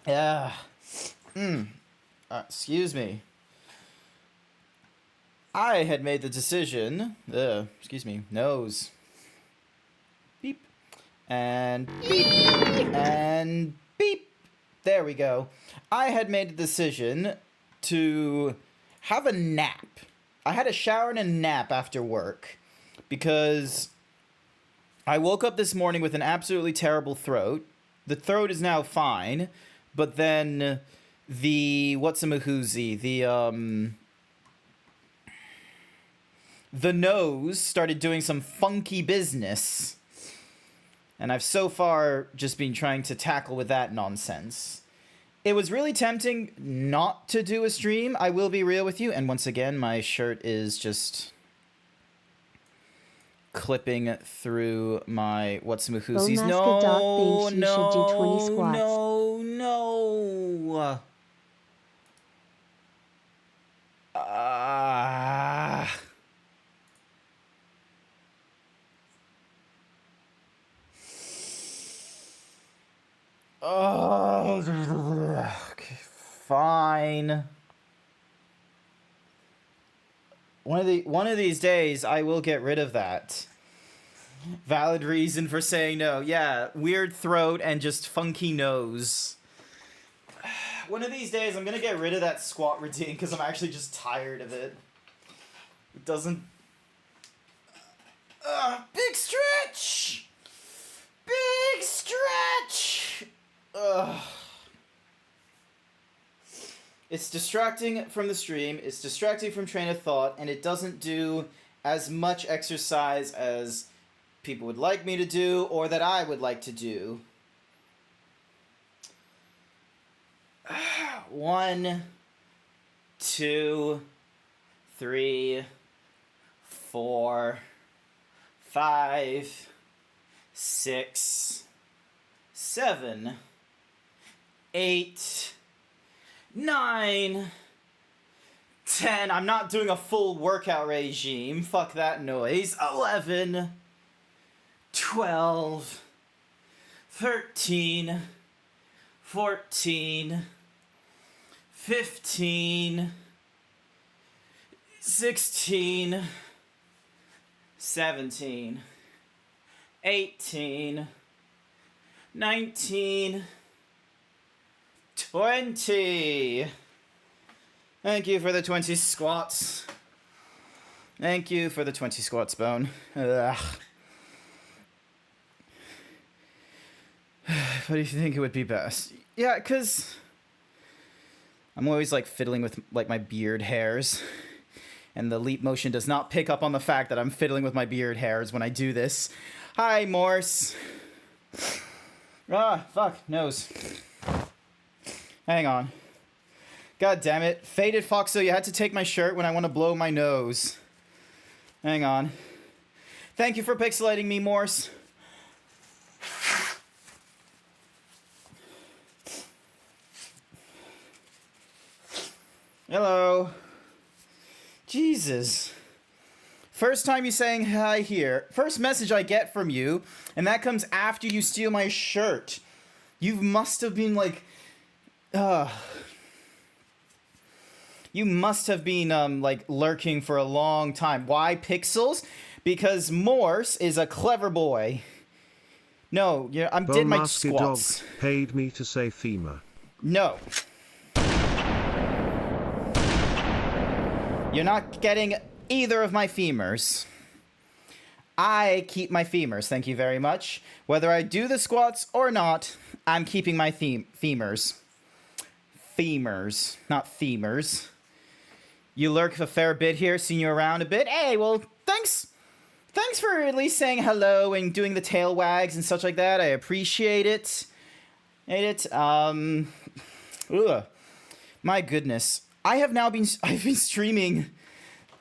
Yeah. Excuse me. I had made the decision. Excuse me. Nose. Beep. And beep. And beep. There we go. I had made the decision to have a nap. I had a shower and a nap after work because I woke up this morning with an absolutely terrible throat. The throat is now fine, but then the nose started doing some funky business. And I've so far just been trying to tackle with that nonsense. It was really tempting not to do a stream, I will be real with you. And once again, my shirt is just clipping through my whatsamahoozies. No, thinks you should do 20 squats. no. Okay, fine. One of these days, I will get rid of that. Valid reason for saying no. Yeah, weird throat and just funky nose. One of these days, I'm gonna get rid of that squat routine because I'm actually just tired of it. It doesn't... big stretch! Big stretch! It's distracting from the stream, it's distracting from train of thought, and it doesn't do as much exercise as people would like me to do, or that I would like to do. 1, 2, 3, 4, 5, 6, 7, 8, 9, 10. I'm not doing a full workout regime. Fuck that noise. 11, 12, 13, 14, 15, 16, 17, 18, 19, 20. Thank you for the 20 squats. Thank you for the 20 squats, Bone. Ugh. What do you think it would be best? Yeah, because I'm always like fiddling with like my beard hairs. And the leap motion does not pick up on the fact that I'm fiddling with my beard hairs when I do this. Hi, Morse. Fuck, nose. Hang on. God damn it. Faded Foxo, you had to take my shirt when I want to blow my nose. Hang on. Thank you for pixelating me, Morse. Hello. Jesus. First time you saying hi here. First message I get from you, and that comes after you steal my shirt. You must have been like... You must have been, like, lurking for a long time. Why Pixels? Because Morse is a clever boy. No, I did my squats. Dog paid me to say femur. No. You're not getting either of my femurs. I keep my femurs, thank you very much. Whether I do the squats or not, I'm keeping my femurs. Femurs, not femurs. You lurk a fair bit here, seen you around a bit. Hey, well, thanks. Thanks for at least saying hello and doing the tail wags and such like that. I appreciate it. My goodness. I've been streaming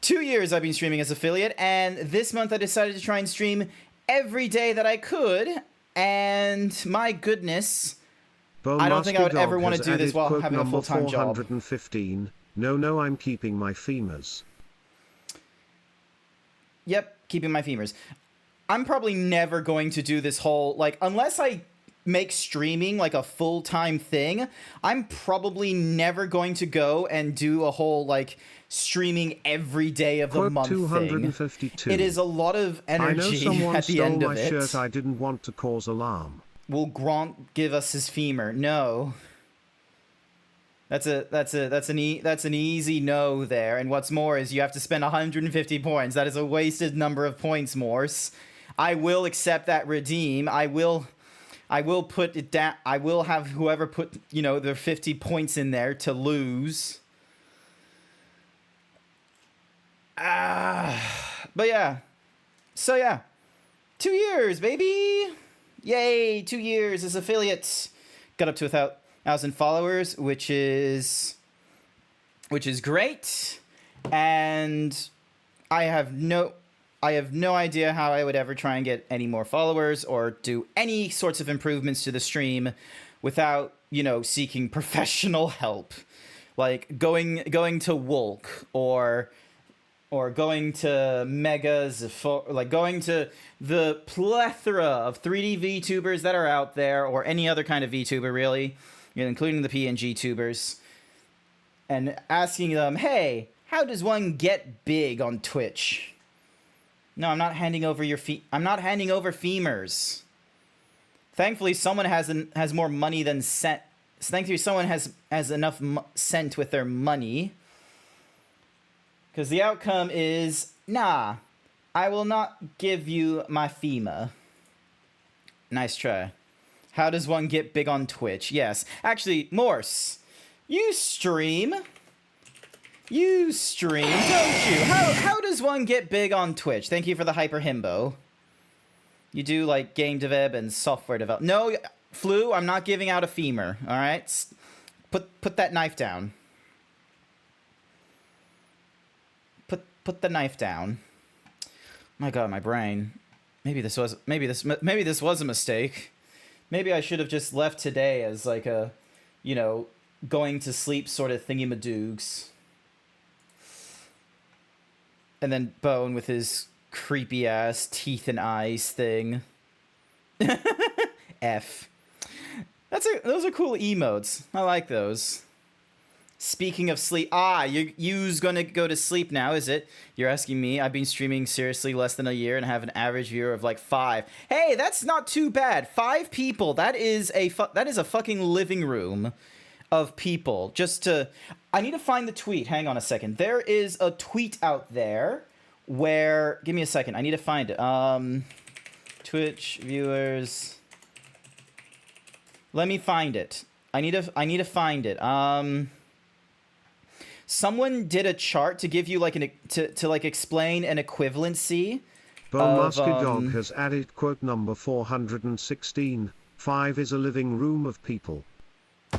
2 years. I've been streaming as affiliate, and this month I decided to try and stream every day that I could. And my goodness, I don't think I would ever want to do this while having a full-time job. 415. No, I'm keeping my femurs. Yep, keeping my femurs. I'm probably never going to do this whole, like, unless I make streaming like a full-time thing, I'm probably never going to go and do a whole like streaming every day of the Quote month 252. thing. It is a lot of I know energy someone at the stole end my of it. shirt. I didn't want to cause alarm. Will Grant give us his femur? No. That's an easy no there. And what's more is you have to spend 150 points. That is a wasted number of points, Morse. I will accept that redeem. I will put it down. I will have whoever put, you know, their 50 points in there to lose. But yeah. So yeah. 2 years, baby. Yay, 2 years as affiliates. Got up to 1,000 followers, which is great. And I have no idea how I would ever try and get any more followers or do any sorts of improvements to the stream without, you know, seeking professional help. Like going to Wolk or going to Megas, like going to the plethora of 3D VTubers that are out there, or any other kind of VTuber, really, you know, including the PNG tubers, and asking them, hey, how does one get big on Twitch? No, I'm not handing over I'm not handing over femurs. Thankfully, someone has more money than sent. Thankfully, someone has enough sent with their money. Because the outcome is, nah, I will not give you my femur. Nice try. How does one get big on Twitch? Yes. Actually, Morse, you stream. You stream, don't you? How does one get big on Twitch? Thank you for the hyper himbo. You do, like, game dev and software develop. No, Flu, I'm not giving out a femur, all right? Put that knife down. Put the knife down. My God, my brain. Maybe this was a mistake. Maybe I should have just left today as like a, you know, going to sleep sort of thingy-madoogs. And then Bone with his creepy ass teeth and eyes thing. F. Those are cool emotes. I like those. Speaking of sleep, you's gonna go to sleep now, is it? You're asking me. I've been streaming seriously less than a year and have an average viewer of like 5. Hey, that's not too bad. 5 people. That is a fucking living room of people. I need to find the tweet. Hang on a second. There is a tweet out there where, give me a second. I need to find it. Twitch viewers. Let me find it. I need to find it. Someone did a chart to give you like to like explain an equivalency. Bone Musky Dog has added quote number 416. 5 is a living room of people.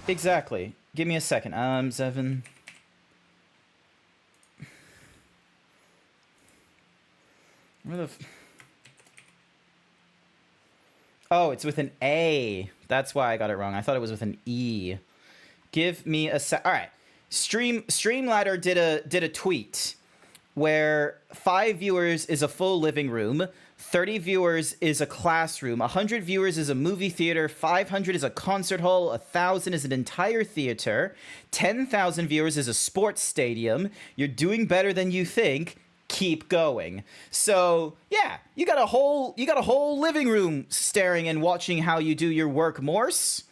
Exactly. Give me a second. 7. Where the? Oh, it's with an A. That's why I got it wrong. I thought it was with an E. Give me a sec. All right. Streamladder did a tweet where 5 viewers is a full living room, 30 viewers is a classroom, 100 viewers is a movie theater, 500 is a concert hall, 1,000 is an entire theater, 10,000 viewers is a sports stadium. You're doing better than you think. Keep going. So yeah, you got a whole living room staring and watching how you do your work, Morse.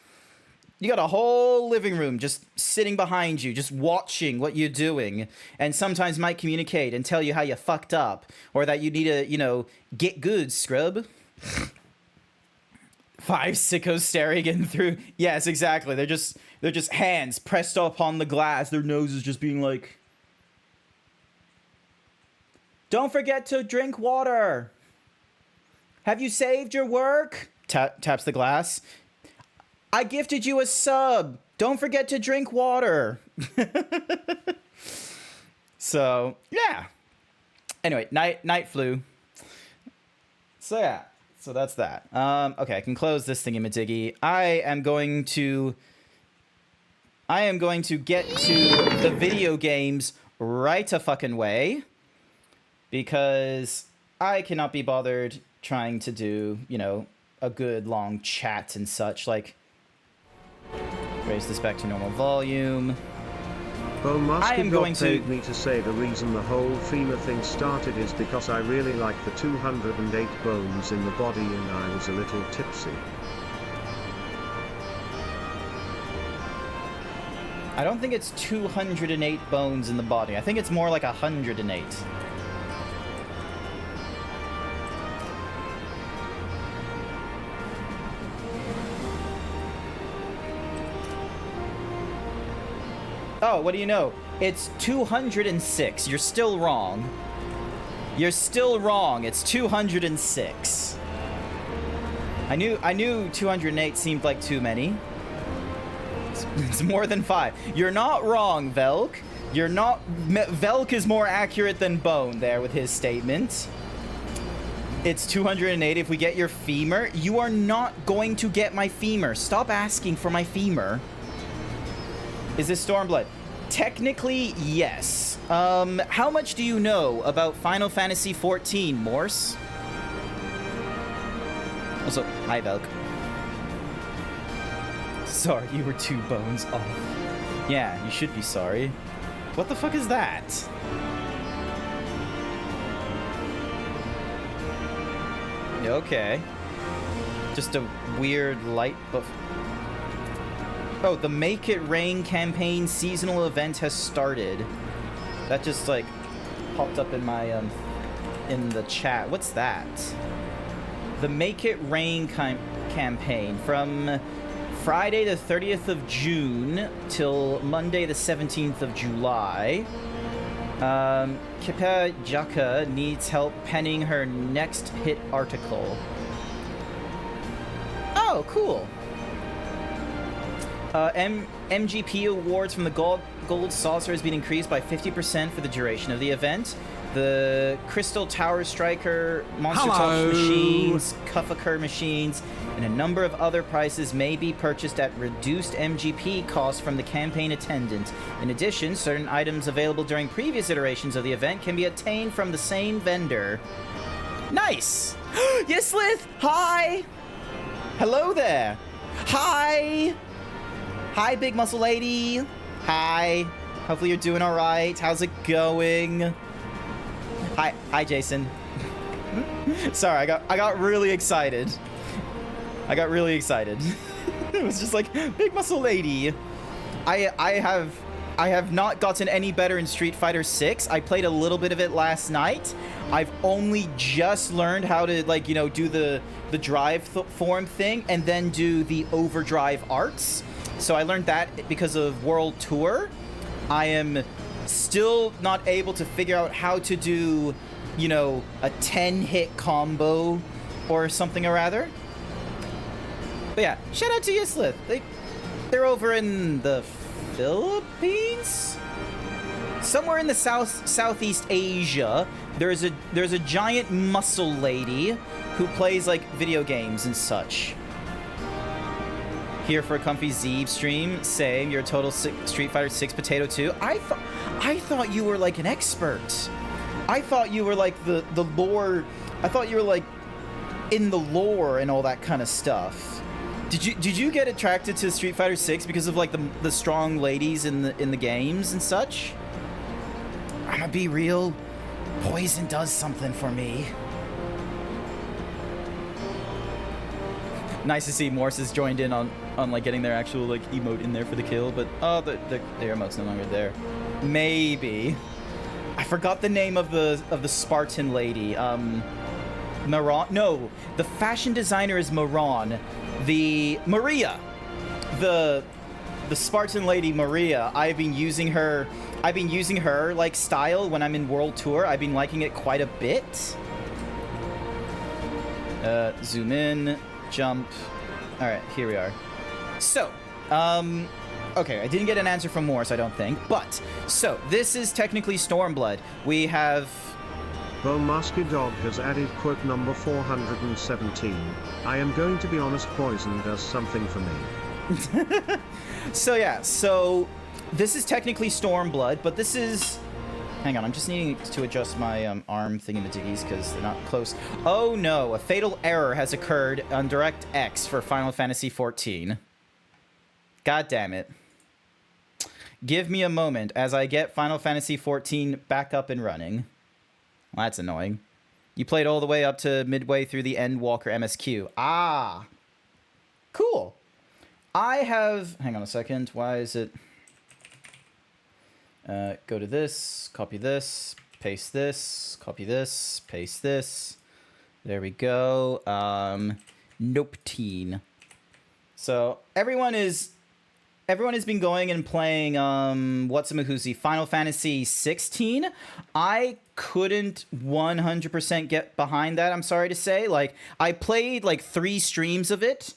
You got a whole living room just sitting behind you, just watching what you're doing, and sometimes might communicate and tell you how you fucked up, or that you need to, you know, get good, scrub. 5 sickos staring in through. Yes, exactly. They're just hands pressed up on the glass, their noses just being like, don't forget to drink water. Have you saved your work? Taps the glass. I gifted you a sub. Don't forget to drink water. So, yeah. Anyway, night flu. So, yeah. So, that's that. Okay, I can close this thingy-majiggy. I am going to get to the video games right a fucking way. Because I cannot be bothered trying to do, you know, a good long chat and such. Like, raise this back to normal volume. I am going to paid me to say the reason the whole femur thing started is because I really like the 208 bones in the body and I was a little tipsy. I don't think it's 208 bones in the body. I think it's more like 108. Oh, what do you know? It's 206. You're still wrong. You're still wrong. It's 206. I knew 208 seemed like too many. It's more than 5. You're not wrong, Velk. You're not... Velk is more accurate than Bone there with his statement. It's 208 if we get your femur. You are not going to get my femur. Stop asking for my femur. Is this Stormblood? Technically, yes. How much do you know about Final Fantasy XIV, Morse? Also, hi, Velk. Sorry, you were 2 bones off. Yeah, you should be sorry. What the fuck is that? Okay. Just a weird light buff. Oh, the Make It Rain campaign seasonal event has started. That just, like, popped up in my, in the chat. What's that? The Make It Rain campaign from Friday the 30th of June till Monday the 17th of July. Kippa Jaka needs help penning her next hit article. Oh, cool. MGP awards from the Gold Saucer has been increased by 50% for the duration of the event. The Crystal Tower Striker, Monster Touch machines, Kuffaker machines, and a number of other prices may be purchased at reduced MGP cost from the campaign attendant. In addition, certain items available during previous iterations of the event can be obtained from the same vendor. Nice! Yislith! Hi! Hello there! Hi! Hi, Big Muscle Lady! Hi! Hopefully you're doing alright. How's it going? Hi, Jason. Sorry, I got really excited. I got really excited. It was just like, Big Muscle Lady. I have not gotten any better in Street Fighter 6. I played a little bit of it last night. I've only just learned how to, like, you know, do the drive form thing and then do the overdrive arts. So I learned that because of World Tour. I am still not able to figure out how to do, you know, a 10-hit combo or something or rather. But yeah, shout out to Yislith. They're over in the Philippines? Somewhere in the Southeast Asia, there's a giant muscle lady who plays like video games and such. Here for a comfy Zeeb stream. Same. You're a total Street Fighter 6 potato too. I thought you were like an expert. I thought you were like the lore. I thought you were like in the lore and all that kind of stuff. Did you get attracted to Street Fighter 6 because of like the strong ladies in the games and such? I'm gonna be real. Poison does something for me. Nice to see Morse has joined in on like getting their actual like emote in there for the kill, but oh, the emote's no longer there. Maybe. I forgot the name of the Spartan lady. Maron? No, the fashion designer is Maron. The Maria. The Spartan lady Maria. I've been using her like style when I'm in World Tour. I've been liking it quite a bit. Zoom in. Jump. All right, here we are. So, okay, I didn't get an answer from Morse, I don't think. But, so, this is technically Stormblood. We have... Bowmasky Dog has added quote number 417. I am going to be honest, poison does something for me. So, yeah, so, this is technically Stormblood, but this is Hang on, I'm just needing to adjust my arm thingamajiggies because they're not close. Oh no, a fatal error has occurred on DirectX for Final Fantasy XIV. God damn it. Give me a moment as I get Final Fantasy XIV back up and running. Well, that's annoying. You played all the way up to midway through the Endwalker MSQ. Ah. Cool. I have... Hang on a second. Why is it... go to this, copy this, paste this, copy this, paste this. There we go. Nope teen. So everyone has been going and playing what's-a-mahoozy, Final Fantasy 16. I couldn't 100% get behind that, I'm sorry to say. Like, I played like 3 streams of it.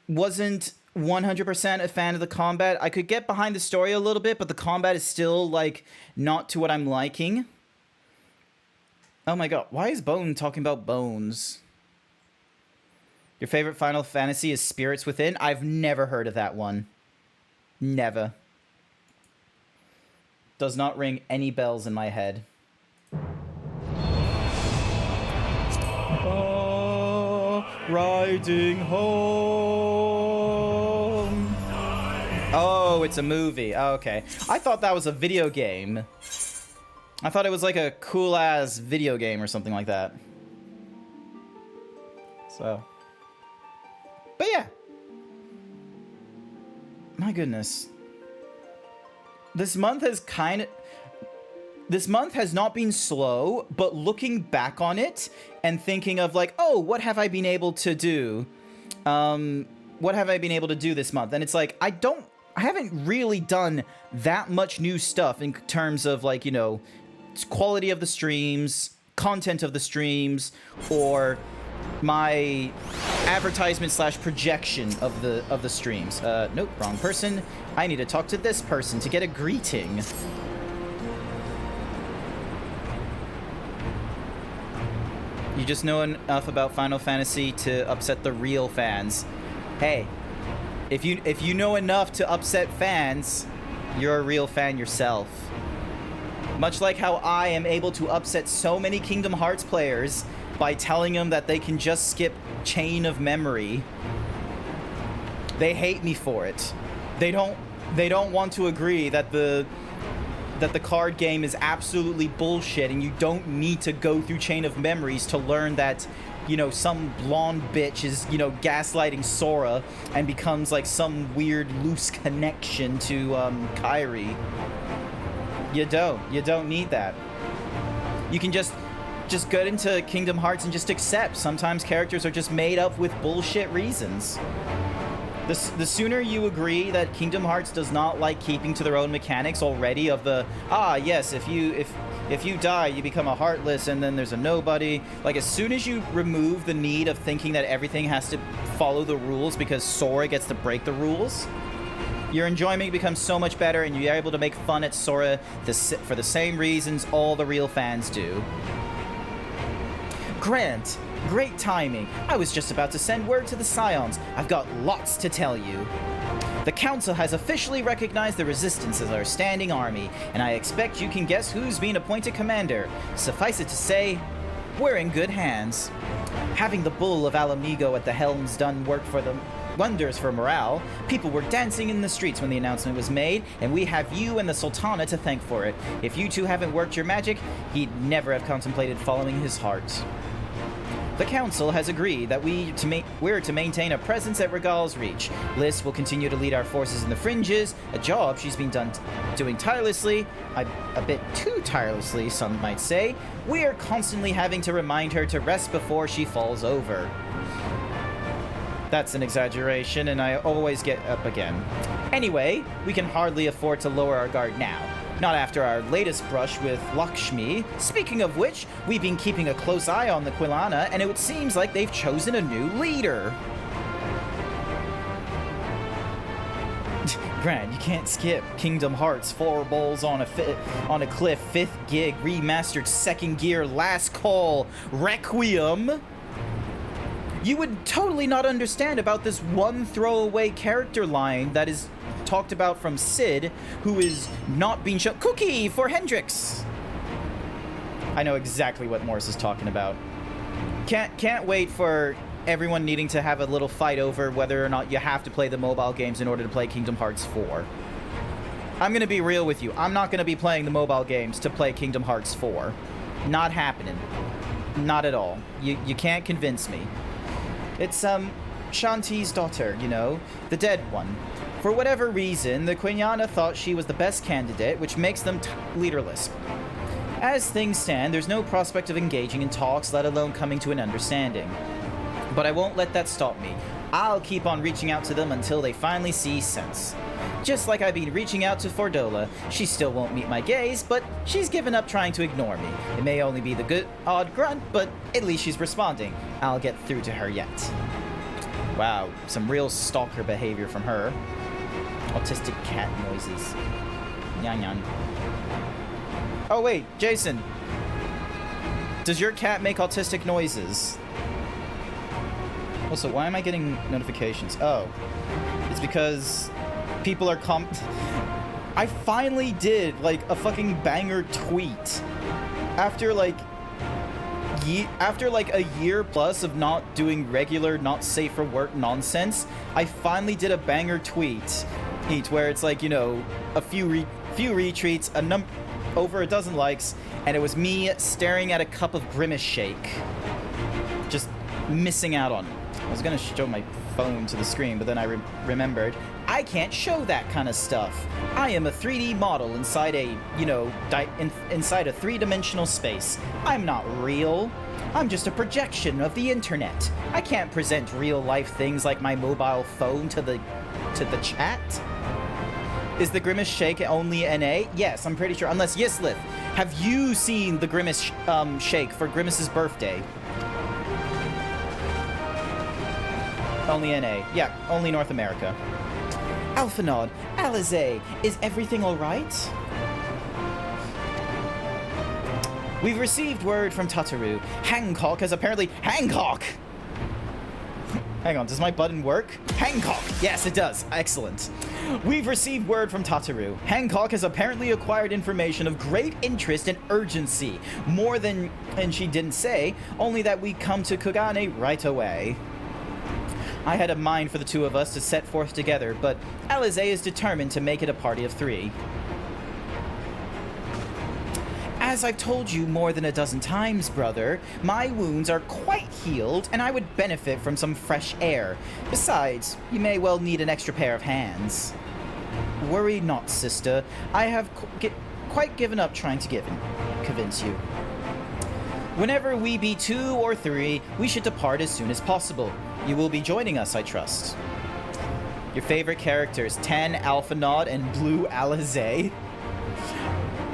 Wasn't 100% a fan of the combat. I could get behind the story a little bit, but the combat is still, like, not to what I'm liking. Oh my god, why is Bone talking about bones? Your favorite Final Fantasy is Spirits Within? I've never heard of that one. Never. Does not ring any bells in my head. Oh, riding home. Oh, it's a movie. Oh, okay. I thought that was a video game. I thought it was like a cool-ass video game or something like that. So... But yeah. My goodness. This month has not been slow, but looking back on it and thinking of like, oh, what have I been able to do? What have I been able to do this month? And it's like, I haven't really done that much new stuff in terms of like, you know, quality of the streams, content of the streams, or my advertisement / projection of the streams. Nope, wrong person. I need to talk to this person to get a greeting. You just know enough about Final Fantasy to upset the real fans. Hey, if you know enough to upset fans, you're a real fan yourself. Much like how I am able to upset so many Kingdom Hearts players by telling them that they can just skip Chain of Memory. They hate me for it. They don't want to agree that the card game is absolutely bullshit and you don't need to go through Chain of Memories to learn that, you know, some blonde bitch is, you know, gaslighting Sora and becomes like some weird loose connection to Kairi. You don't need that. You can just get into Kingdom Hearts and just accept. Sometimes characters are just made up with bullshit reasons. The sooner you agree that Kingdom Hearts does not like keeping to their own mechanics already of the, yes, if you die, you become a Heartless and then there's a nobody. Like, as soon as you remove the need of thinking that everything has to follow the rules because Sora gets to break the rules, your enjoyment becomes so much better and you're able to make fun at Sora for the same reasons all the real fans do. Grant, great timing. I was just about to send word to the Scions. I've got lots to tell you. The Council has officially recognized the Resistance as our standing army, and I expect you can guess who's been appointed commander. Suffice it to say, we're in good hands. Having the Bull of Alamigo at the helm's done wonders for morale. People were dancing in the streets when the announcement was made, and we have you and the Sultana to thank for it. If you two haven't worked your magic, he'd never have contemplated following his heart. The Council has agreed that we're to maintain a presence at Regal's Reach. Liz will continue to lead our forces in the fringes, a job she's been doing tirelessly, a bit too tirelessly, some might say. We are constantly having to remind her to rest before she falls over. That's an exaggeration, and I always get up again. Anyway, we can hardly afford to lower our guard now. Not after our latest brush with Lakshmi. Speaking of which, we've been keeping a close eye on the Quilana, and it seems like they've chosen a new leader. Grant, you can't skip Kingdom Hearts 4 Balls on a Cliff 5th Gig Remastered 2nd Gear Last Call Requiem. You would totally not understand about this one throwaway character line that is talked about from Sid, who is not being shown. Cookie for Hendrix! I know exactly what Morris is talking about. Can't wait for everyone needing to have a little fight over whether or not you have to play the mobile games in order to play Kingdom Hearts 4. I'm gonna be real with you. I'm not gonna be playing the mobile games to play Kingdom Hearts 4. Not happening. Not at all. You can't convince me. It's, Shanti's daughter, you know? The dead one. For whatever reason, the Quenyana thought she was the best candidate, which makes them leaderless. As things stand, there's no prospect of engaging in talks, let alone coming to an understanding. But I won't let that stop me. I'll keep on reaching out to them until they finally see sense. Just like I've been reaching out to Fordola. She still won't meet my gaze, but she's given up trying to ignore me. It may only be the good odd grunt, but at least she's responding. I'll get through to her yet. Wow, some real stalker behavior from her. Autistic cat noises. Nyan nyan. Oh wait, Jason. Does your cat make autistic noises? Also, why am I getting notifications? Oh, it's because people are I finally did, like, a fucking banger tweet. After, like, a year plus of not doing regular, not safe for work nonsense, I finally did a banger tweet where it's like, you know, a few retweets, over a dozen likes, and it was me staring at a cup of Grimace Shake. Just missing out on it. I was gonna show my phone to the screen, but then I remembered I can't show that kind of stuff. I am a 3D model inside a, you know, inside a three-dimensional space. I'm not real. I'm just a projection of the internet. I can't present real-life things like my mobile phone to the chat. Is the Grimace Shake only NA? Yes, I'm pretty sure. Unless Yislith, have you seen the Grimace Shake for Grimace's birthday? Only NA. Yeah, only North America. Alphanod, Alizé, is everything alright? We've received word from Tataru. Hancock has apparently... Hancock! Hang on, does my button work? Hancock! Yes, it does. Excellent. We've received word from Tataru. Hancock has apparently acquired information of great interest and urgency. More than... And she didn't say, only that we come to Kugane right away. I had a mind for the two of us to set forth together, but Alizé is determined to make it a party of 3. As I've told you more than a dozen times, brother, my wounds are quite healed, and I would benefit from some fresh air. Besides, you may well need an extra pair of hands. Worry not, sister. I have quite given up trying to convince you. Whenever we be 2 or 3, we should depart as soon as possible. You will be joining us, I trust. Your favorite characters, Ten, Alphanod, and Blue Alizé.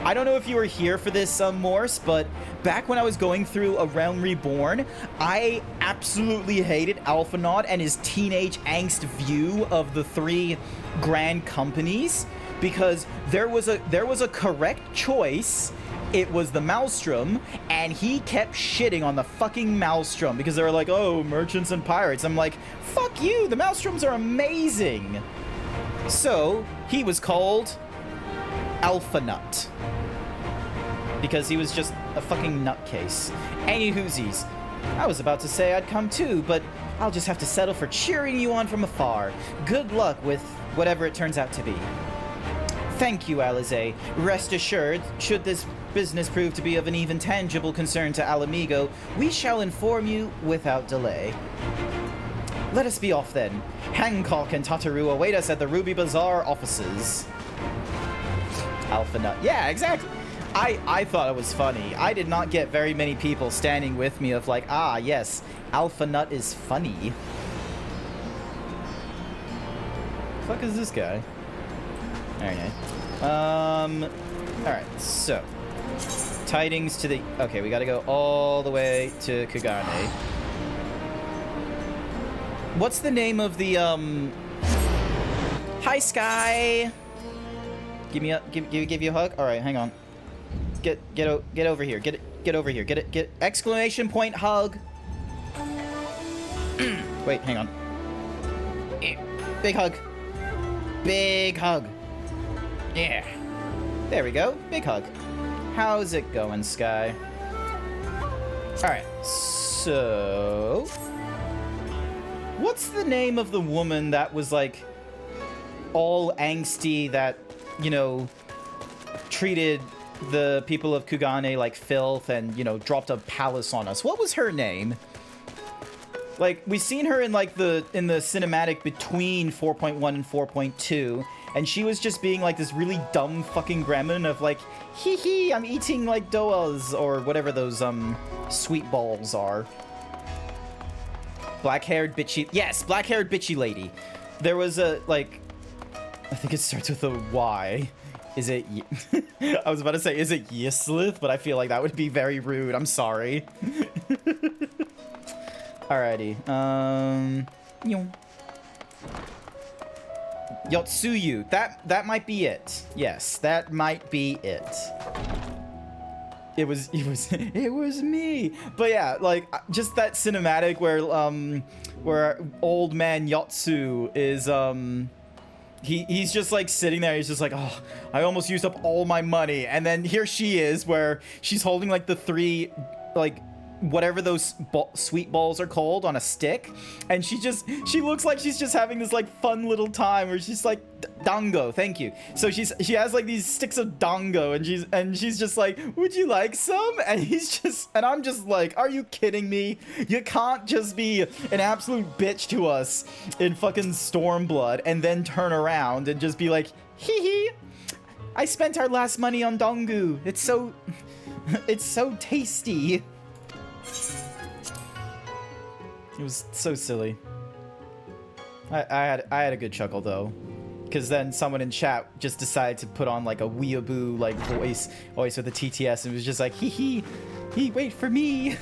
I don't know if you were here for this, Morse, but back when I was going through A Realm Reborn, I absolutely hated Alphanod and his teenage angst view of the 3 grand companies, because there was a correct choice. It was the Maelstrom, and he kept shitting on the fucking Maelstrom because they were like, oh, merchants and pirates. I'm like, fuck you, the Maelstroms are amazing. So, he was called Alphanut. Because he was just a fucking nutcase. Anywhoosies, I was about to say I'd come too, but I'll just have to settle for cheering you on from afar. Good luck with whatever it turns out to be. Thank you, Alizé. Rest assured, should this business prove to be of an even tangible concern to Alamigo, we shall inform you without delay. Let us be off then. Hancock and Tataru await us at the Ruby Bazaar offices. Alphanut. Yeah, exactly. I thought it was funny. I did not get very many people standing with me of like, ah, yes, Alphanut is funny. The fuck is this guy? Okay. Alright, so. Tidings to the... Okay, we gotta go all the way to Kugane. What's the name of the, Hi, Sky! Give me a... Give you a hug? Alright, hang on. Get over here. Get over here. Get exclamation point hug. Wait, hang on. Big hug. big hug. Yeah. There we go. Big hug. How's it going, Sky? Alright, so... what's the name of the woman that was, like, all angsty that, you know, treated the people of Kugane like filth and, you know, dropped a palace on us? What was her name? Like, we've seen her in, like, in the cinematic between 4.1 and 4.2, and she was just being, like, this really dumb fucking gremlin of, like, hee hee, I'm eating, like, doas, or whatever those, sweet balls are. Black-haired bitchy... yes, black-haired bitchy lady. There was a, like... I think it starts with a Y. Is it... I was about to say, is it Yislith? But I feel like that would be very rude. I'm sorry. Alrighty. Yotsuyu. That might be it. Yes, that might be it. It was me. But yeah, like just that cinematic where old man Yotsu is he's just like sitting there, he's just like, oh, I almost used up all my money. And then here she is where she's holding like the 3 like whatever those sweet balls are called on a stick, and she looks like she's just having this like fun little time where she's like, dango, thank you. So she has like these sticks of dango, and she's just like, would you like some? And I'm just like, are you kidding me? You can't just be an absolute bitch to us in fucking Stormblood and then turn around and just be like, hee hee, I spent our last money on dango, it's so tasty. It was so silly. I had a good chuckle though, because then someone in chat just decided to put on like a weeaboo like voice with the TTS, and was just like, hee hee, wait for me,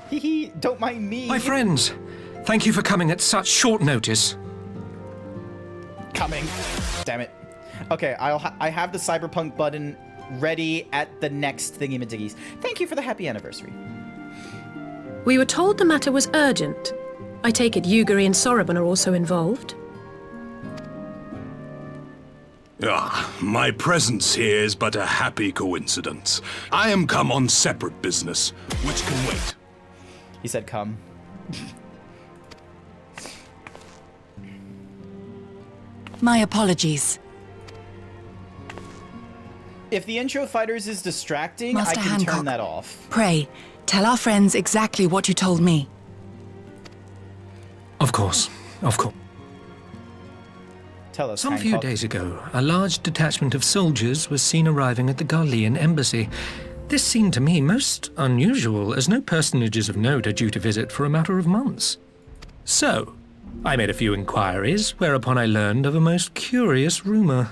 hee hee, don't mind me. My friends, thank you for coming at such short notice. Coming, damn it. Okay, I have the cyberpunk button ready at the next thingy-majiggies. Thank you for the happy anniversary. We were told the matter was urgent. I take it Yugiri and Soroban are also involved? My presence here is but a happy coincidence. I am come on separate business, which can wait. He said come. My apologies. If the intro fighters is distracting, Master I can Hancock, turn that off. Pray, tell our friends exactly what you told me. Of course, of course. Tell us, Some few Hancock. days ago, a large detachment of soldiers was seen arriving at the Garlean embassy. This seemed to me most unusual, as no personages of note are due to visit for a matter of months. So, I made a few inquiries, whereupon I learned of a most curious rumor.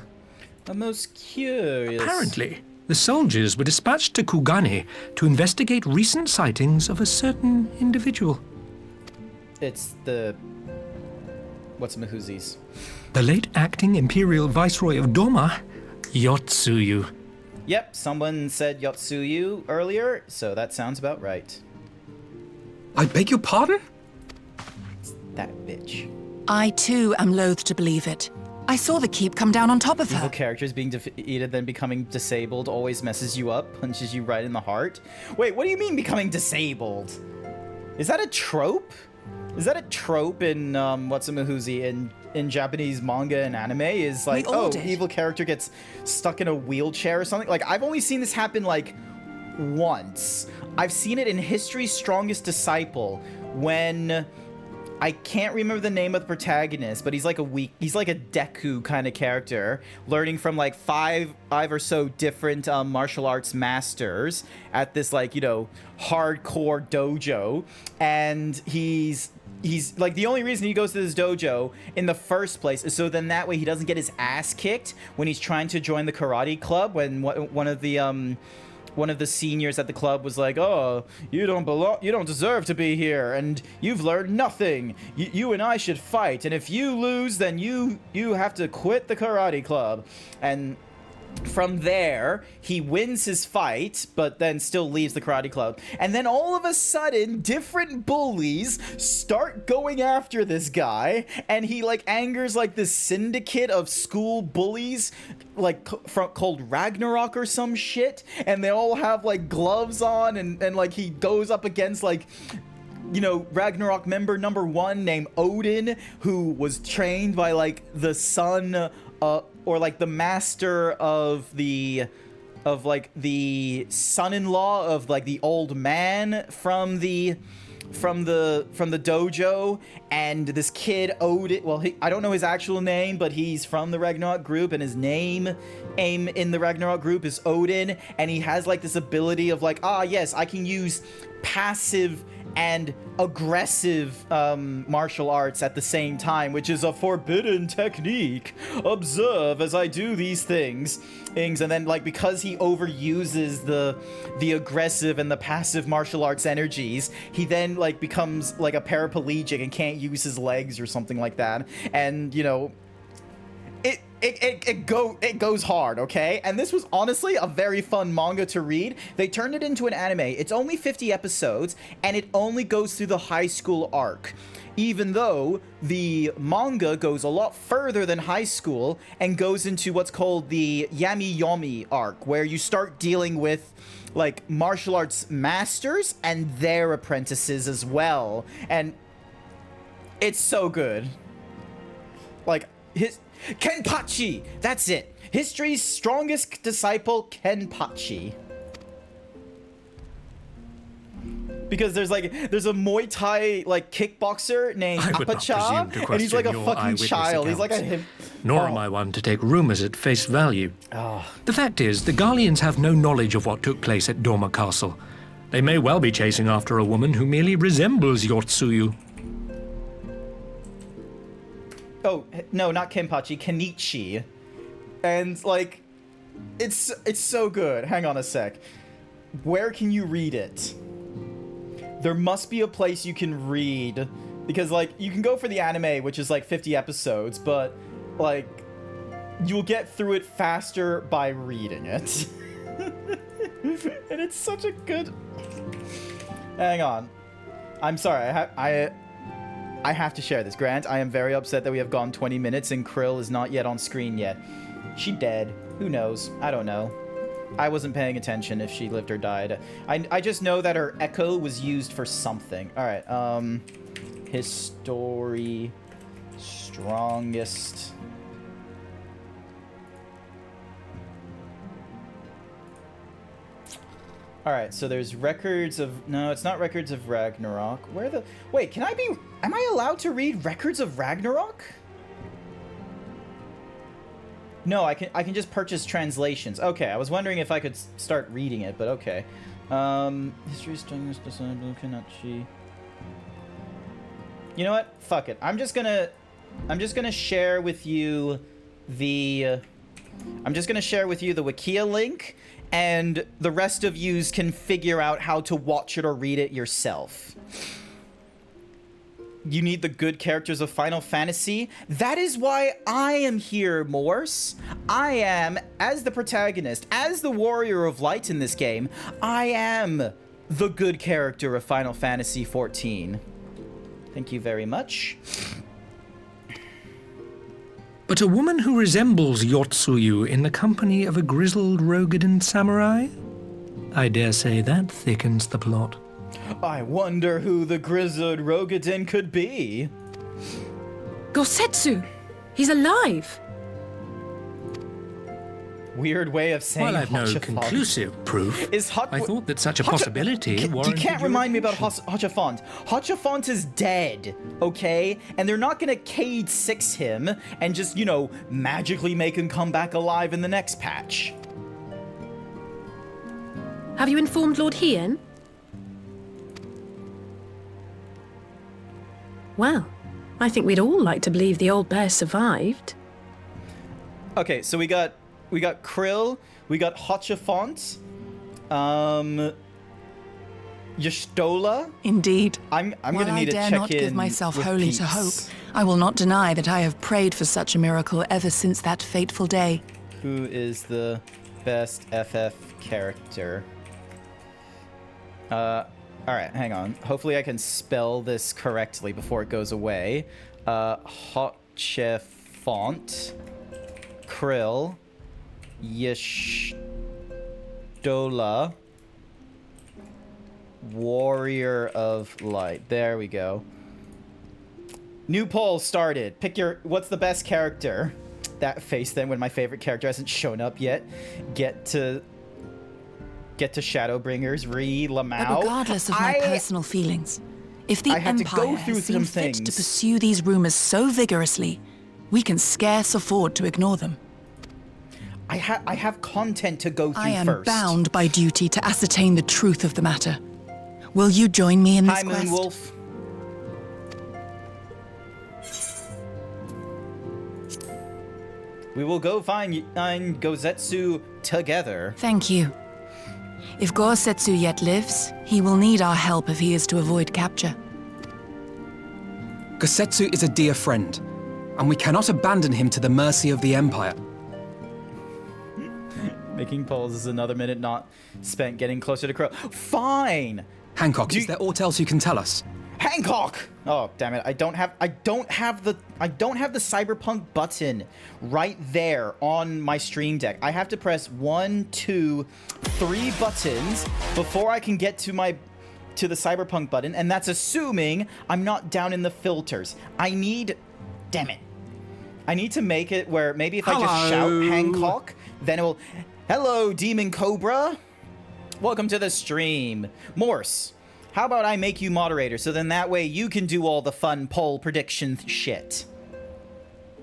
A most curious... Apparently, the soldiers were dispatched to Kugane to investigate recent sightings of a certain individual. It's the... what's Mahuzis? The late acting Imperial Viceroy of Doma, Yotsuyu. Yep, someone said Yotsuyu earlier, so that sounds about right. I beg your pardon? It's that bitch. I too am loath to believe it. I saw the keep come down on top of Evil her. characters being defeated, then becoming disabled always messes you up, punches you right in the heart. Wait, what do you mean becoming disabled? Is that a trope? Is that a trope in What's-a-Mahuzi in Japanese manga and anime? Is like, We all oh, did. evil character gets stuck in a wheelchair or something? Like, I've only seen this happen like once. I've seen it in History's Strongest Disciple when I can't remember the name of the protagonist, but he's like a Deku kind of character, learning from like five or so different martial arts masters at this like, you know, hardcore dojo, and he's like, the only reason he goes to this dojo in the first place is so then that way he doesn't get his ass kicked when he's trying to join the karate club, when one of the seniors at the club was like, oh, you don't deserve to be here, and you've learned nothing. You and I should fight, and if you lose, then you have to quit the karate club. And from there, he wins his fight, but then still leaves the karate club. And then all of a sudden, different bullies start going after this guy, and he like angers like this syndicate of school bullies, like called Ragnarok or some shit, and they all have like gloves on, and like he goes up against like, you know, Ragnarok member number 1 named Odin, who was trained by like the son or like the master of the son-in-law of like the old man from the dojo. And this kid Odin, well, I don't know his actual name, but he's from the Ragnarok group, and his name in the Ragnarok group is Odin, and he has like this ability of like, yes, I can use passive and aggressive martial arts at the same time, which is a forbidden technique. Observe as I do these things. And then, like, because he overuses the aggressive and the passive martial arts energies, he then, like, becomes, like, a paraplegic and can't use his legs or something like that. And, you know, it goes hard, okay? And this was honestly a very fun manga to read. They turned it into an anime. It's only 50 episodes, and it only goes through the high school arc. Even though the manga goes a lot further than high school and goes into what's called the Yami Yomi arc, where you start dealing with like martial arts masters and their apprentices as well. And it's so good. Like, Kenpachi! That's it. History's strongest disciple, Kenpachi. Because there's a Muay Thai like kickboxer named Apacha, and he's like a fucking child. He's like a Nor am I one to take rumors at face value. The fact is, the Garleans have no knowledge of what took place at Dorma Castle. They may well be chasing after a woman who merely resembles Yotsuyu. Oh, no, not Kenpachi, Kenichi. And, like, it's so good. Hang on a sec. Where can you read it? There must be a place you can read. Because, like, you can go for the anime, which is, like, 50 episodes, but, like, you'll get through it faster by reading it. And it's such a good... Hang on. I'm sorry, I have to share this. Grant, I am very upset that we have gone 20 minutes and Krill is not yet on screen yet. She dead. Who knows? I don't know. I wasn't paying attention if she lived or died. I just know that her echo was used for something. Alright, history... strongest... Alright, so there's records of... No, it's not records of Ragnarok. Where the... Wait, can I be... Am I allowed to read records of Ragnarok? No, I can just purchase translations. Okay, I was wondering if I could start reading it, but okay. History strongest disciple, Kenichi. You know what? Fuck it. I'm just gonna share with you the... I'm just gonna share with you the Wikia link, and the rest of yous can figure out how to watch it or read it yourself. You need the good characters of Final Fantasy. That is why I am here, Morse. I am, as the protagonist, as the warrior of light in this game, I am the good character of Final Fantasy XIV. Thank you very much. But a woman who resembles Yotsuyu in the company of a grizzled Rogadan samurai? I dare say that thickens the plot. I wonder who the grizzled Rogadan could be. Gosetsu! He's alive! Weird way of saying While I've no Hachafont. conclusive proof, I thought that such a possibility warranted You can't remind me about attention. Hachafont. Hachafont is dead, okay? And they're not gonna Cade 6 him and just, you know, magically make him come back alive in the next patch. Have you informed Lord Hien? Well, I think we'd all like to believe the old bear survived. Okay, so we got Krill, we got Hachafont, Y'shtola. Indeed. I'm While gonna need to I dare check not in give myself with wholly to peeps. hope, I will not deny that I have prayed for such a miracle ever since that fateful day. Who is the best FF character? Alright, hang on. Hopefully I can spell this correctly before it goes away. Hot Chef Font. Krill. Yeshtola. Warrior of Light. There we go. New poll started. Pick your... What's the best character? That face then when my favorite character hasn't shown up yet. Get to Shadowbringers, Lamau. But regardless of my personal feelings, if the Empire has seen fit to pursue these rumors so vigorously, we can scarce afford to ignore them. I have content to go through I am first. bound by duty to ascertain the truth of the matter. Will you join me in this quest? Hi, Moonwolf. We will go find Gozetsu together. Thank you. If Gosetsu yet lives, he will need our help if he is to avoid capture. Gosetsu is a dear friend, and we cannot abandon him to the mercy of the Empire. Making polls is another minute not spent getting closer to Crow. Fine! Hancock, is there aught else you can tell us? Hancock! Oh, damn it. I don't have the Cyberpunk button right there on my stream deck. I have to press 1, 2, 3 buttons before I can get to the Cyberpunk button, and that's assuming I'm not down in the filters. Damn it. I need to make it where maybe if I just shout Hancock, then it will... Hello, Demon Cobra. Welcome to the stream. Morse, how about I make you moderator so then that way you can do all the fun poll prediction shit.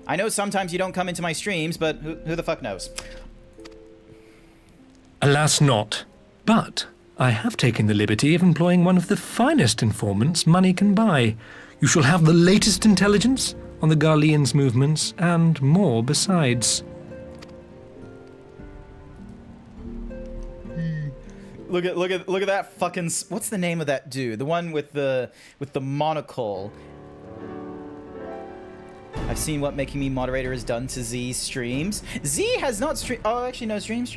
I know sometimes you don't come into my streams, but who the fuck knows? Alas not. But I have taken the liberty of employing one of the finest informants money can buy. You shall have the latest intelligence on the Garlean's movements and more besides. Look at that fucking... What's the name of that dude? The one with the monocle. I've seen what making me moderator has done to Z's streams. Z has not streamed... Oh, actually, no, streamed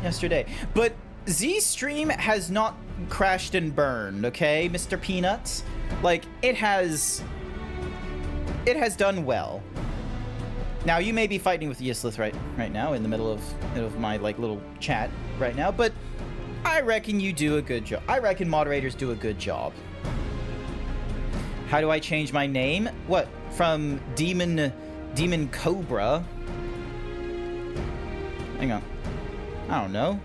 yesterday. But Z's stream has not crashed and burned, okay, Mr. Peanuts? Like, it has done well. Now, you may be fighting with Yislith right now in the middle of my, like, little chat right now, but... I reckon you do a good job. I reckon moderators do a good job. How do I change my name? What? From Demon Cobra? Hang on. I don't know.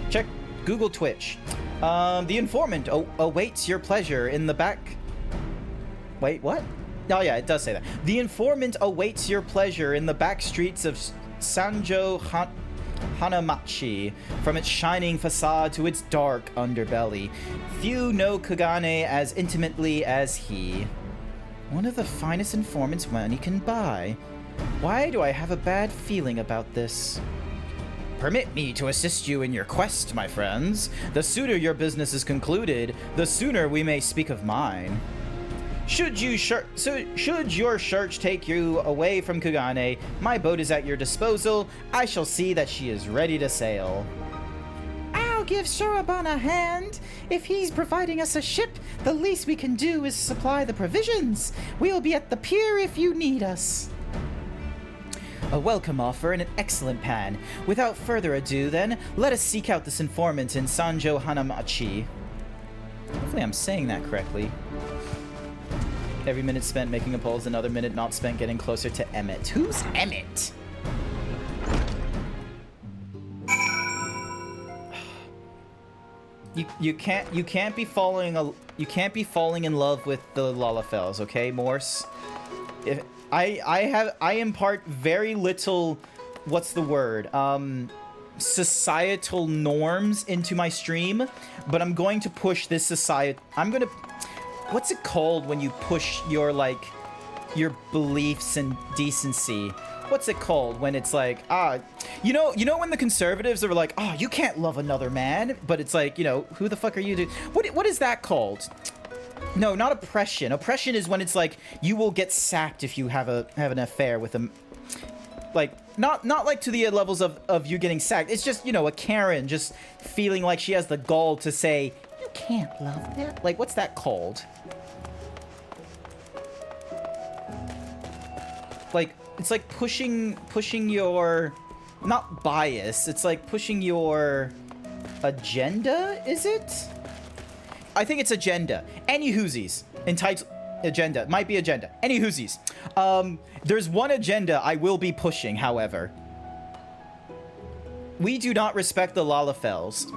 Check Google Twitch. The informant awaits your pleasure in the back... Wait, what? Oh yeah, it does say that. The informant awaits your pleasure in the back streets of Sanjo Hanamachi, from its shining facade to its dark underbelly. Few know Kagane as intimately as he. One of the finest informants money can buy. Why do I have a bad feeling about this? Permit me to assist you in your quest, my friends. The sooner your business is concluded, the sooner we may speak of mine. Should your search take you away from Kugane, my boat is at your disposal. I shall see that she is ready to sail. I'll give Shuraban a hand. If he's providing us a ship, the least we can do is supply the provisions. We'll be at the pier if you need us. A welcome offer and an excellent pan. Without further ado, then, let us seek out this informant in Sanjo Hanamachi. Hopefully I'm saying that correctly. Every minute spent making a poll is another minute not spent getting closer to Emmett. Who's Emmett? You can't be falling in love with the Lalafels, okay, Morse? If I impart very little, what's the word? Societal norms into my stream, but I'm going to push this society. What's it called when you push your, like, your beliefs and decency? What's it called when it's like, you know when the conservatives are like, you can't love another man, but it's like, who the fuck are you to... What is that called? No, not oppression. Oppression is when it's like, you will get sacked if you have an affair with a... like, not like to the levels of you getting sacked. It's just, you know, a Karen just feeling like she has the gall to say, you can't love that. Like, what's that called? Like, it's like pushing your, not bias, it's like pushing your agenda, is it? I think it's agenda. Any whoosies. Entitled agenda. Might be agenda. Any whoosies. There's one agenda I will be pushing, however. We do not respect the Lalafels.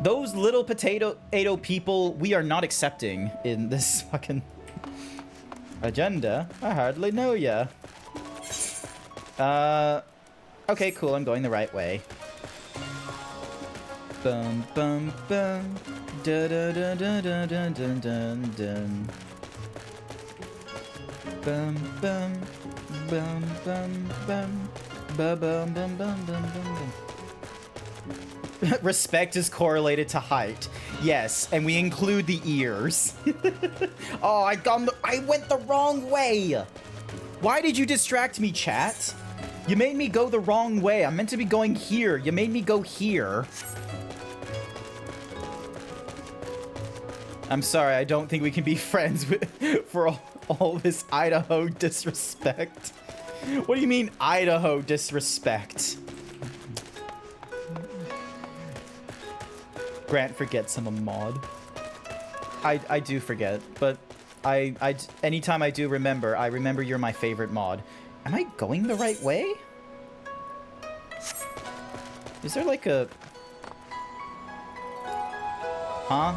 Those little potato people we are not accepting in this fucking agenda. I hardly know ya. Okay, cool. I'm going the right way. Bum bum bum. Da da da da da da dun dun dun. Bum bum bum bum bum. Ba bum bum bum bum bum. Respect is correlated to height. Yes, and we include the ears. Oh, I went the wrong way. Why did you distract me, chat? You made me go the wrong way. I'm meant to be going here. You made me go here. I'm sorry, I don't think we can be friends for all this Idaho disrespect. What do you mean, Idaho disrespect? Grant forgets I'm a mod. I do forget, but anytime I do remember, I remember you're my favorite mod. Am I going the right way? Is there like a... Huh?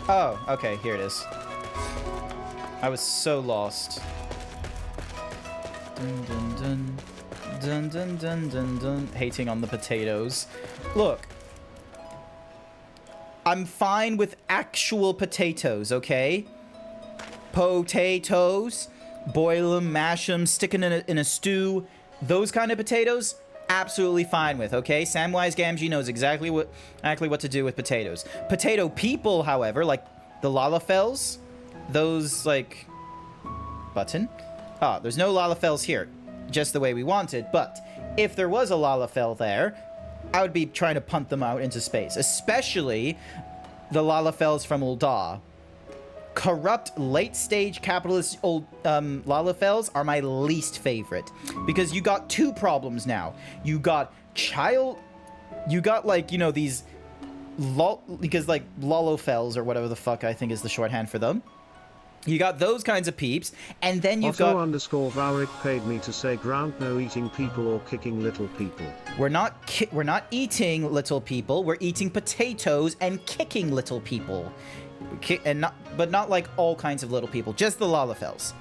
Oh, okay, here it is. I was so lost. Dun dun dun. Dun dun dun dun dun. Hating on the potatoes. Look. I'm fine with actual potatoes, okay? Potatoes. Boil them, mash them, stick them in a stew. Those kind of potatoes, absolutely fine with, okay? Samwise Gamgee knows exactly what to do with potatoes. Potato people, however, like the Lalafels, those, like... Button? Ah, there's no Lalafels here. Just the way we wanted, but if there was a Lalafell there, I would be trying to punt them out into space. Especially the Lalafels from Ul'dah. Corrupt, late-stage capitalist old Lalafels are my least favorite. Because you got two problems now. You got like, you know, these... because, like, Lalofels, or whatever the fuck I think is the shorthand for them. You got those kinds of peeps, and then you've got... _Varick paid me to say Grant no eating people or kicking little people. We're not eating little people, we're eating potatoes and kicking little people. But not like all kinds of little people, just the Lalafels.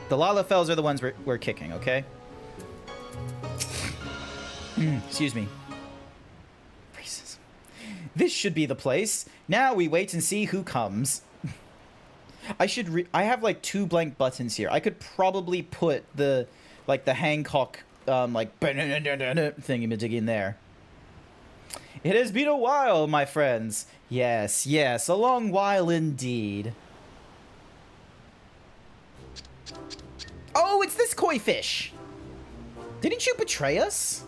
The Lalafels are the ones we're kicking, okay? Excuse me. Racism. This should be the place. Now we wait and see who comes. I have like 2 blank buttons here. I could probably put the Hancock like thingy-majig in there. It has been a while, my friends. Yes, a long while indeed. Oh, it's this koi fish. Didn't you betray us?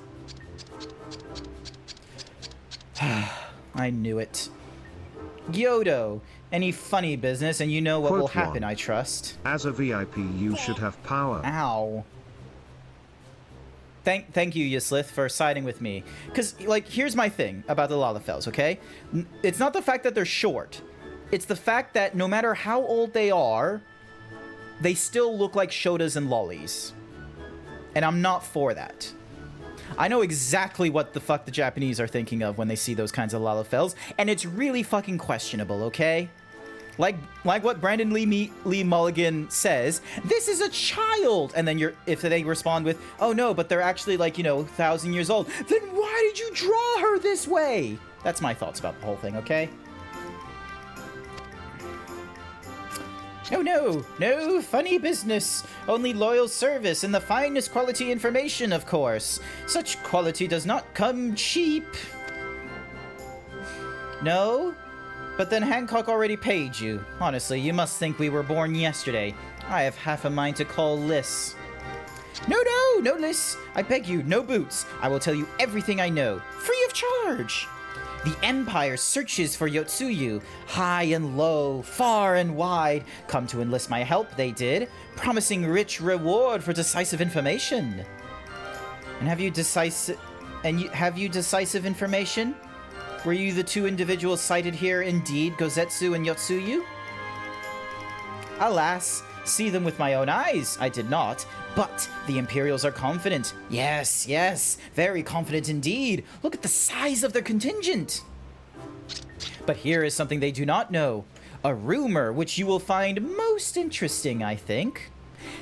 I knew it. Yodo, any funny business and you know what will happen, I trust. As a VIP, you should have power. Ow. Thank you, Yislith, for siding with me. Because, like, here's my thing about the Lalafels, okay? It's not the fact that they're short. It's the fact that no matter how old they are, they still look like Shotas and lollies. And I'm not for that. I know exactly what the fuck the Japanese are thinking of when they see those kinds of Lalafels, and it's really fucking questionable, okay? Like what Brandon Lee Mulligan says, this is a child! And then if they respond with, oh no, but they're actually like, you know, 1,000 years old, then why did you draw her this way? That's my thoughts about the whole thing, okay? Oh no funny business, only loyal service and the finest quality information, of course. Such quality does not come cheap. No? But then Hancock already paid you. Honestly, you must think we were born yesterday. I have half a mind to call Liss. No, Liz. I beg you, no boots. I will tell you everything I know, free of charge. The Empire searches for Yotsuyu, high and low, far and wide. Come to enlist my help, they did, promising rich reward for decisive information. And have you decisive information? Were you the two individuals cited here indeed, Gozetsu and Yotsuyu? Alas, see them with my own eyes, I did not. But the Imperials are confident. Yes, very confident indeed. Look at the size of their contingent. But here is something they do not know. A rumor which you will find most interesting, I think.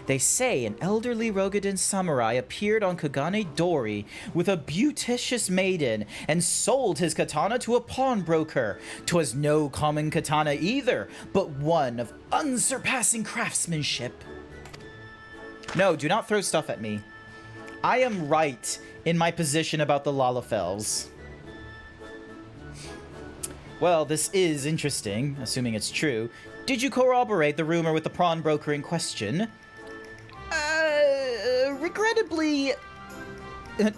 They say an elderly Rogadan samurai appeared on Kagane Dori with a beauticious maiden and sold his katana to a pawnbroker. 'Twas no common katana either, but one of unsurpassing craftsmanship. No, do not throw stuff at me. I am right in my position about the Lalafels. Well, this is interesting, assuming it's true. Did you corroborate the rumor with the pawnbroker in question? Regrettably...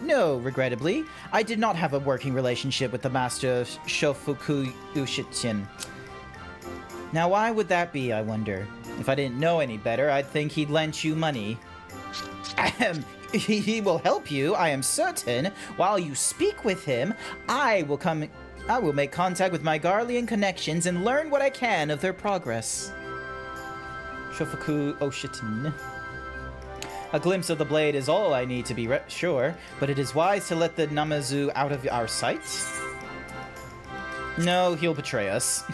no, regrettably. I did not have a working relationship with the master of Shofuku Ushichin. Now, why would that be, I wonder? If I didn't know any better, I'd think he'd lent you money. He will help you, I am certain. While you speak with him, I will make contact with my Garlean connections and learn what I can of their progress. Shofuku Oshitin. A glimpse of the blade is all I need to be sure, but it is wise to let the Namazu out of our sight. No, he'll betray us.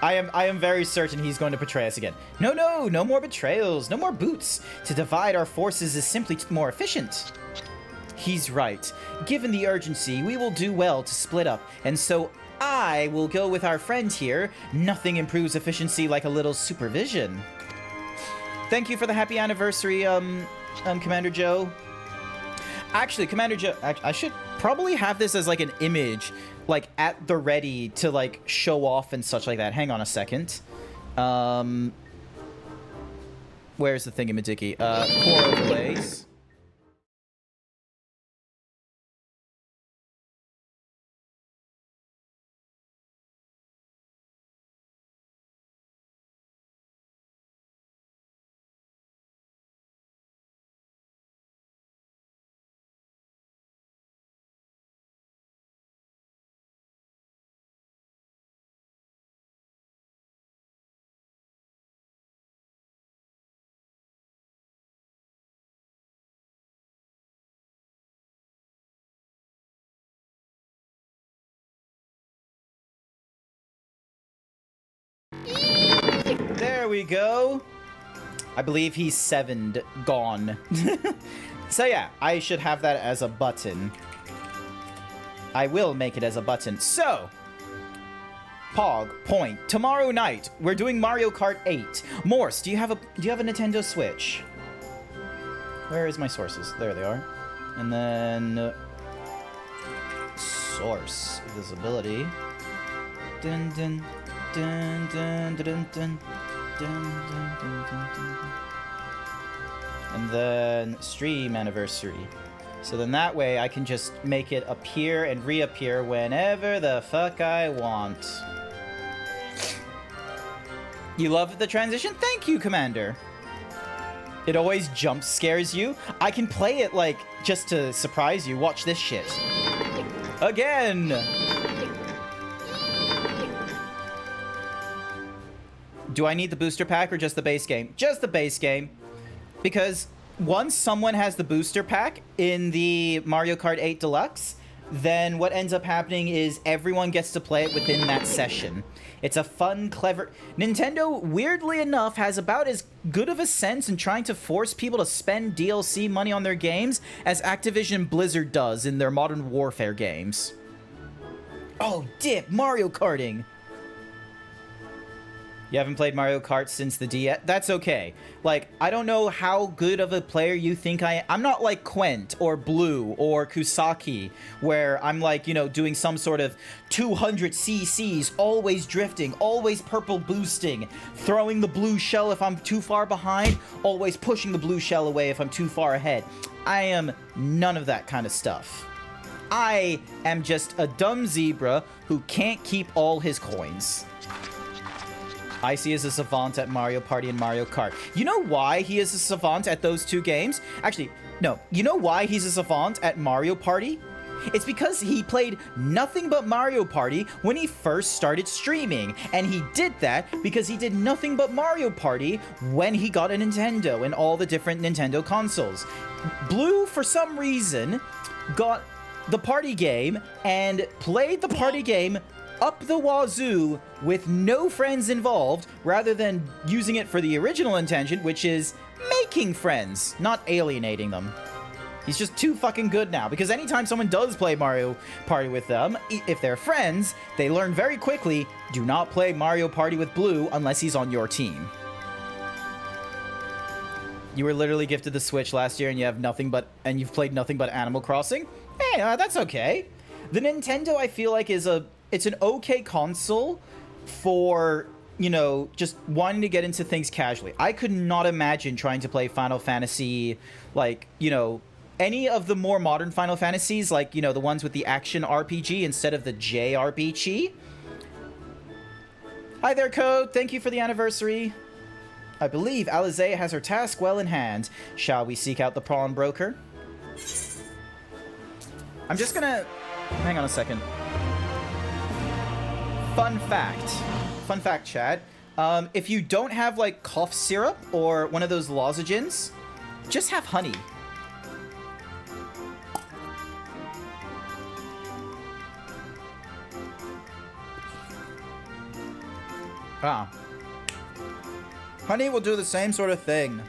I am very certain he's going to betray us again. No more betrayals, no more boots. To divide our forces is simply more efficient. He's right. Given the urgency, we will do well to split up, and so I will go with our friend here. Nothing improves efficiency like a little supervision. Thank you for the happy anniversary, Commander Joe. Actually, Commander Joe, I should probably have this as like an image, like at the ready to like show off and such like that. Hang on a second. Where's the thingamajiggy? Core overlays. There we go. I believe he's 7'd gone. So yeah, I should have that as a button. I will make it as a button. So, Pog, point. Tomorrow night, we're doing Mario Kart 8. Morse, do you have a Nintendo Switch? Where is my sources? There they are. And then source visibility. Dun dun dun dun dun dun. And then stream anniversary. So then that way I can just make it appear and reappear whenever the fuck I want. You love the transition? Thank you, Commander. It always jump scares you. I can play it like just to surprise you. Watch this shit. Again. Do I need the booster pack or just the base game? Just the base game. Because once someone has the booster pack in the Mario Kart 8 Deluxe, then what ends up happening is everyone gets to play it within that session. It's a fun, clever... Nintendo, weirdly enough, has about as good of a sense in trying to force people to spend DLC money on their games as Activision Blizzard does in their Modern Warfare games. Oh, dip! Mario Karting! You haven't played Mario Kart since the DS? That's okay. Like, I don't know how good of a player you think I am. I'm not like Quent or Blue or Kusaki, where I'm like, you know, doing some sort of 200 cc's, always drifting, always purple boosting, throwing the blue shell if I'm too far behind, always pushing the blue shell away if I'm too far ahead. I am none of that kind of stuff. I am just a dumb zebra who can't keep all his coins. Icy is a savant at Mario Party and Mario Kart. You know why he is a savant at those two games? Actually, no. You know why he's a savant at Mario Party? It's because he played nothing but Mario Party when he first started streaming. And he did that because he did nothing but Mario Party when he got a Nintendo and all the different Nintendo consoles. Blue, for some reason, got the party game and played the party game up the wazoo with no friends involved, rather than using it for the original intention, which is making friends, not alienating them. He's just too fucking good now, because anytime someone does play Mario Party with them, if they're friends, they learn very quickly, do not play Mario Party with Blue unless he's on your team. You were literally gifted the Switch last year and you have nothing but, and you've played nothing but Animal Crossing? Hey, that's okay. The Nintendo, I feel like, it's an okay console for, you know, just wanting to get into things casually. I could not imagine trying to play Final Fantasy, like, you know, any of the more modern Final Fantasies, like, you know, the ones with the action RPG instead of the JRPG. Hi there, Code. Thank you for the anniversary. I believe Alizé has her task well in hand. Shall we seek out the pawnbroker? I'm just gonna... Hang on a second. Fun fact, chat. If you don't have, like, cough syrup or one of those lozenges, just have honey. Ah. Honey will do the same sort of thing.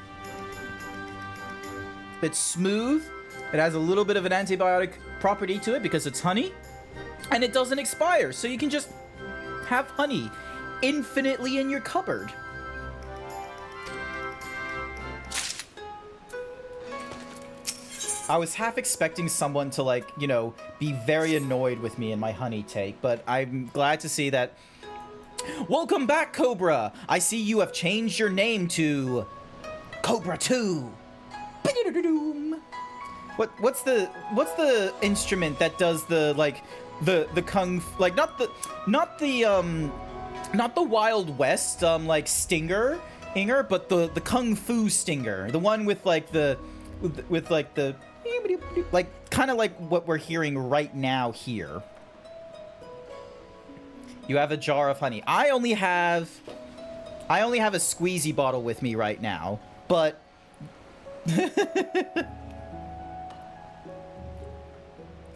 It's smooth. It has a little bit of an antibiotic property to it because it's honey. And it doesn't expire, so you can just have honey infinitely in your cupboard. I was half expecting someone to, like, you know, be very annoyed with me in my honey take, but I'm glad to see that... Welcome back, Cobra! I see you have changed your name to... Cobra 2! What's the instrument that does the, like... The kung, like, not the Wild West, like, stinger, but the kung fu stinger, the one with, like, like, kind of like what we're hearing right now here. You have a jar of honey. I only have a squeezy bottle with me right now, but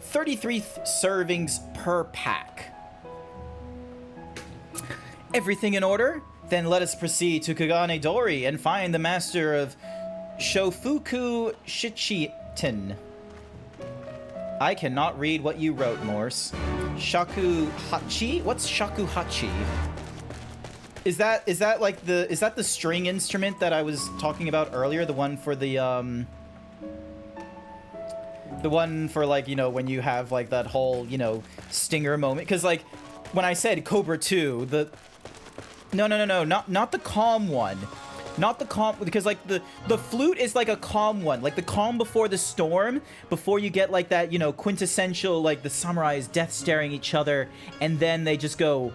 33 servings per pack. Everything in order? Then let us proceed to Kagane Dori and find the master of Shofuku Shichitin. I cannot read what you wrote, Morse. Shakuhachi? What's shakuhachi? Is that like the string instrument that I was talking about earlier? The one for like, you know, when you have like that whole, you know, stinger moment. Because like when I said Cobra 2, no, not the calm one. Not the calm, because like the flute is like a calm one, like the calm before the storm, before you get like that, you know, quintessential, like the samurais death staring each other, and then they just go,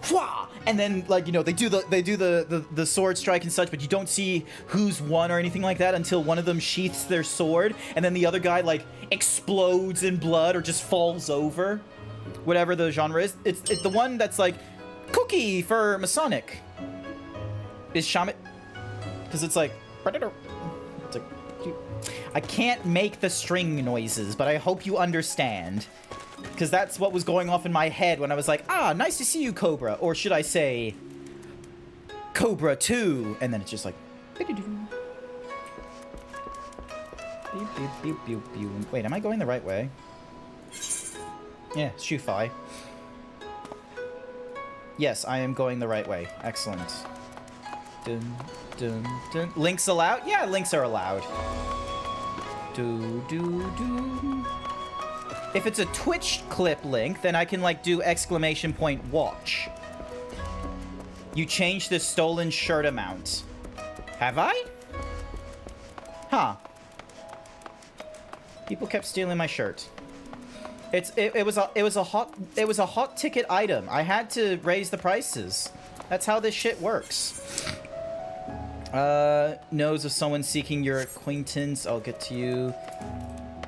Fwah! And then, like, you know, they do the sword strike and such, but you don't see who's won or anything like that until one of them sheaths their sword, and then the other guy like explodes in blood or just falls over, whatever the genre is. It's the one that's like Cookie for Masonic is Shaman. Because it's like, I can't make the string noises, but I hope you understand. Because that's what was going off in my head when I was like, ah, nice to see you, Cobra. Or should I say, Cobra 2? And then it's just like, wait, am I going the right way? Yeah, Shu-Fi. Yes, I am going the right way. Excellent. Dun, dun, dun. Links allowed? Yeah, links are allowed. Do, do, do. If it's a Twitch clip link, then I can, like, do ! watch. You changed the stolen shirt amount. Have I? Huh. People kept stealing my shirt. It was a hot ticket item. I had to raise the prices. That's how this shit works. Knows of someone seeking your acquaintance. I'll get to you.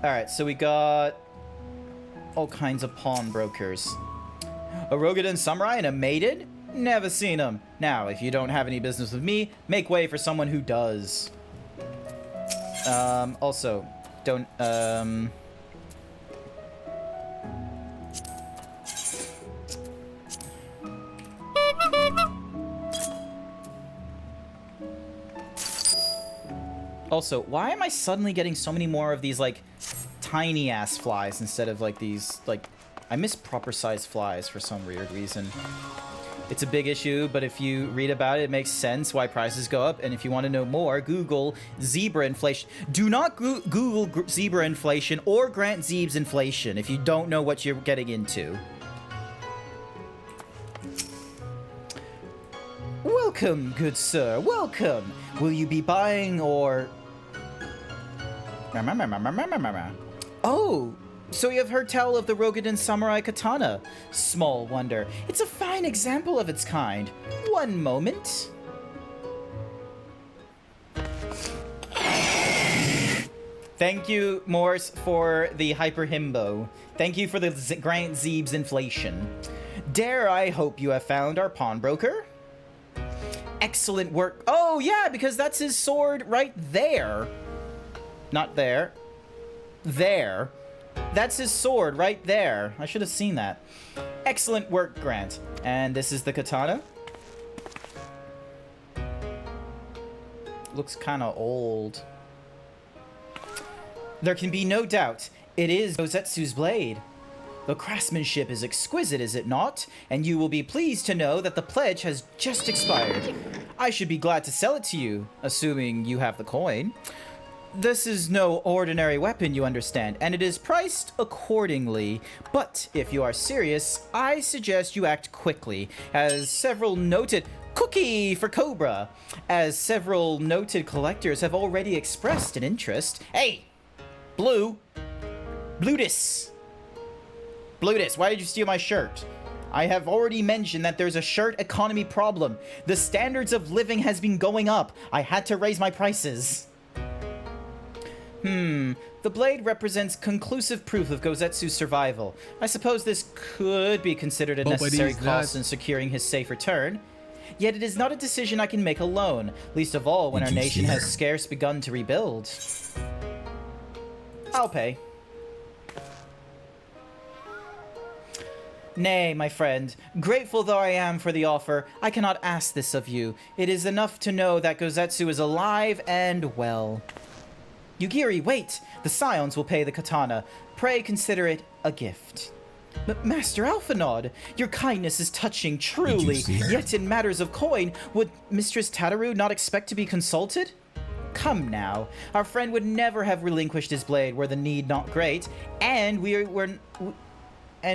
Alright, so we got all kinds of pawnbrokers. A Rogadan samurai and a maiden? Never seen them. Now, if you don't have any business with me, make way for someone who does. Also, don't, Also, why am I suddenly getting so many more of these, like, tiny-ass flies instead of, like, these, like... I miss proper-sized flies for some weird reason. It's a big issue, but if you read about it, it makes sense why prices go up. And if you want to know more, Google zebra inflation. Do not Google zebra inflation or GrantZeebs inflation if you don't know what you're getting into. Welcome, good sir. Welcome. Will you be buying or... Oh, so you have heard tell of the Rogadan Samurai Katana. Small wonder. It's a fine example of its kind. One moment. Thank you, Morse, for the Hyper Himbo. Thank you for the GrantZeebs inflation. Dare I hope you have found our pawnbroker? Excellent work. Oh, yeah, because that's his sword right there. Not there. There. That's his sword right there. I should have seen that. Excellent work, Grant. And this is the katana. Looks kind of old. There can be no doubt. It is Gozetsu's blade. The craftsmanship is exquisite, is it not? And you will be pleased to know that the pledge has just expired. I should be glad to sell it to you, assuming you have the coin. This is no ordinary weapon, you understand, and it is priced accordingly. But if you are serious, I suggest you act quickly, as several noted... Cookie for Cobra! As several noted collectors have already expressed an interest. Hey! Blue! Blutus! Blutus, why did you steal my shirt? I have already mentioned that there's a shirt economy problem. The standards of living has been going up. I had to raise my prices. The blade represents conclusive proof of Gozetsu's survival. I suppose this could be considered a necessary cost in securing his safe return. Yet it is not a decision I can make alone, least of all when our nation has scarce begun to rebuild. I'll pay. Nay, my friend, grateful though I am for the offer, I cannot ask this of you. It is enough to know that Gozetsu is alive and well. Yugiri, wait! The Scions will pay the katana. Pray consider it a gift. Master Alphanod, your kindness is touching, truly. Yet in matters of coin, would Mistress Tataru not expect to be consulted? Come now, our friend would never have relinquished his blade were the need not great, and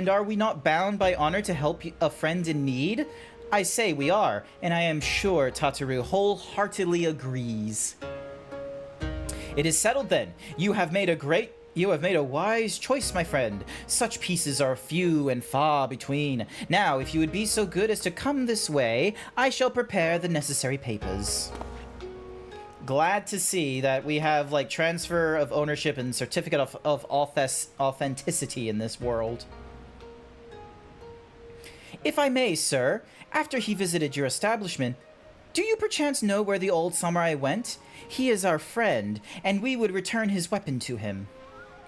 are we not bound by honor to help a friend in need? I say we are, and I am sure Tataru wholeheartedly agrees. It is settled then. You have made a wise choice, my friend. Such pieces are few and far between. Now, if you would be so good as to come this way, I shall prepare the necessary papers. Glad to see that we have, like, transfer of ownership and certificate of authenticity in this world. If I may, sir, after he visited your establishment, do you perchance know where the old samurai went? He is our friend, and we would return his weapon to him.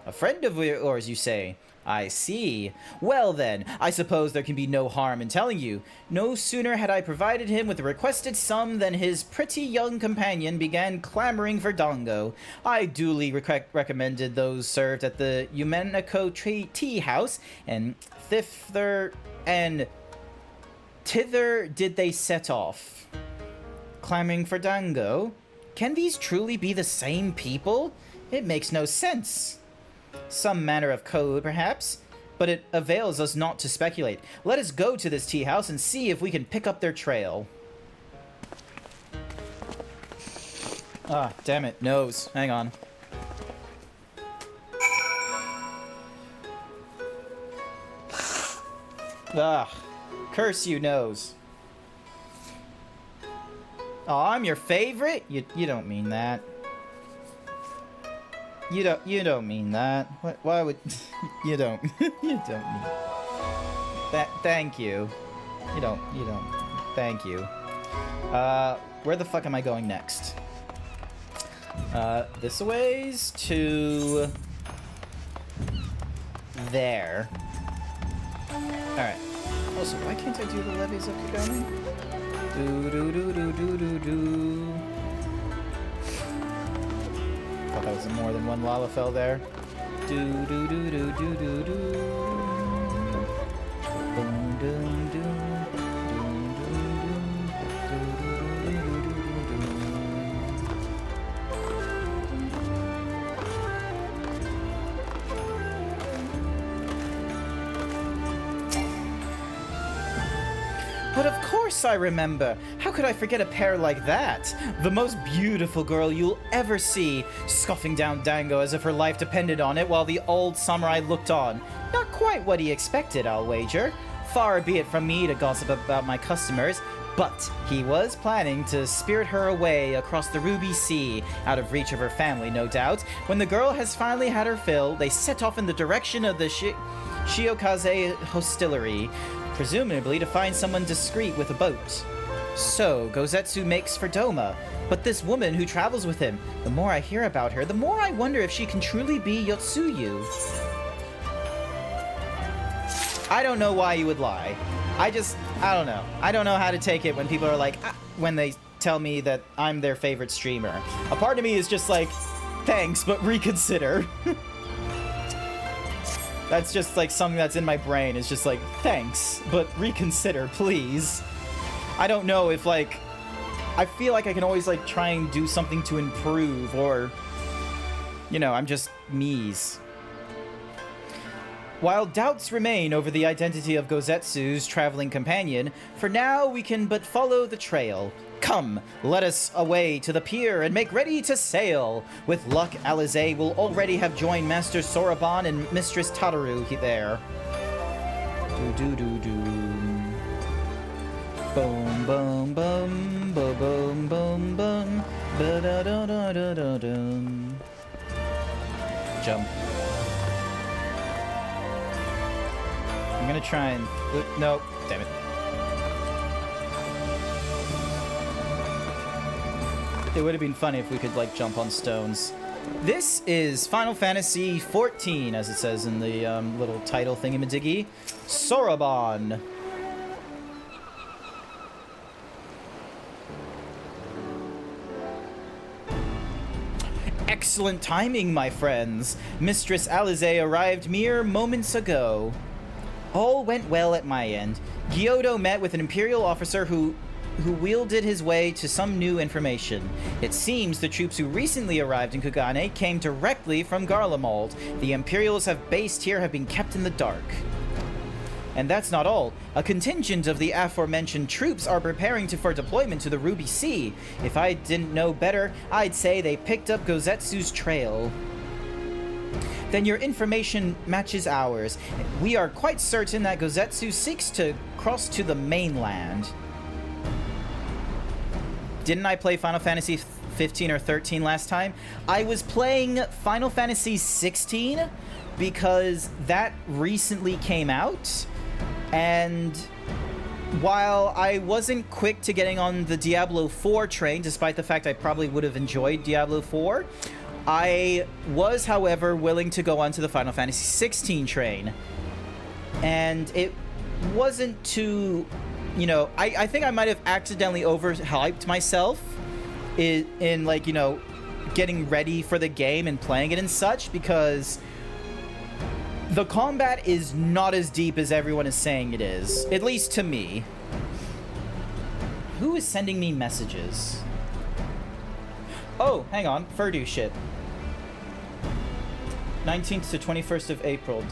A friend of yours, you say? I see. Well then, I suppose there can be no harm in telling you. No sooner had I provided him with the requested sum than his pretty young companion began clamoring for dango. I duly recommended those served at the Umenako Tea House, and thither, and... Thither did they set off, clamoring for Dango. Can these truly be the same people? It makes no sense. Some manner of code, perhaps, but it avails us not to speculate. Let us go to this tea house and see if we can pick up their trail. Ah, damn it, nose. Hang on. Ah, curse you, nose. Oh, I'm your favorite? You don't mean that. You don't mean that. Why would you don't you don't mean that? Thank you. You don't thank you. Where the fuck am I going next? This a ways to there. Alright. Also, why can't I do the levies of Kagami? Do. Thought that was more than one Lalafell there. Do. Boom, doom, doom. But of course I remember! How could I forget a pair like that? The most beautiful girl you'll ever see, scoffing down Dango as if her life depended on it while the old samurai looked on. Not quite what he expected, I'll wager. Far be it from me to gossip about my customers, but he was planning to spirit her away across the Ruby Sea, out of reach of her family, no doubt. When the girl has finally had her fill, they set off in the direction of the Shiokaze hostelry, presumably to find someone discreet with a boat. So, Gozetsu makes for Doma, but this woman who travels with him, the more I hear about her, the more I wonder if she can truly be Yotsuyu. I don't know why you would lie. I don't know. I don't know how to take it when people are like, when they tell me that I'm their favorite streamer. A part of me is just like, thanks, but reconsider. That's just like something that's in my brain. It's just like, thanks, but reconsider, please. I don't know if like, I feel like I can always like try and do something to improve, or, you know, I'm just me's. While doubts remain over the identity of Gozetsu's traveling companion, for now we can but follow the trail. Come, let us away to the pier and make ready to sail. With luck, Alize will already have joined Master Soraban and Mistress Tataru there. Do. Boom, boom, boom, boom, boom, boom, boom. Ba-da-da-da-da-da-dum. Jump. I'm gonna try and... no, damn it. It would have been funny if we could, like, jump on stones. This is Final Fantasy XIV, as it says in the little title thingamadiggy. Soraban. Excellent timing, my friends. Mistress Alize arrived mere moments ago. All went well at my end. Gyodo met with an Imperial officer who wielded his way to some new information. It seems the troops who recently arrived in Kugane came directly from Garlemald. The Imperials have based here have been kept in the dark. And that's not all. A contingent of the aforementioned troops are preparing for deployment to the Ruby Sea. If I didn't know better, I'd say they picked up Gozetsu's trail. Then your information matches ours. We are quite certain that Gozetsu seeks to cross to the mainland. Didn't I play Final Fantasy 15 or 13 last time? I was playing Final Fantasy 16 because that recently came out, and while I wasn't quick to getting on the Diablo 4 train, despite the fact I probably would have enjoyed Diablo 4, I was, however, willing to go onto the Final Fantasy 16 train. And it wasn't too... You know, I think I might have accidentally overhyped myself in like, you know, getting ready for the game and playing it and such, because the combat is not as deep as everyone is saying it is, at least to me. who is sending me messages? Oh, hang on. Furdu shit. 19th to 21st of April.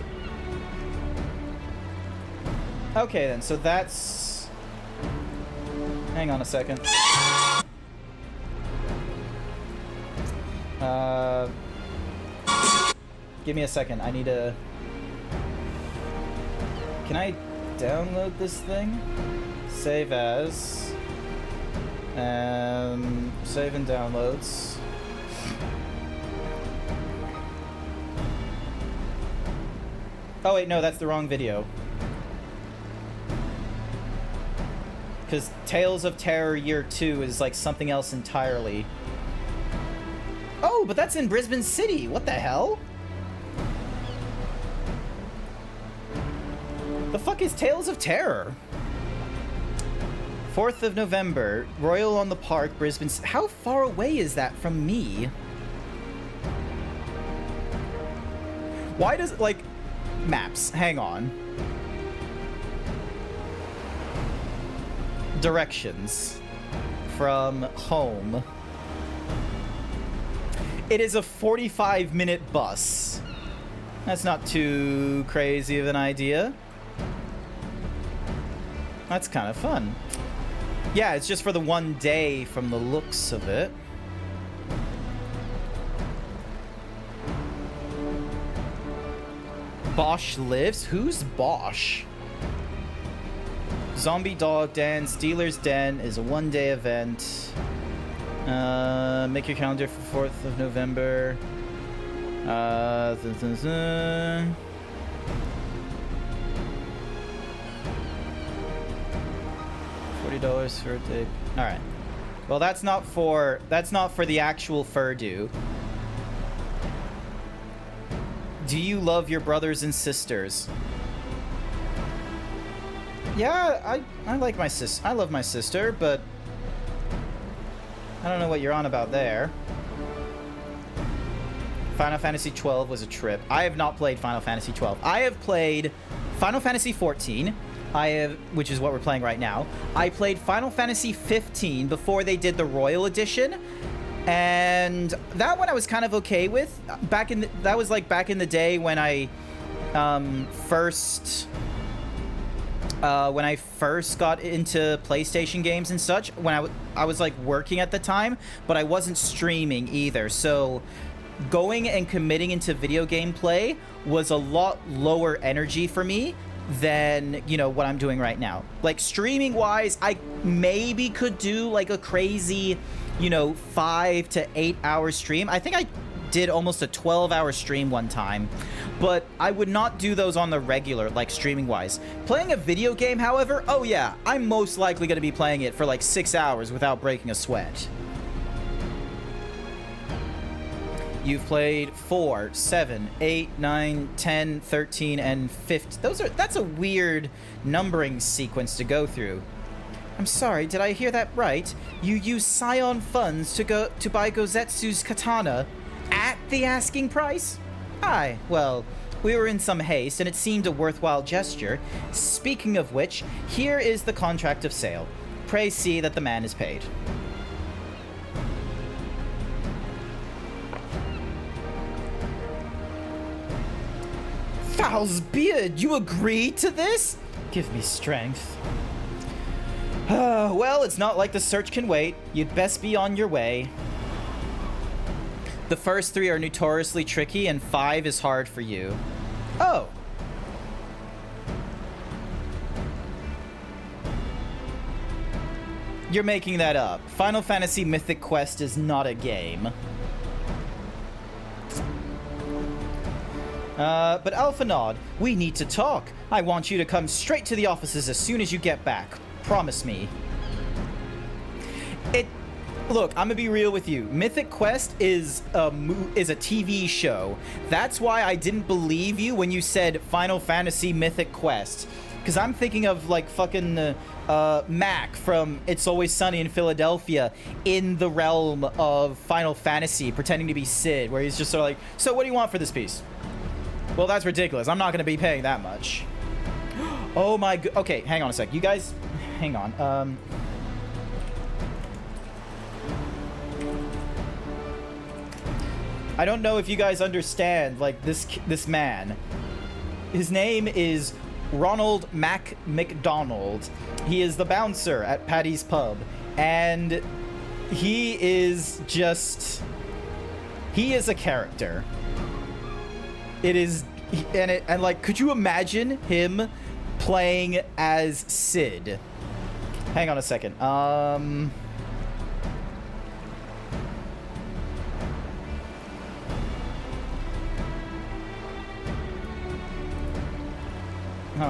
Okay, then. So that's... Hang on a second. Give me a second. I need to... Can I download this thing? Save as... Save and downloads. Oh wait, no, that's the wrong video. Because Tales of Terror Year 2 is like something else entirely. Oh, but that's in Brisbane City. What the hell? The fuck is Tales of Terror? 4th of November, Royal on the Park, Brisbane. How far away is that from me? Why does, like, maps, hang on. Directions from home. It is a 45-minute bus. That's not too crazy of an idea. That's kind of fun. Yeah, it's just for the one day from the looks of it. Bosch lives? Who's Bosch? Zombie Dog Den, Steeler's Den is a one-day event. Make your calendar for 4th of November. $40 for a day. All right. Well, that's not for the actual Furdu. Do you love your brothers and sisters? Yeah, I like my sis. I love my sister, but I don't know what you're on about there. Final Fantasy XII was a trip. I have not played Final Fantasy XII. I have played Final Fantasy XIV. Which is what we're playing right now. I played Final Fantasy 15 before they did the Royal Edition, and that one I was kind of okay with. That was like back in the day when I first got into PlayStation games and such. When I was like working at the time, but I wasn't streaming either. So going and committing into video game play was a lot lower energy for me than, you know, what I'm doing right now. Like, streaming wise, I maybe could do like a crazy, you know, 5 to 8 hour stream. I think I did almost a 12-hour stream one time, but I would not do those on the regular, like streaming wise. Playing a video game, however, oh yeah, I'm most likely going to be playing it for like 6 hours without breaking a sweat. You've played 4, 7, 8, 9, 10, 13, and 15. That's a weird numbering sequence to go through. I'm sorry, did I hear that right? You use Scion funds to buy Gozetsu's katana at the asking price? Aye, well, we were in some haste and it seemed a worthwhile gesture. Speaking of which, here is the contract of sale. Pray see that the man is paid. Fowl's beard, you agreed to this? Give me strength. Well, it's not like the search can wait. You'd best be on your way. The first 3 are notoriously tricky, and 5 is hard for you. Oh. You're making that up. Final Fantasy Mythic Quest is not a game. But Alphanod, we need to talk. I want you to come straight to the offices as soon as you get back. Promise me. Look, I'm gonna be real with you. Mythic Quest is a TV show. That's why I didn't believe you when you said Final Fantasy Mythic Quest. Because I'm thinking of, like, fucking Mac from It's Always Sunny in Philadelphia in the realm of Final Fantasy, pretending to be Sid, where he's just sort of like, so what do you want for this piece? Well, that's ridiculous. I'm not going to be paying that much. Oh my god. Okay, hang on a sec. You guys, hang on. I don't know if you guys understand, like, this man. His name is Ronald McDonald. He is the bouncer at Paddy's Pub. And he is just... He is a character. It is... And like, could you imagine him playing as Sid? Hang on a second. Hold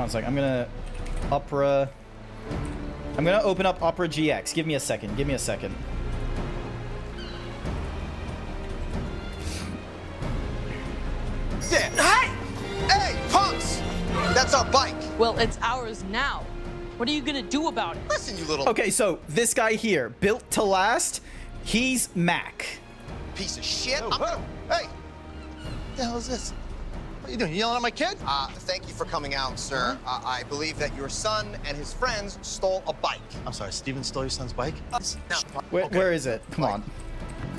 on a second. I'm gonna open up Opera GX. Give me a second. Give me a second. Yeah. Hey! Hey, punks! That's our bike. Well, it's ours now. What are you gonna do about it? Listen, you little... Okay, so this guy here, built to last, he's Mac. Piece of shit. Oh, hey! What the hell is this? What are you doing? You yelling at my kid? Thank you for coming out, sir. I believe that your son and his friends stole a bike. I'm sorry, Steven stole your son's bike? No. Where is it? Come on.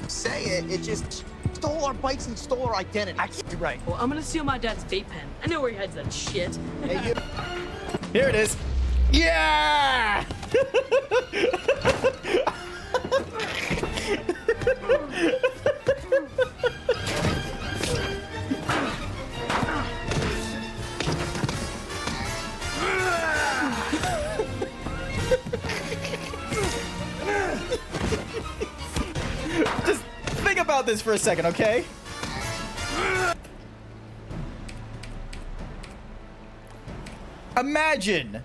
Say it. It just stole our bikes and stole our identity. You're right. Well, I'm gonna steal my dad's vape pen. I know where he hides that shit. Hey, you... Here it is. Yeah! Just think about this for a second, okay? Imagine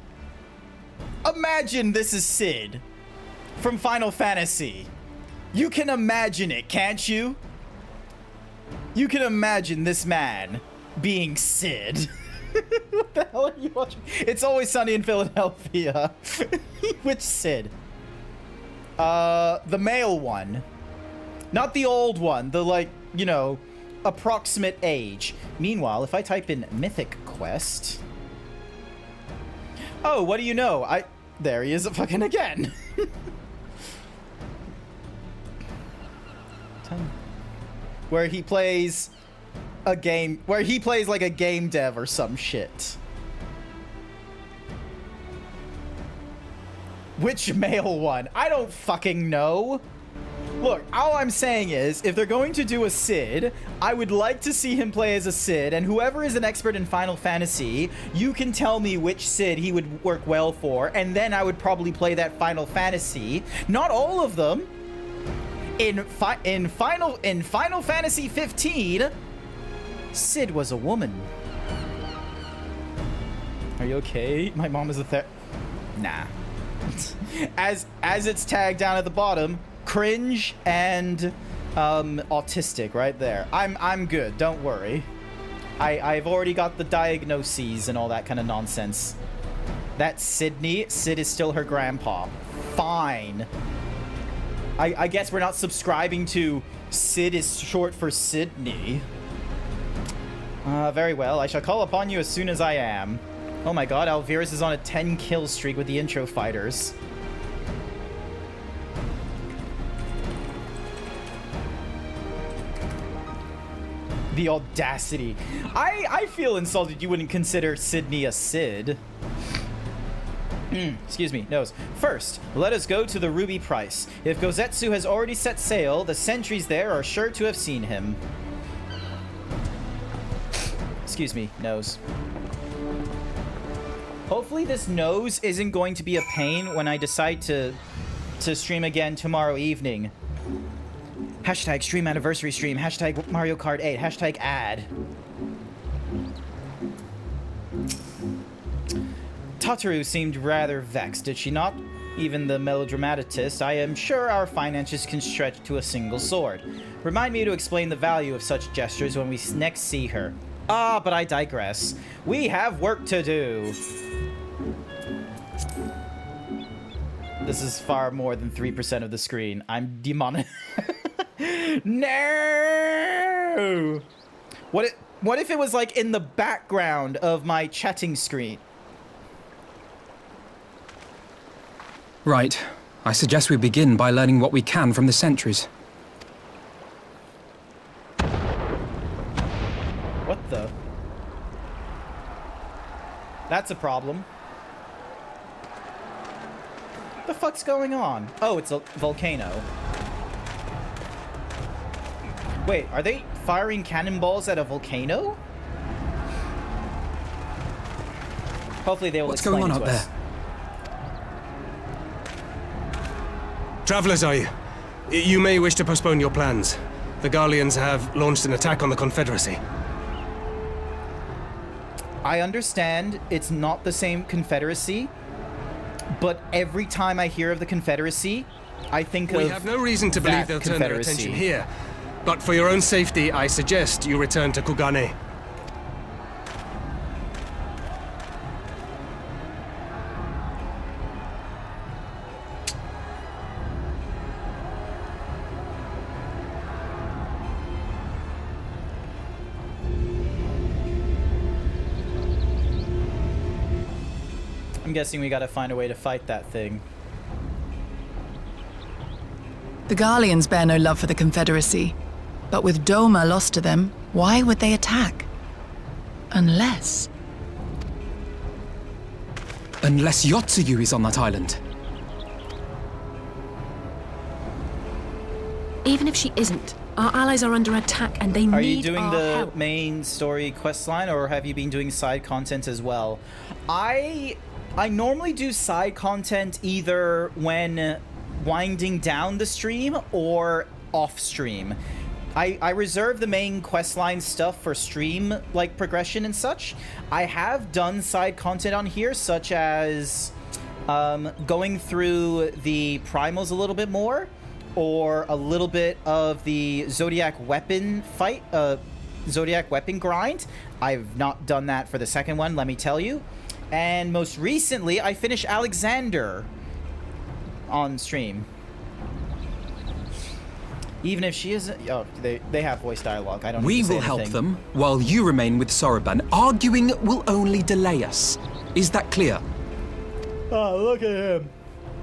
this is Sid from Final Fantasy. You can imagine it, can't you? You can imagine this man being Sid. What the hell are you watching? It's Always Sunny in Philadelphia. Which Sid? The male one. Not the old one. The, like, you know, approximate age. Meanwhile, if I type in Mythic Quest... Oh, what do you know? There he is fucking again. Where he plays a game... Where he plays like a game dev or some shit. Which male one? I don't fucking know. Look, all I'm saying is, if they're going to do a Sid, I would like to see him play as a Sid, and whoever is an expert in Final Fantasy, you can tell me which Sid he would work well for, and then I would probably play that Final Fantasy. Not all of them. In Final Fantasy 15, Sid was a woman. Are you okay? My mom is a Nah. As it's tagged down at the bottom, cringe and autistic right there. I'm good, don't worry. I've already got the diagnoses and all that kind of nonsense. That's Sydney. Sid is still her grandpa. Fine. I guess we're not subscribing to Sid is short for Sydney. Very well. I shall call upon you as soon as I am. Oh my god, Alvirus is on a 10 kill streak with the intro fighters. The audacity. I feel insulted you wouldn't consider Sydney a Sid. Excuse me, nose. First, let us go to the Ruby Price. If Gozetsu has already set sail, the sentries there are sure to have seen him. Excuse me, nose. Hopefully this nose isn't going to be a pain when I decide to stream again tomorrow evening. Hashtag stream anniversary stream. Hashtag Mario Kart 8. Hashtag ad. Tataru seemed rather vexed, did she not? Even the melodramatist, I am sure our finances can stretch to a single sword. Remind me to explain the value of such gestures when we next see her. Ah, but I digress. We have work to do. This is far more than 3% of the screen. I'm demonic. No! What if it was like in the background of my chatting screen? Right. I suggest we begin by learning what we can from the sentries. That's a problem. What the fuck's going on? Oh, it's a volcano. Wait, are they firing cannonballs at a volcano? Hopefully they will explain What's going on it up to us. there? Travelers, are you? You may wish to postpone your plans. The Garleans have launched an attack on the Confederacy. I understand it's not the same Confederacy, but every time I hear of the Confederacy, I think of We have no reason to believe they'll turn their attention here. But for your own safety, I suggest you return to Kugane. I'm guessing we gotta find a way to fight that thing. The Garleans bear no love for the Confederacy. But with Doma lost to them, why would they attack? Unless Yotsuyu is on that island. Even if she isn't, our allies are under attack and they need our help. Are you doing the main story quest line, or have you been doing side content as well? I normally do side content either when winding down the stream or off stream. I reserve the main questline stuff for stream, like progression and such. I have done side content on here, such as going through the primals a little bit more, or a little bit of the Zodiac weapon fight, Zodiac weapon grind. I've not done that for the second one, let me tell you. And most recently, I finished Alexander on stream. Even if she isn't... Oh, they have voice dialogue. I don't We need to say will help anything. them, while you remain with Soroban. Arguing will only delay us. Is that clear? Oh, look at him.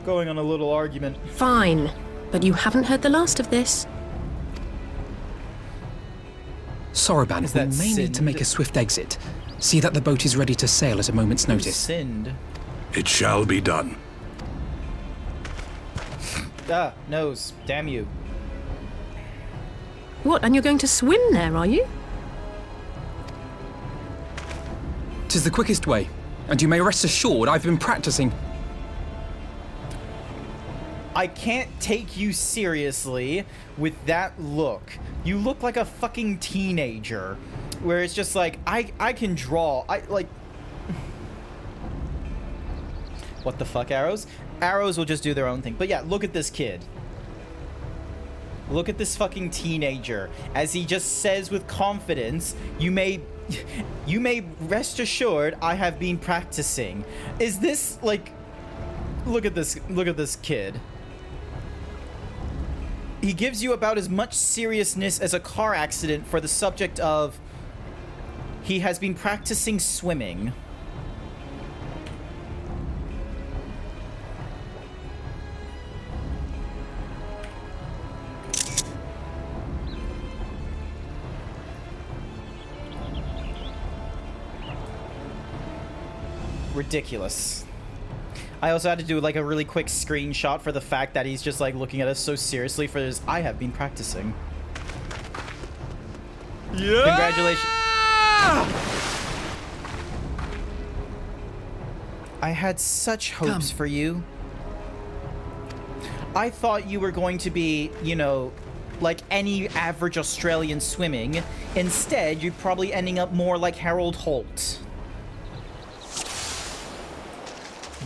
Going on a little argument. Fine, but you haven't heard the last of this. Soroban, Is we that may need to Sind? make a swift exit. See that the boat is ready to sail at a moment's notice. Sind. It shall be done. Ah, nose. Damn you. What, and you're going to swim there, are you? 'Tis the quickest way, and you may rest assured I've been practicing. I can't take you seriously with that look. You look like a fucking teenager. Where it's just like, I can draw. What the fuck, arrows? Arrows will just do their own thing. But yeah, look at this kid. Look at this fucking teenager. As he just says with confidence, you may rest assured I have been practicing. Is this like... Look at this kid. He gives you about as much seriousness as a car accident for the subject of he has been practicing swimming. Ridiculous. I also had to do like a really quick screenshot for the fact that he's just like looking at us so seriously for his I have been practicing. Yeah! Congratulations. I had such hopes for you. I thought you were going to be, you know, like any average Australian swimming. Instead, you're probably ending up more like Harold Holt.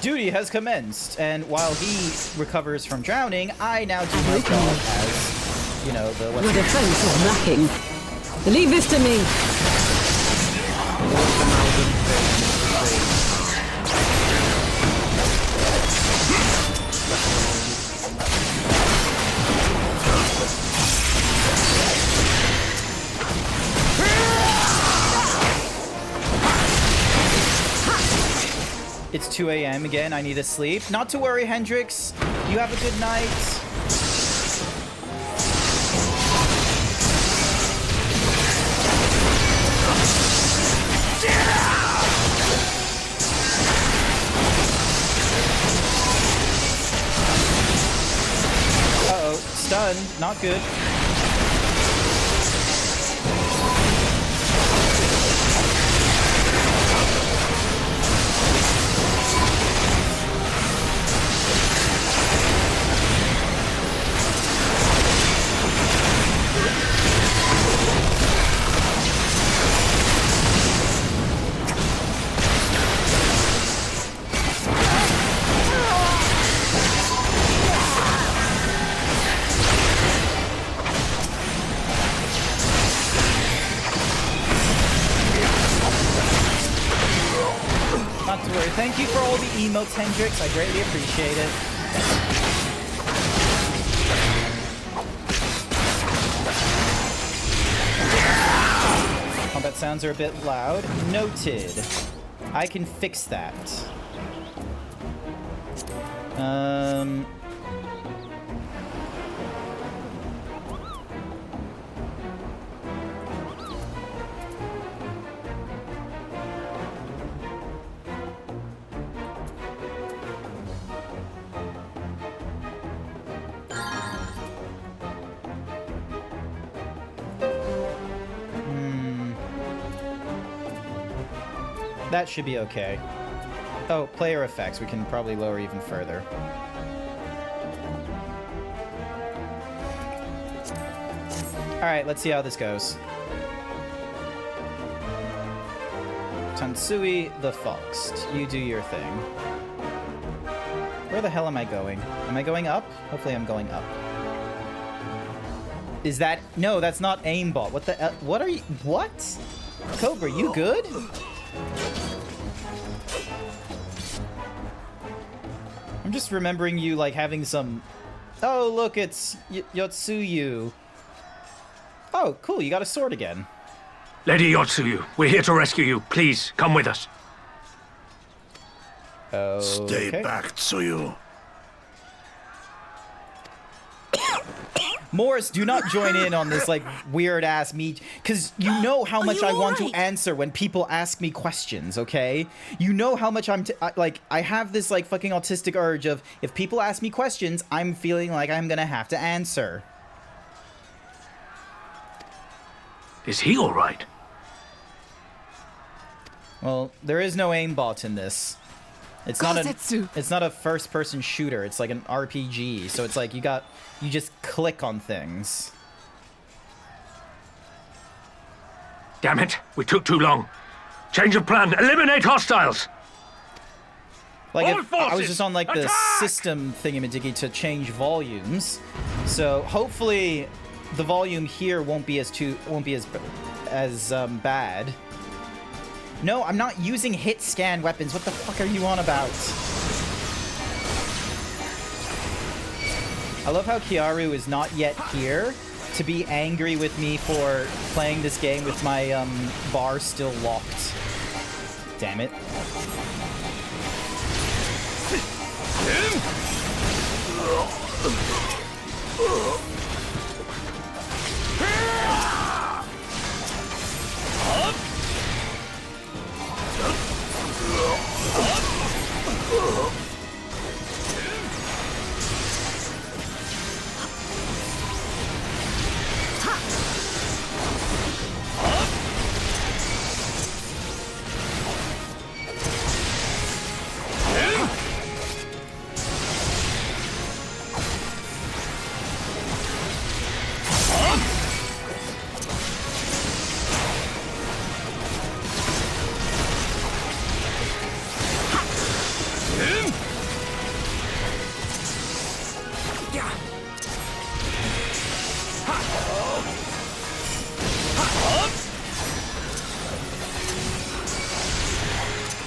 Duty has commenced, and while he recovers from drowning, I now do my job as, you know, the... Your defense is lacking. Leave this to me. It's 2 a.m. again. I need to sleep. Not to worry, Hendrix. You have a good night. stunned. Not good. Not to worry. Thank you for all the emotes, Hendrix. I greatly appreciate it. Combat sounds are a bit loud. Noted. I can fix that. That should be okay. Oh, player effects. We can probably lower even further. Alright, let's see how this goes. Tansui the Foxed. You do your thing. Where the hell am I going? Am I going up? Hopefully I'm going up. Is that... No, that's not aimbot. What the... What are you... What? Cobra, you good? I'm just remembering you, like, having some... Oh, look, it's Yotsuyu. Oh, cool, you got a sword again. Lady Yotsuyu, we're here to rescue you. Please, come with us. Stay back, Tsuyu. Morris, do not join in on this, like, weird-ass meat, because you know how much I want to answer when people ask me questions, okay? You know how much I have this, like, fucking autistic urge of, if people ask me questions, I'm feeling like I'm gonna have to answer. Is he all right? Well, there is no aimbot in this. It's not a first-person shooter. It's like an RPG. So it's like you just click on things. Damn it, we took too long. Change of plan. Eliminate hostiles. Like if I was just on like the system thingamajiggy to change volumes. So hopefully the volume here won't be as bad. No, I'm not using hit scan weapons. What the fuck are you on about? I love how Kiaru is not yet here to be angry with me for playing this game with my bar still locked. Damn it.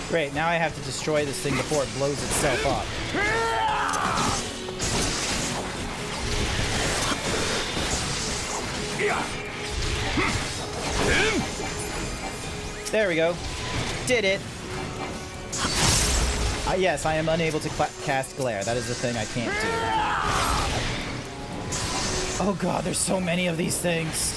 Great, now I have to destroy this thing before it blows itself up. There we go. Did it. Yes, I am unable to cast Glare. That is the thing I can't do. Oh god, there's so many of these things.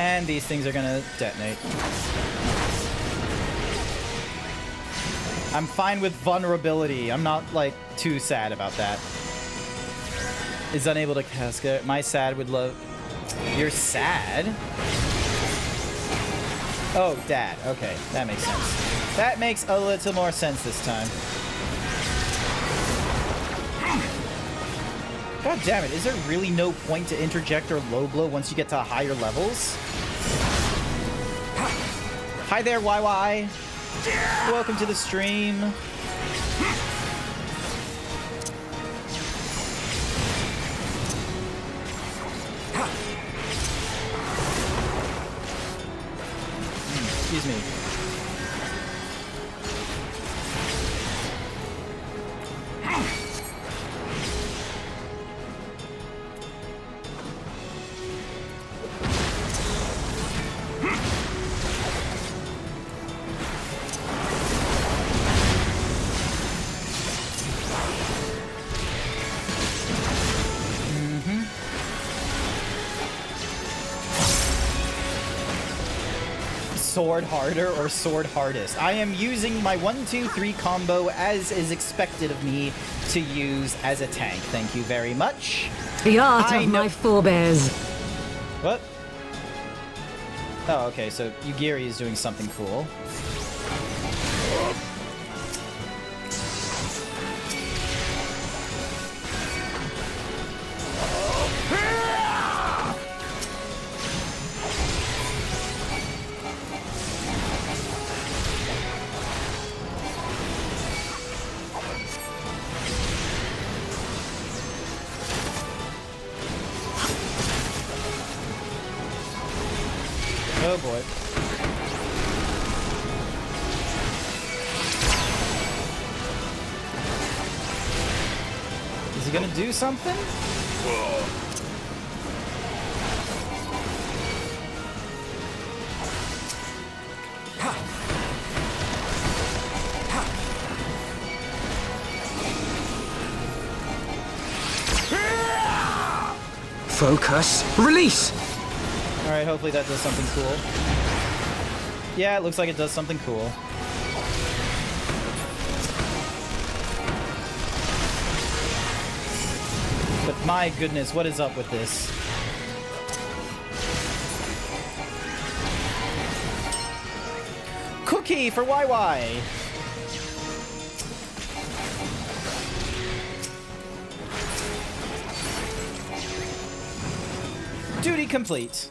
And these things are gonna detonate. I'm fine with vulnerability. I'm not, like, too sad about that. Is unable to cast it. My sad would love... You're sad? Oh, Dad. Okay, that makes sense. That makes a little more sense this time. God damn it, is there really no point to interject or low blow once you get to higher levels? Hi there, YY. Welcome to the stream. Excuse me. Sword harder or sword hardest. I am using my 1-2-3 combo as is expected of me to use as a tank. Thank you very much. The art of my forebears. What? Oh, okay, so Yugiri is doing something cool. Oh boy. Is he gonna do something? Focus. Release! Alright, hopefully that does something cool. Yeah, it looks like it does something cool. But my goodness, what is up with this? Cookie for YY! Duty complete.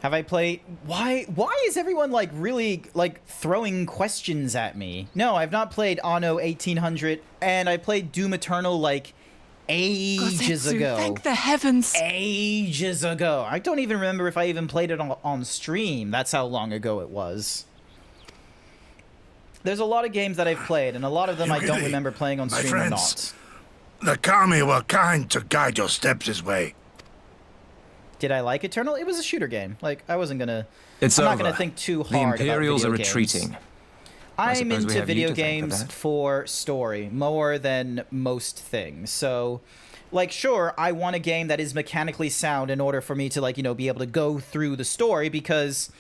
Have I played... Why is everyone, like, really, like, throwing questions at me? No, I've not played Anno 1800, and I played Doom Eternal, like, ages ago. Thank the heavens. Ages ago. I don't even remember if I even played it on stream. That's how long ago it was. There's a lot of games that I've played, and a lot of them I don't remember playing on stream or not. The Kami were kind to guide your steps this way. Did I like Eternal? It was a shooter game. Like, I wasn't gonna... I'm not gonna think too hard The Imperials about are video retreating. Games. I'm into video games for story more than most things. So, like, sure, I want a game that is mechanically sound in order for me to, like, you know, be able to go through the story because,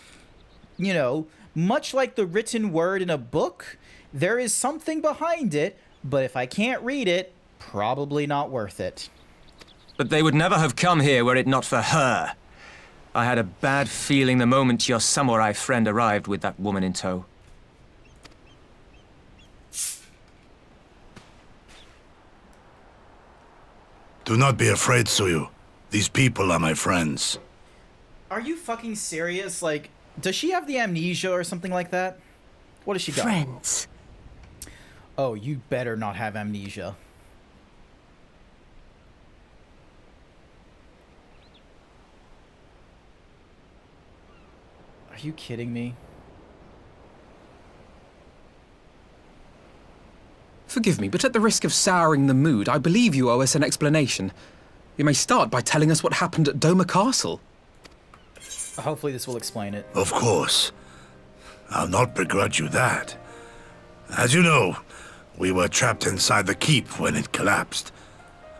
you know, much like the written word in a book, there is something behind it, but if I can't read it, probably not worth it. But they would never have come here were it not for her. I had a bad feeling the moment your samurai friend arrived with that woman in tow. Do not be afraid, Suyu. These people are my friends. Are you fucking serious? Like, does she have the amnesia or something like that? What does she got? Friends. Oh, you better not have amnesia. Are you kidding me? Forgive me, but at the risk of souring the mood, I believe you owe us an explanation. You may start by telling us what happened at Doma Castle. Hopefully this will explain it. Of course. I'll not begrudge you that. As you know, we were trapped inside the keep when it collapsed.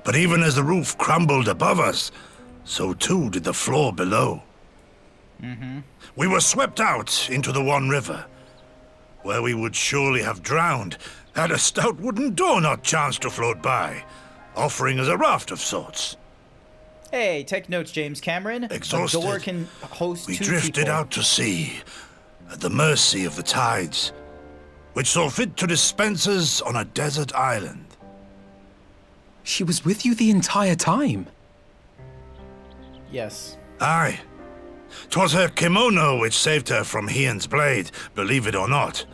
But even as the roof crumbled above us, so too did the floor below. We were swept out into the One River, where we would surely have drowned had a stout wooden door not chanced to float by, offering us a raft of sorts. Hey, take notes, James Cameron. Exhausted, a door can host we two drifted people. out to sea, at the mercy of the tides, which saw fit to dispense us on a desert island. She was with you the entire time? Yes. Aye. 'Twas her kimono which saved her from Hien's blade, believe it or not.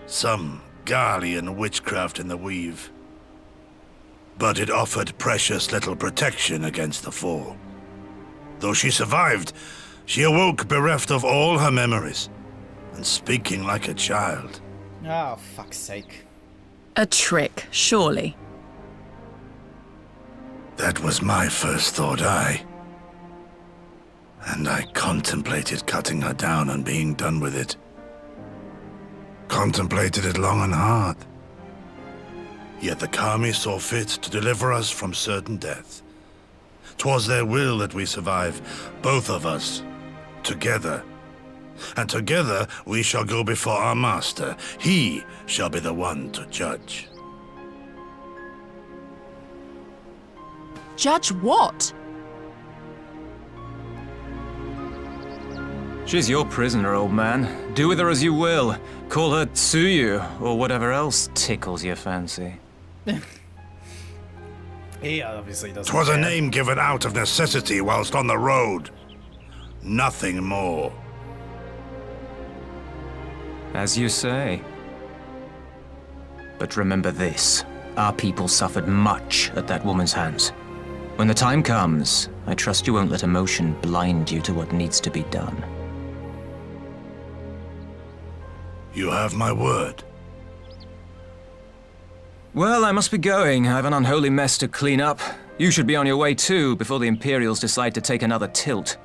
Some Garlean witchcraft in the weave. But it offered precious little protection against the fall. Though she survived, she awoke bereft of all her memories, and speaking like a child. Oh, fuck's sake. A trick, surely. That was my first thought, aye. And I contemplated cutting her down and being done with it. Contemplated it long and hard. Yet the Kami saw fit to deliver us from certain death. 'Twas their will that we survive, both of us, together. And together we shall go before our master. He shall be the one to judge. Judge what? She's your prisoner, old man. Do with her as you will. Call her Tsuyu, or whatever else tickles your fancy. He obviously doesn't 'Twas a care. name given out of necessity whilst on the road. Nothing more. As you say. But remember this. Our people suffered much at that woman's hands. When the time comes, I trust you won't let emotion blind you to what needs to be done. You have my word. Well, I must be going. I have an unholy mess to clean up. You should be on your way too, before the Imperials decide to take another tilt.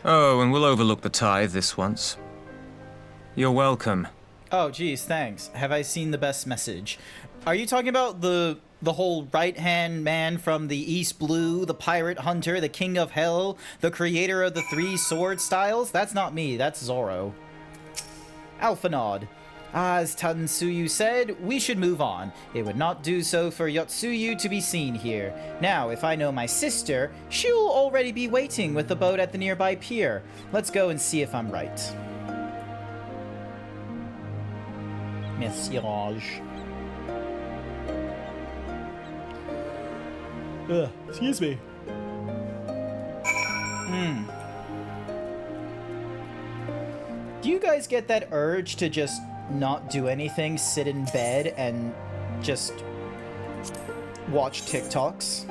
Oh, and we'll overlook the tithe this once. You're welcome. Oh, geez, thanks. Have I seen the best message? Are you talking about the whole right-hand man from the East Blue, the pirate hunter, the king of hell, the creator of the three sword styles? That's not me, that's Zoro. Alphanod. As Tansuyu said, we should move on. It would not do so for Yotsuyu to be seen here. Now, if I know my sister, she'll already be waiting with the boat at the nearby pier. Let's go and see if I'm right. Message. Excuse me. Do you guys get that urge to just not do anything, sit in bed, and just watch TikToks?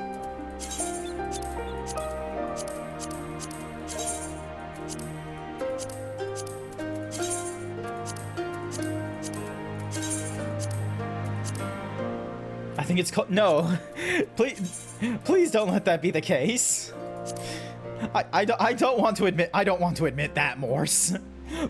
I think it's called... No. Please don't let that be the case. I don't want to admit that, Morse.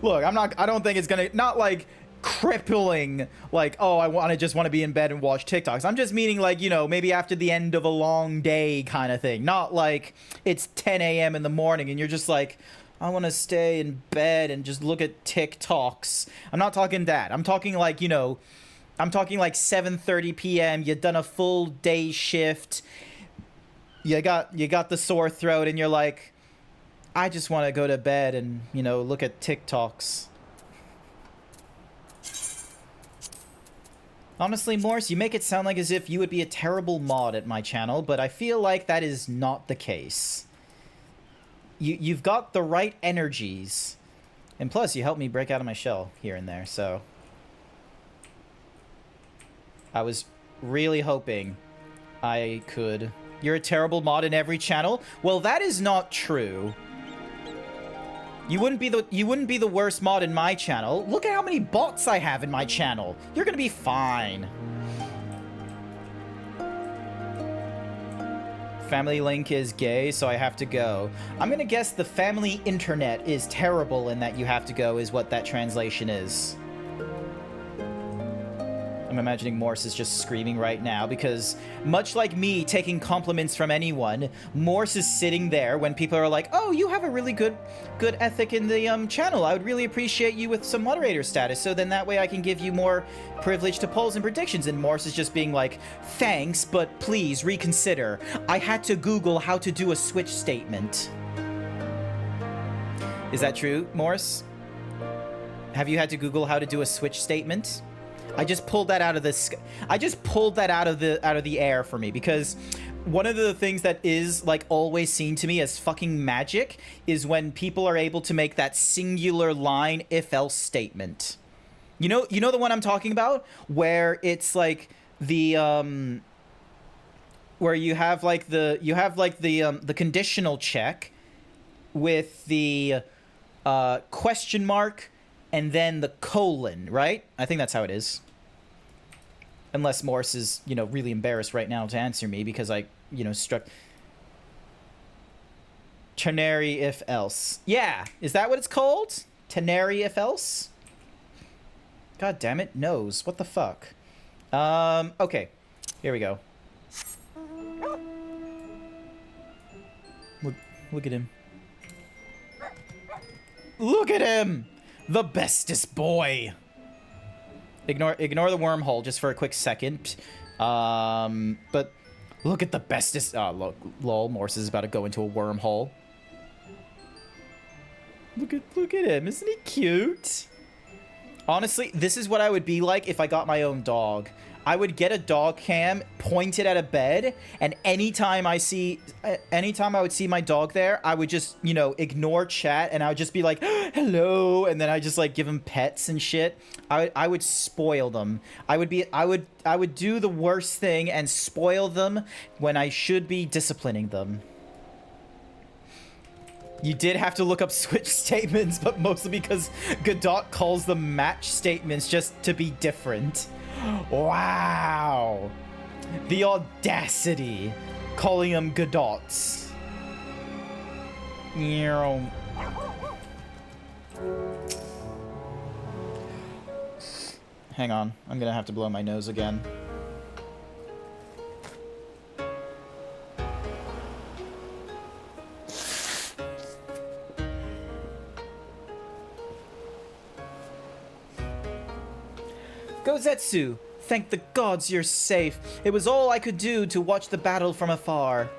Look, I don't think it's gonna, not like crippling, like, oh, I just want to be in bed and watch TikToks. I'm just meaning, like, you know, maybe after the end of a long day kind of thing. Not like it's 10 a.m. in the morning and you're just like, I want to stay in bed and just look at TikToks. I'm not talking that. I'm talking like, you know, I'm talking like 7:30 p.m. You've done a full day shift. You got the sore throat and you're like, I just want to go to bed and, you know, look at TikToks. Honestly, Morse, you make it sound like as if you would be a terrible mod at my channel, but I feel like that is not the case. You've got the right energies. And plus, you helped me break out of my shell here and there, so... I was really hoping I could... You're a terrible mod in every channel? Well, that is not true. You wouldn't be the worst mod in my channel. Look at how many bots I have in my channel. You're gonna be fine. Family Link is gay, so I have to go. I'm gonna guess the family internet is terrible and that you have to go is what that translation is. I'm imagining Morse is just screaming right now because, much like me taking compliments from anyone, Morse is sitting there when people are like, "Oh, you have a really good ethic in the channel. I would really appreciate you with some moderator status, so then that way I can give you more privilege to polls and predictions." And Morse is just being like, "Thanks, but please reconsider. I had to Google how to do a switch statement." Is that true, Morse? Have you had to Google how to do a switch statement? I just pulled that out of the air for me, because one of the things that is like always seen to me as fucking magic is when people are able to make that singular line if else statement. You know the one I'm talking about, where it's like the where you have like the conditional check with the question mark and then the colon, right? I think that's how it is. Unless Morse is, really embarrassed right now to answer me because I, struck... Ternary if else. Yeah, is that what it's called? Ternary if else? God damn it, nose. What the fuck? Okay. Here we go. Look at him. Look at him! The bestest boy. Ignore the wormhole just for a quick second. But look at the bestest. Oh, look, lol. Morse is about to go into a wormhole. Look at him. Isn't he cute? Honestly, this is what I would be like if I got my own dog. I would get a dog cam pointed at a bed, and anytime I would see my dog there, I would just, ignore chat, and I would just be like, hello, and then I just like give them pets and shit. I would spoil them. I would do the worst thing and spoil them when I should be disciplining them. You did have to look up switch statements, but mostly because Godot calls them match statements just to be different. Wow. The audacity. Calling them Godots. Hang on. I'm gonna have to blow my nose again. Gozetsu, thank the gods you're safe. It was all I could do to watch the battle from afar.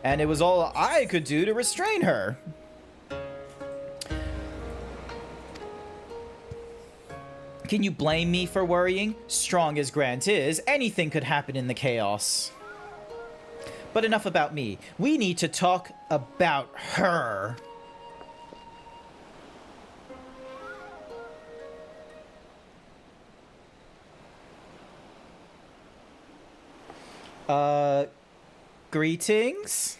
And it was all I could do to restrain her. Can you blame me for worrying? Strong as Grant is, anything could happen in the chaos. But enough about me. We need to talk about her. Greetings?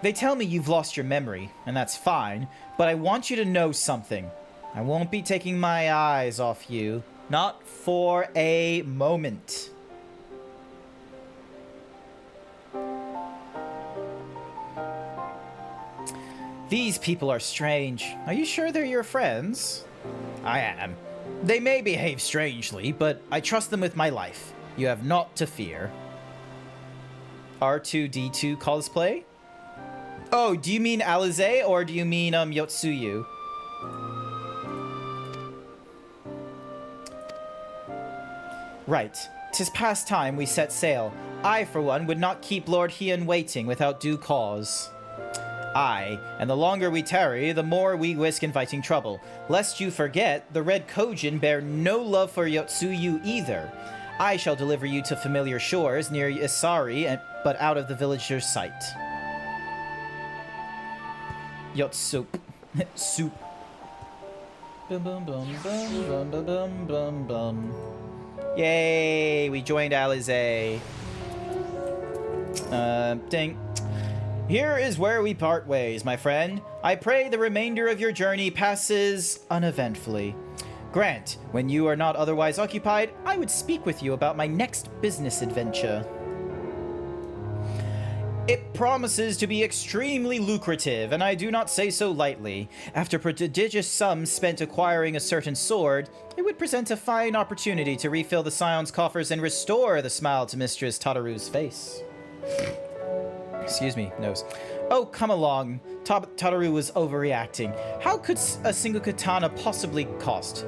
They tell me you've lost your memory, and that's fine, but I want you to know something. I won't be taking my eyes off you. Not for a moment. These people are strange. Are you sure they're your friends? I am. They may behave strangely, but I trust them with my life. You have naught to fear. R2-D2 cosplay? Oh, do you mean Alize or do you mean Yotsuyu? Right. 'Tis past time we set sail. I, for one, would not keep Lord Hien waiting without due cause. Aye, and the longer we tarry, the more we risk inviting trouble. Lest you forget, the Red Kojin bear no love for Yotsuyu either. I shall deliver you to familiar shores near Isari, but out of the villager's sight. Yotsup. Soup. Bum bum bum bum bum bum bum bum bum. Yay! We joined Alize. Ding. Here is where we part ways, my friend. I pray the remainder of your journey passes uneventfully. Grant, when you are not otherwise occupied, I would speak with you about my next business adventure. It promises to be extremely lucrative, and I do not say so lightly. After prodigious sums spent acquiring a certain sword, it would present a fine opportunity to refill the Scion's coffers and restore the smile to Mistress Tataru's face. Excuse me, nose. Oh, come along. Tataru was overreacting. How could a single katana possibly cost?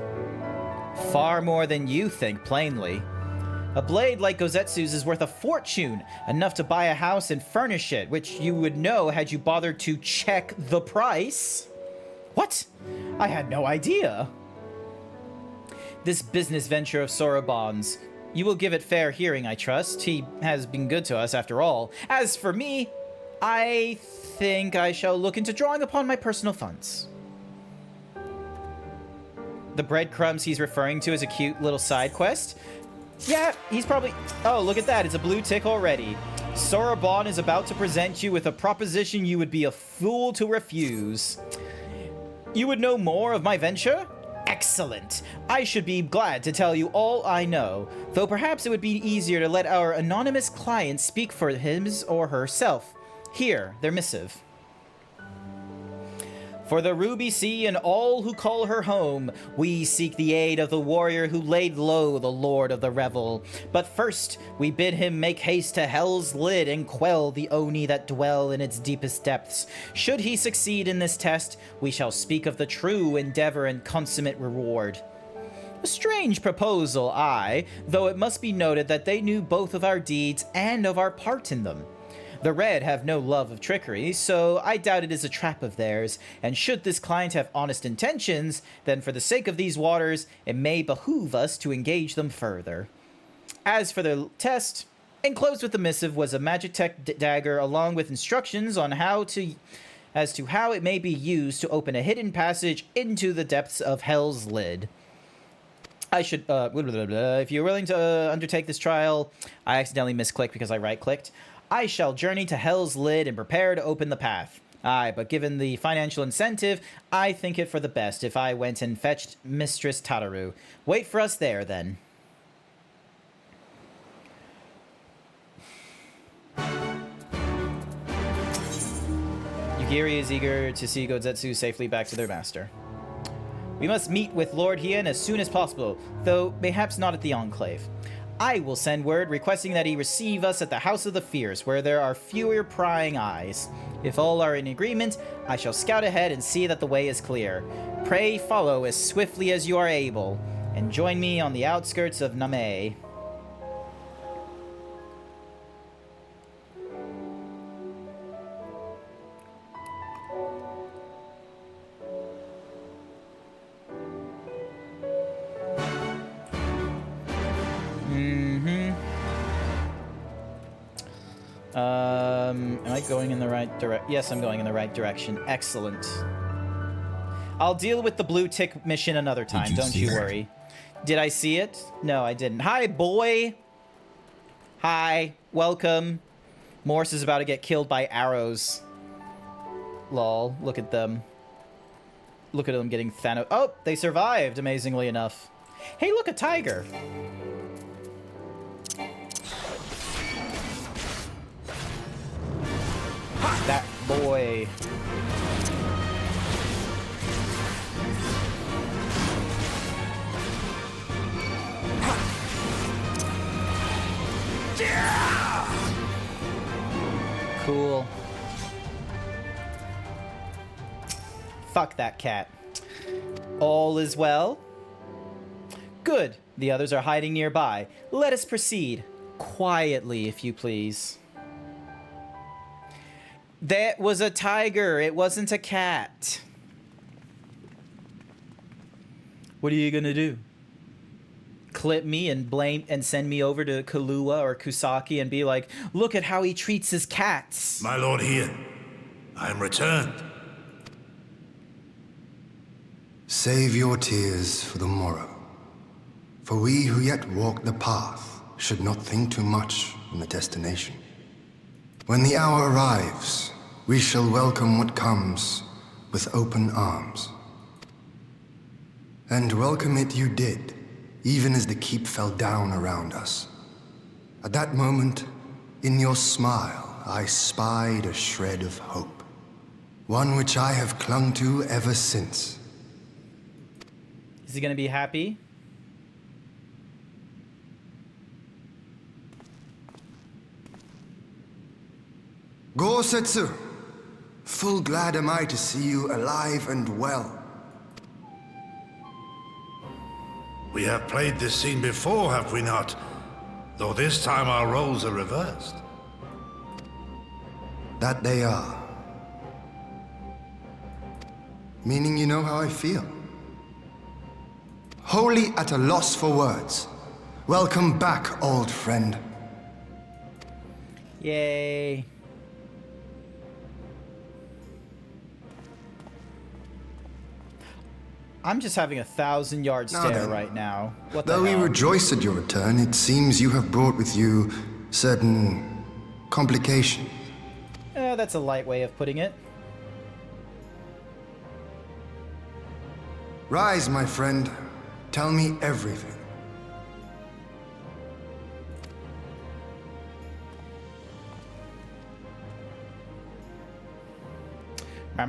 Far more than you think, plainly. A blade like Gozetsu's is worth a fortune, enough to buy a house and furnish it, which you would know had you bothered to check the price. What? I had no idea. This business venture of Soroban's, you will give it fair hearing, I trust. He has been good to us, after all. As for me, I think I shall look into drawing upon my personal funds. The breadcrumbs he's referring to is a cute little side quest. Yeah, he's probably... Oh, look at that. It's a blue tick already. Soroban is about to present you with a proposition you would be a fool to refuse. You would know more of my venture? Excellent. I should be glad to tell you all I know, though perhaps it would be easier to let our anonymous client speak for his or herself. Here, their missive. For the Ruby Sea and all who call her home, we seek the aid of the warrior who laid low the Lord of the Revel. But first, we bid him make haste to Hell's Lid and quell the Oni that dwell in its deepest depths. Should he succeed in this test, we shall speak of the true endeavor and consummate reward. A strange proposal, aye, though it must be noted that they knew both of our deeds and of our part in them. The Red have no love of trickery, so I doubt it is a trap of theirs, and should this client have honest intentions, then for the sake of these waters, it may behoove us to engage them further. As for the test, enclosed with the missive was a Magitech dagger along with instructions on how it may be used to open a hidden passage into the depths of Hell's Lid. I should, if you're willing to undertake this trial, I accidentally misclicked because I right-clicked. I shall journey to Hell's Lid and prepare to open the path. Aye, but given the financial incentive, I think it for the best if I went and fetched Mistress Tataru. Wait for us there, then. Yugiri is eager to see Gozetsu safely back to their master. We must meet with Lord Hien as soon as possible, though perhaps not at the Enclave. I will send word requesting that he receive us at the House of the Fierce, where there are fewer prying eyes. If all are in agreement, I shall scout ahead and see that the way is clear. Pray follow as swiftly as you are able, and join me on the outskirts of Name. Am I going in the right direction? Yes, I'm going in the right direction. Excellent. I'll deal with the blue tick mission another time. Don't you worry. Did I see it? No, I didn't. Hi, boy. Hi. Welcome. Morse is about to get killed by arrows. Lol. Look at them. Look at them getting Thanos. Oh, they survived, amazingly enough. Hey, look, a tiger. That boy. Cool. Fuck that cat. All is well? Good. The others are hiding nearby. Let us proceed. Quietly, if you please. That was a tiger. It wasn't a cat. What are you gonna do? Clip me and blame and send me over to Kahlua or Kusaki and be like, look at how he treats his cats. My lord here, I am returned. Save your tears for the morrow. For we who yet walk the path should not think too much on the destination. When the hour arrives, we shall welcome what comes with open arms. And welcome it you did, even as the keep fell down around us. At that moment, in your smile I spied a shred of hope. One which I have clung to ever since. Is he gonna be happy? Gosetsu, full glad am I to see you alive and well. We have played this scene before, have we not? Though this time our roles are reversed. That they are. Meaning you know how I feel. Wholly at a loss for words. Welcome back, old friend. Yay. I'm just having a 1,000-yard stare right now. What the Though we hell? rejoice at your return, it seems you have brought with you certain complications. That's a light way of putting it. Rise, my friend. Tell me everything. The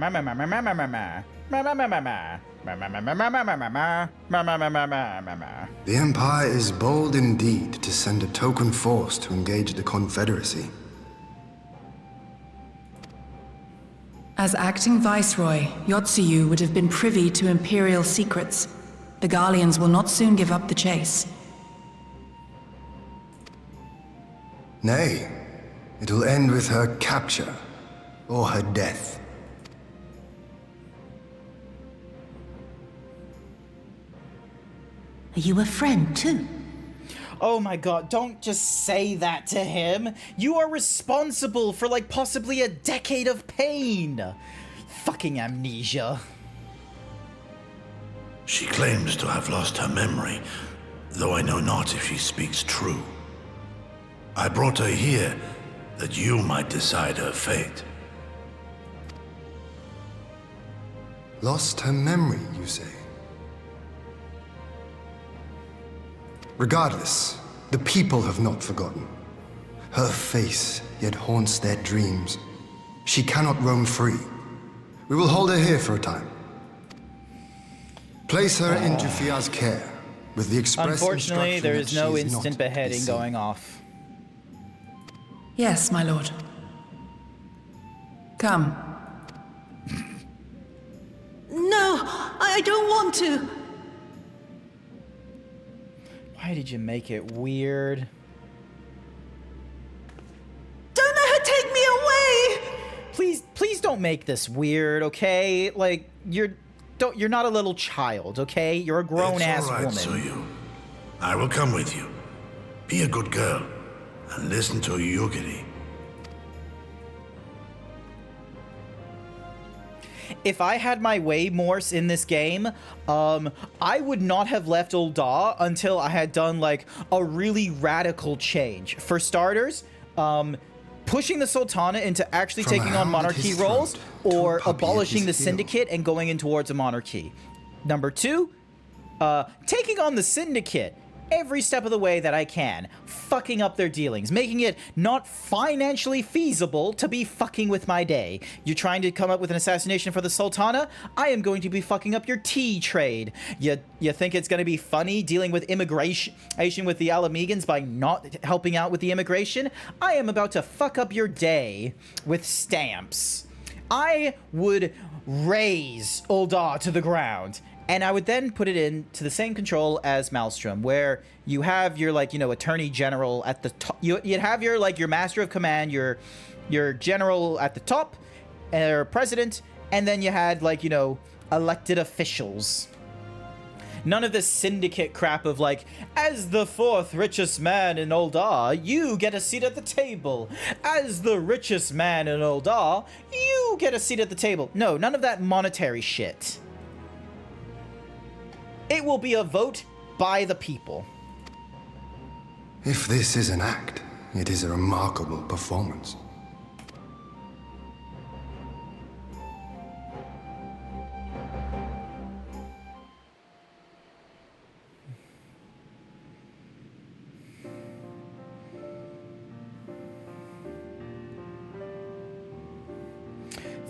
Empire is bold indeed to send a token force to engage the Confederacy. As acting Viceroy, Yotsuyu would have been privy to Imperial secrets. The Garleans will not soon give up the chase. Nay, it will end with her capture, or her death. Are you a friend, too? Oh my god, don't just say that to him. You are responsible for, like, possibly a decade of pain. Fucking amnesia. She claims to have lost her memory, though I know not if she speaks true. I brought her here that you might decide her fate. Lost her memory, you say? Regardless, the people have not forgotten. Her face yet haunts their dreams. She cannot roam free. We will hold her here for a time. Place her in Jufia's care, with the express Unfortunately, there is no instruction that she instant not be beheading seen. going off. Yes, my lord. Come. No, I don't want to. Why did you make it weird? Don't let her take me away! Please don't make this weird, okay? Like, you're not a little child, okay? You're a grown-ass woman. It's all right, Tsuyu. I will come with you. Be a good girl, and listen to Yugiri. If I had my way, Morse, in this game, I would not have left Ul'dah until I had done, like, a really radical change. For starters, pushing the Sultana into actually taking on monarchy roles, or abolishing the Syndicate and going in towards a monarchy. Number two, taking on the Syndicate every step of the way that I can, fucking up their dealings, making it not financially feasible to be fucking with my day. You're trying to come up with an assassination for the Sultana? I am going to be fucking up your tea trade. You think it's going to be funny dealing with immigration with the Alamegans by not helping out with the immigration? I am about to fuck up your day with stamps. I would raze Ul'dah to the ground. And I would then put it into the same control as Maelstrom, where you have your, like, you know, Attorney General at the top. You'd have your, like, your Master of Command, your General at the top, or President, and then you had, like, you know, elected officials. None of this Syndicate crap of, like, as the fourth richest man in Ul'dah, you get a seat at the table. As the richest man in Ul'dah, you get a seat at the table. No, none of that monetary shit. It will be a vote by the people. If this is an act, it is a remarkable performance.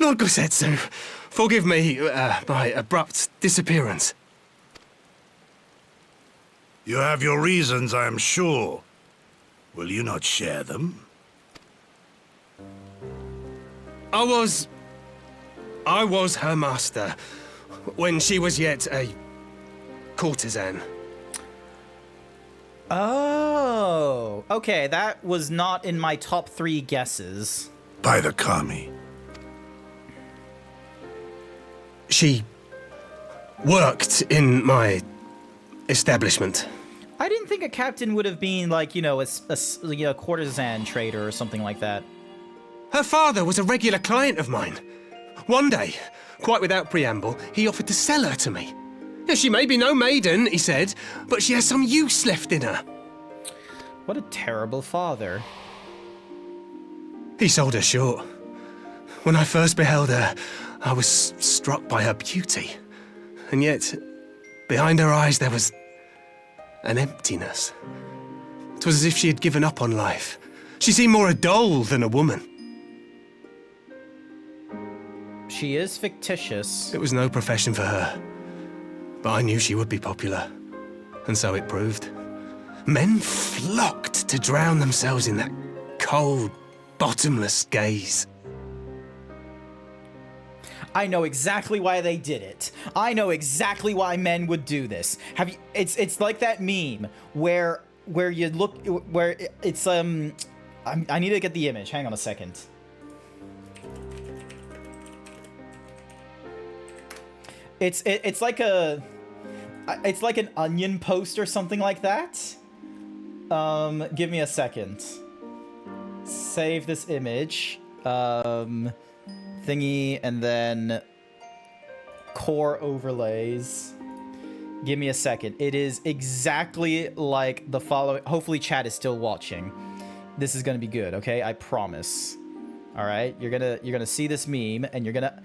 Lord Gosetsu, forgive me my abrupt disappearance. You have your reasons, I am sure. Will you not share them? I was her master when she was yet a courtesan. Oh, okay, that was not in my top 3 guesses. By the kami. She worked in my establishment. I didn't think a captain would have been like, you know, a courtesan trader or something like that. Her father was a regular client of mine. One day, quite without preamble, he offered to sell her to me. Yeah, she may be no maiden, he said, but she has some use left in her. What a terrible father. He sold her short. When I first beheld her, I was struck by her beauty. And yet, behind her eyes there was an emptiness. It was as if she had given up on life. She seemed more a doll than a woman. She is fictitious. It was no profession for her. But I knew she would be popular. And so it proved. Men flocked to drown themselves in that cold, bottomless gaze. I know exactly why they did it. I know exactly why men would do this. Have you? It's like that meme where you look where it's I need to get the image. Hang on a second. It's like an onion post or something like that. Give me a second. Save this image. Thingy, and then core overlays. Give me a second. It is exactly like the following. Hopefully chat is still watching. This is gonna be good, okay? I promise. All right, you're gonna see this meme, and you're gonna,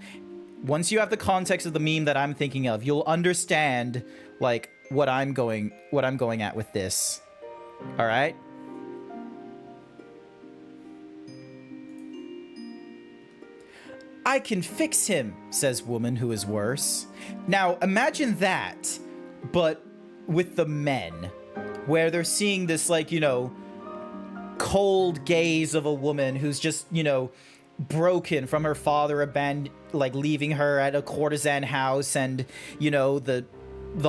once you have the context of the meme that I'm thinking of, you'll understand like what I'm going at with this. All right. I can fix him, says woman who is worse. Now, imagine that, but with the men, where they're seeing this, like, you know, cold gaze of a woman who's just, you know, broken from her father, like, leaving her at a courtesan house, and, you know, the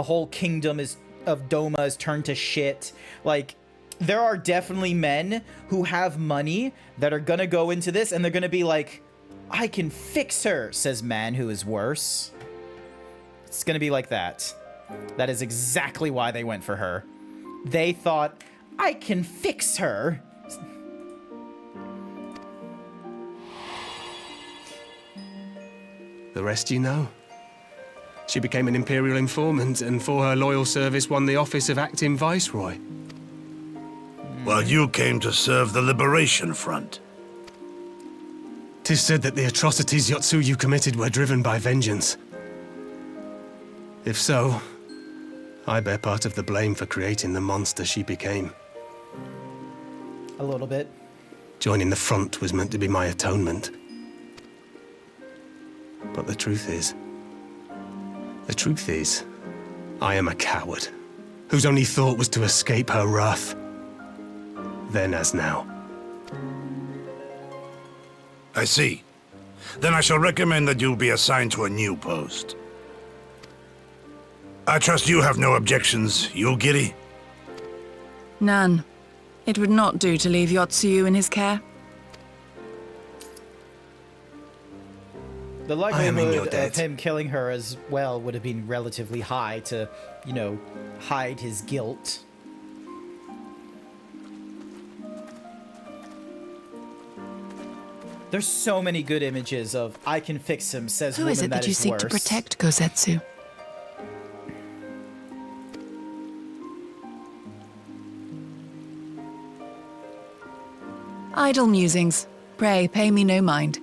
whole kingdom of Doma is turned to shit. Like, there are definitely men who have money that are gonna go into this, and they're gonna be like, I can fix her, says man who is worse. It's gonna be like that. That is exactly why they went for her. They thought, I can fix her. The rest you know. She became an Imperial informant, and for her loyal service won the office of acting Viceroy. While you came to serve the Liberation Front. 'Tis said that the atrocities Yotsuyu committed were driven by vengeance. If so, I bear part of the blame for creating the monster she became. A little bit. Joining the front was meant to be my atonement. But the truth is, I am a coward, whose only thought was to escape her wrath. Then as now. I see. Then I shall recommend that you be assigned to a new post. I trust you have no objections, Yulgiri? None. It would not do to leave Yotsuyu in his care. The likelihood of him killing her as well would have been relatively high to, you know, hide his guilt. There's so many good images of I can fix him, says woman that is worse. Who is it that you seek to protect, Gosetsu? Idle musings. Pray, pay me no mind.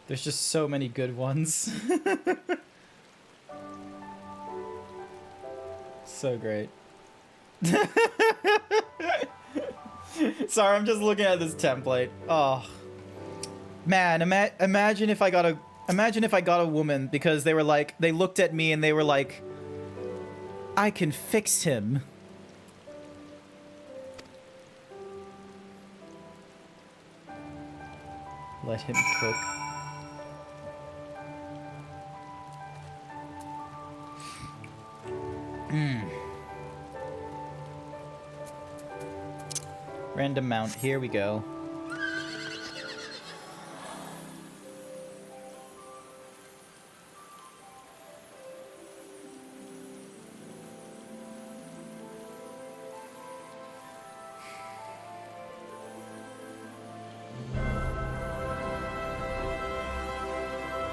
There's just so many good ones. So great. Sorry, I'm just looking at this template. Oh, man, imagine if I got a woman because they were like, they looked at me and they were like, I can fix him. Let him cook. Random mount, here we go.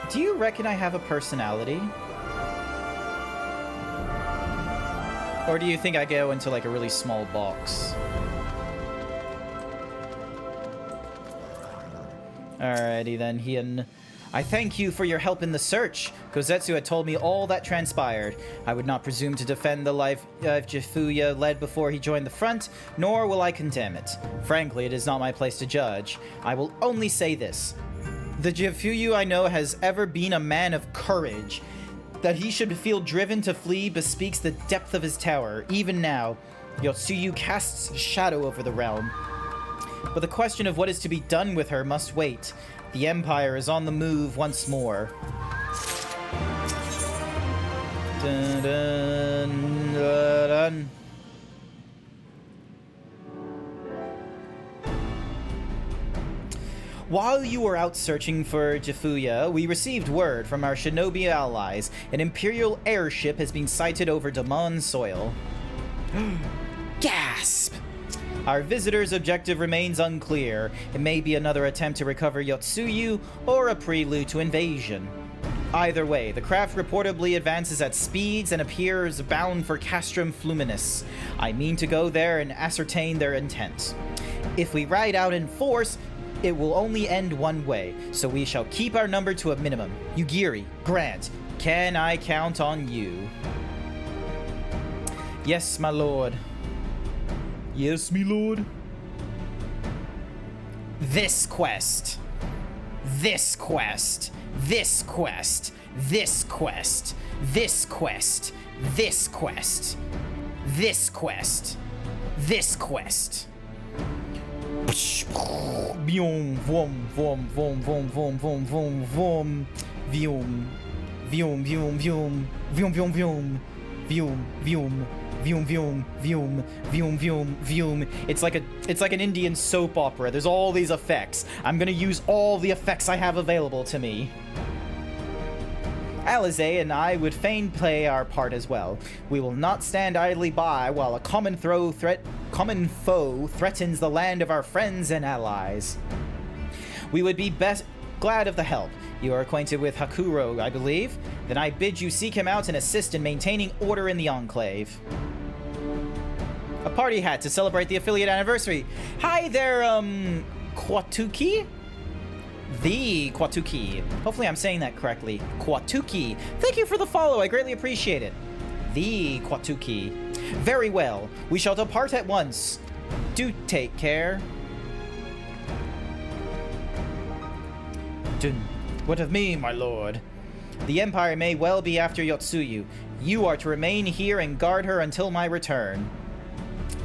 Do you reckon I have a personality? Or do you think I go into like a really small box? Alrighty then, Hien. I thank you for your help in the search. Kozetsu had told me all that transpired. I would not presume to defend the life Jifuya led before he joined the front, nor will I condemn it. Frankly, it is not my place to judge. I will only say this. The Jifuya I know has ever been a man of courage. That he should feel driven to flee bespeaks the depth of his tower. Even now, Yotsuyu casts a shadow over the realm. But the question of what is to be done with her must wait. The Empire is on the move once more. Dun, dun, dun, dun. While you were out searching for Jifuya, we received word from our shinobi allies. An Imperial airship has been sighted over Damon soil. Gasp! Our visitor's objective remains unclear. It may be another attempt to recover Yotsuyu, or a prelude to invasion. Either way, the craft reportedly advances at speeds and appears bound for Castrum Fluminis. I mean to go there and ascertain their intent. If we ride out in force, it will only end one way, so we shall keep our number to a minimum. Yugiri, Grant, can I count on you? Yes, my lord. Yes, me lord. This quest. This quest. This quest. This quest. This quest. This quest. This quest. This quest. Vium, vom, vom, vom, vom, vom, vom, vom, vom, vium, vium, vium, vium, vium, vium, vium, vium, vium, vium, vium, vium, vium, vium, vium. It's like an Indian soap opera. There's all these effects. I'm gonna use all the effects I have available to me. Alize and I would fain play our part as well. We will not stand idly by while a common foe threatens the land of our friends and allies. We would be glad of the help. You are acquainted with Hakuro, I believe? Then I bid you seek him out and assist in maintaining order in the Enclave. A party hat to celebrate the affiliate anniversary. Hi there, Kwatuki? The Kwatuki. Hopefully I'm saying that correctly. Kwatuki. Thank you for the follow. I greatly appreciate it. The Kwatuki. Very well. We shall depart at once. Do take care. Dun. What of me, my lord? The Empire may well be after Yotsuyu. You are to remain here and guard her until my return.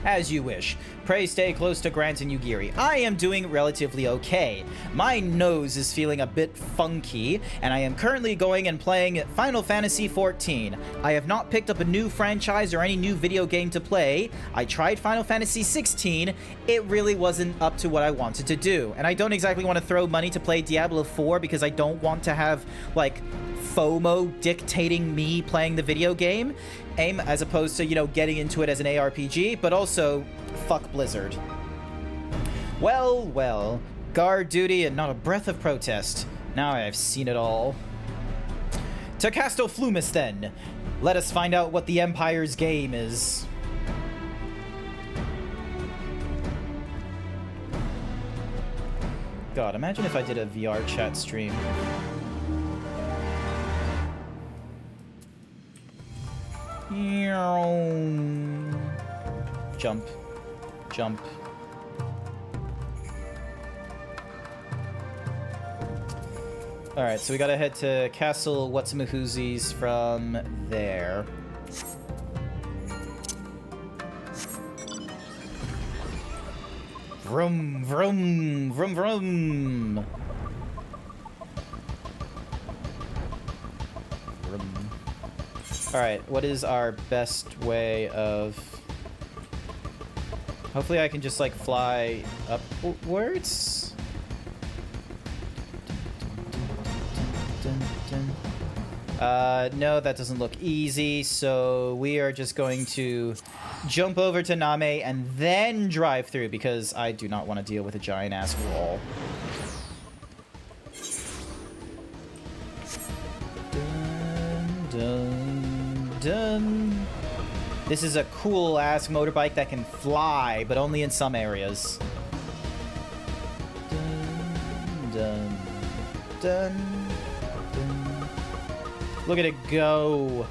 As you wish. Pray stay close to Grant and Yugiri. I am doing relatively okay. My nose is feeling a bit funky, and I am currently going and playing Final Fantasy XIV. I have not picked up a new franchise or any new video game to play. I tried Final Fantasy XVI. It really wasn't up to what I wanted to do. And I don't exactly want to throw money to play Diablo 4 because I don't want to have, like, FOMO dictating me playing the video game, as opposed to, you know, getting into it as an ARPG, but also, fuck Blizzard. Well, well, guard duty and not a breath of protest. Now I have seen it all. To Castle Flumis, then. Let us find out what the Empire's game is. God, imagine if I did a VR chat stream. Jump. Jump. Alright, so we gotta head to Castle Whatsamahoozies from there. Vroom, vroom, vroom, vroom. Vroom. Alright, what is our best way of... Hopefully I can just, like, fly upwards? No, that doesn't look easy, so we are just going to jump over to Name and then drive through, because I do not want to deal with a giant-ass wall. Dun, dun, dun. This is a cool-ass motorbike that can fly, but only in some areas. Dun, dun, dun. Look at it go.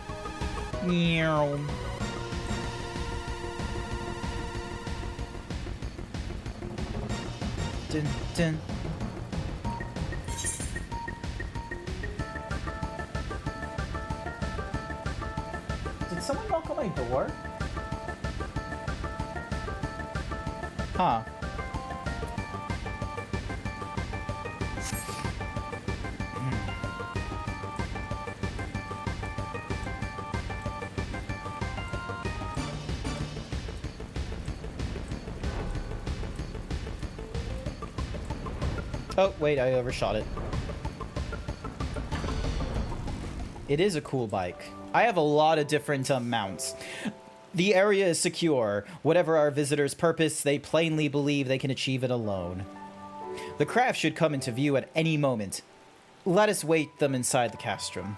Meow. Dun, dun. Did someone knock on my door? Huh. Oh, wait, I overshot it. It is a cool bike. I have a lot of different mounts. The area is secure. Whatever our visitors' purpose, they plainly believe they can achieve it alone. The craft should come into view at any moment. Let us wait them inside the castrum.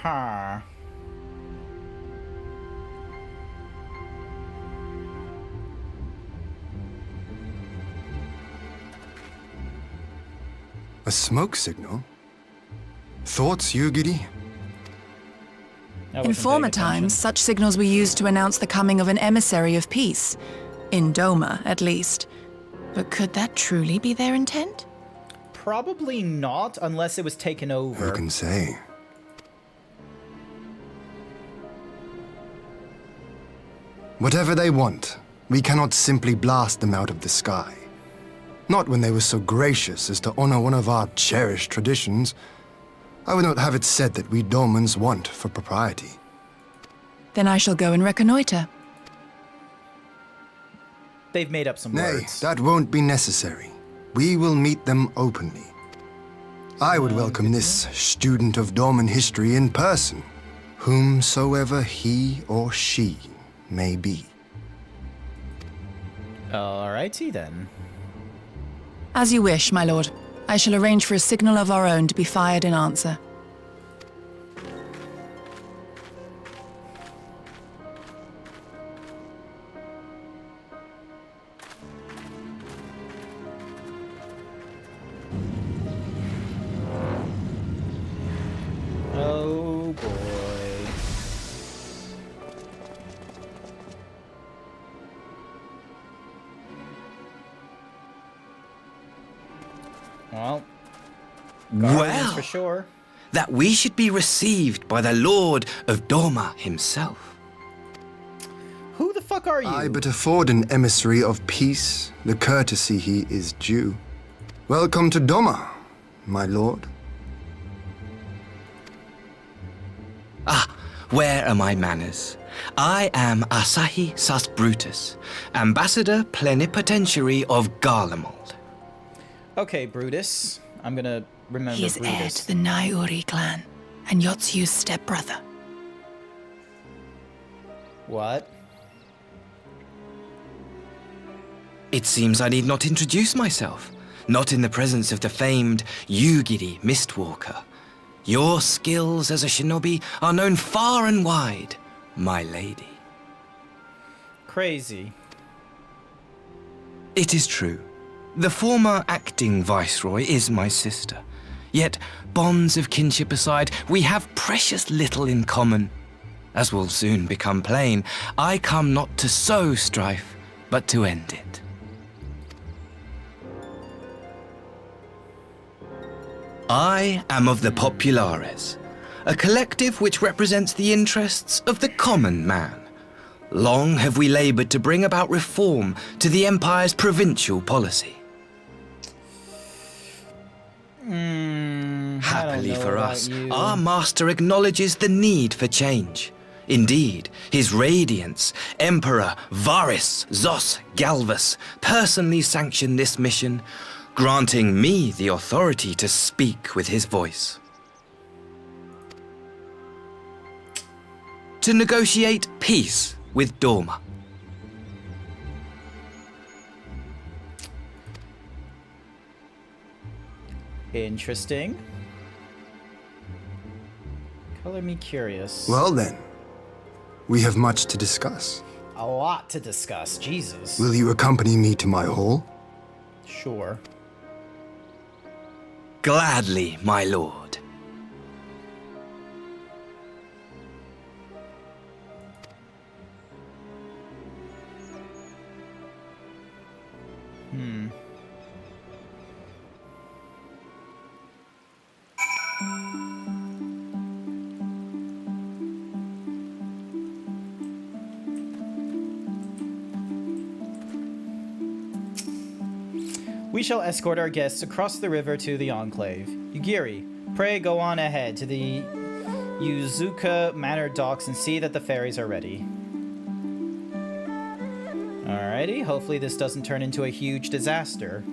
Huh. A smoke signal? Thoughts, Yugiri? In former times, such signals were used to announce the coming of an emissary of peace. In Doma, at least. But could that truly be their intent? Probably not, unless it was taken over. Who can say? Whatever they want, we cannot simply blast them out of the sky. Not when they were so gracious as to honor one of our cherished traditions. I would not have it said that we Domans want for propriety. Then I shall go and reconnoiter. They've made up some Nay, words. that won't be necessary. We will meet them openly. I would welcome this student of Doman history in person, whomsoever he or she may be. Alrighty then. As you wish, my lord. I shall arrange for a signal of our own to be fired in answer. Oh boy. Well, well, for sure. That we should be received by the Lord of Doma himself. Who the fuck are you? I but afford an emissary of peace the courtesy he is due. Welcome to Doma, my lord. Ah, where are my manners? I am Asahi Sas Brutus, Ambassador Plenipotentiary of Garlemald. Okay, Brutus. I'm gonna remember He is Brutus. heir to the Naiuri clan, and Yotsu's stepbrother. What? It seems I need not introduce myself, not in the presence of the famed Yugiri Mistwalker. Your skills as a shinobi are known far and wide, my lady. Crazy. It is true. The former acting viceroy is my sister. Yet, bonds of kinship aside, we have precious little in common. As will soon become plain, I come not to sow strife, but to end it. I am of the Populares, a collective which represents the interests of the common man. Long have we labored to bring about reform to the Empire's provincial policy. Happily for us, our master acknowledges the need for change. Indeed, His Radiance, Emperor Varys Zos Galvus, personally sanctioned this mission, granting me the authority to speak with his voice. To negotiate peace with Doma. Interesting. Color me curious. Well then, we have much to discuss. A lot to discuss, Jesus. Will you accompany me to my hall? Sure. Gladly, my lord. We shall escort our guests across the river to the Enclave. Yugiri, pray go on ahead to the Yuzuka Manor docks and see that the ferries are ready. Alrighty, hopefully this doesn't turn into a huge disaster.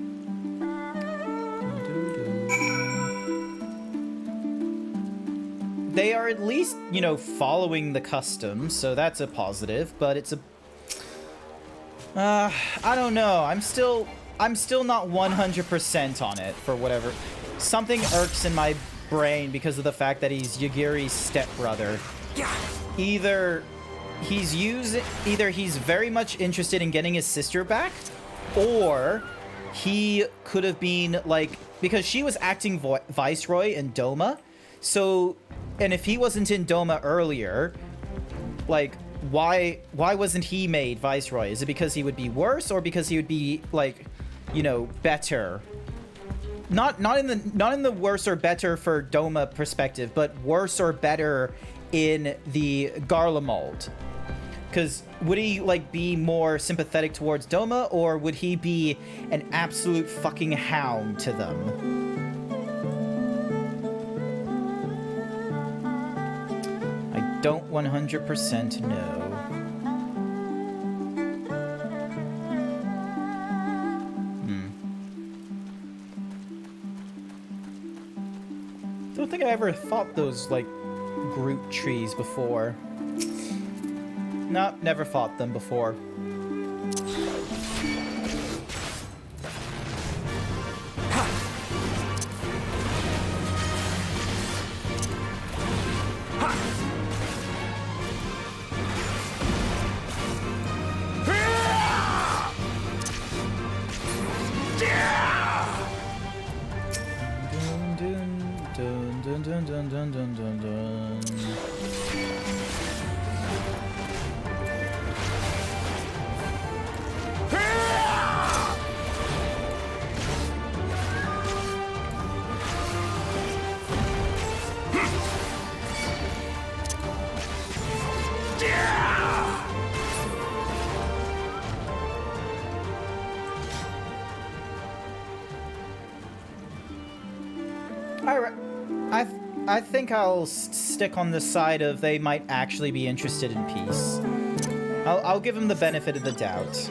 They are at least, you know, following the customs, so that's a positive, but it's a... I don't know, I'm still not 100% on it for whatever. Something irks in my brain because of the fact that he's Yugiri's stepbrother. Either he's very much interested in getting his sister back, or he could have been like, because she was acting viceroy in Doma, so, and if he wasn't in Doma earlier, like, why wasn't he made viceroy? Is it because he would be worse, or because he would be like, you know, better? Not in the worse or better for Doma perspective, but worse or better in the Garlemald. Because would he like be more sympathetic towards Doma, or would he be an absolute fucking hound to them? I don't 100% know. Don't think I ever fought those, like, Groot trees before. Nope, never fought them before. I think I'll stick on the side of they might actually be interested in peace. I'll give them the benefit of the doubt.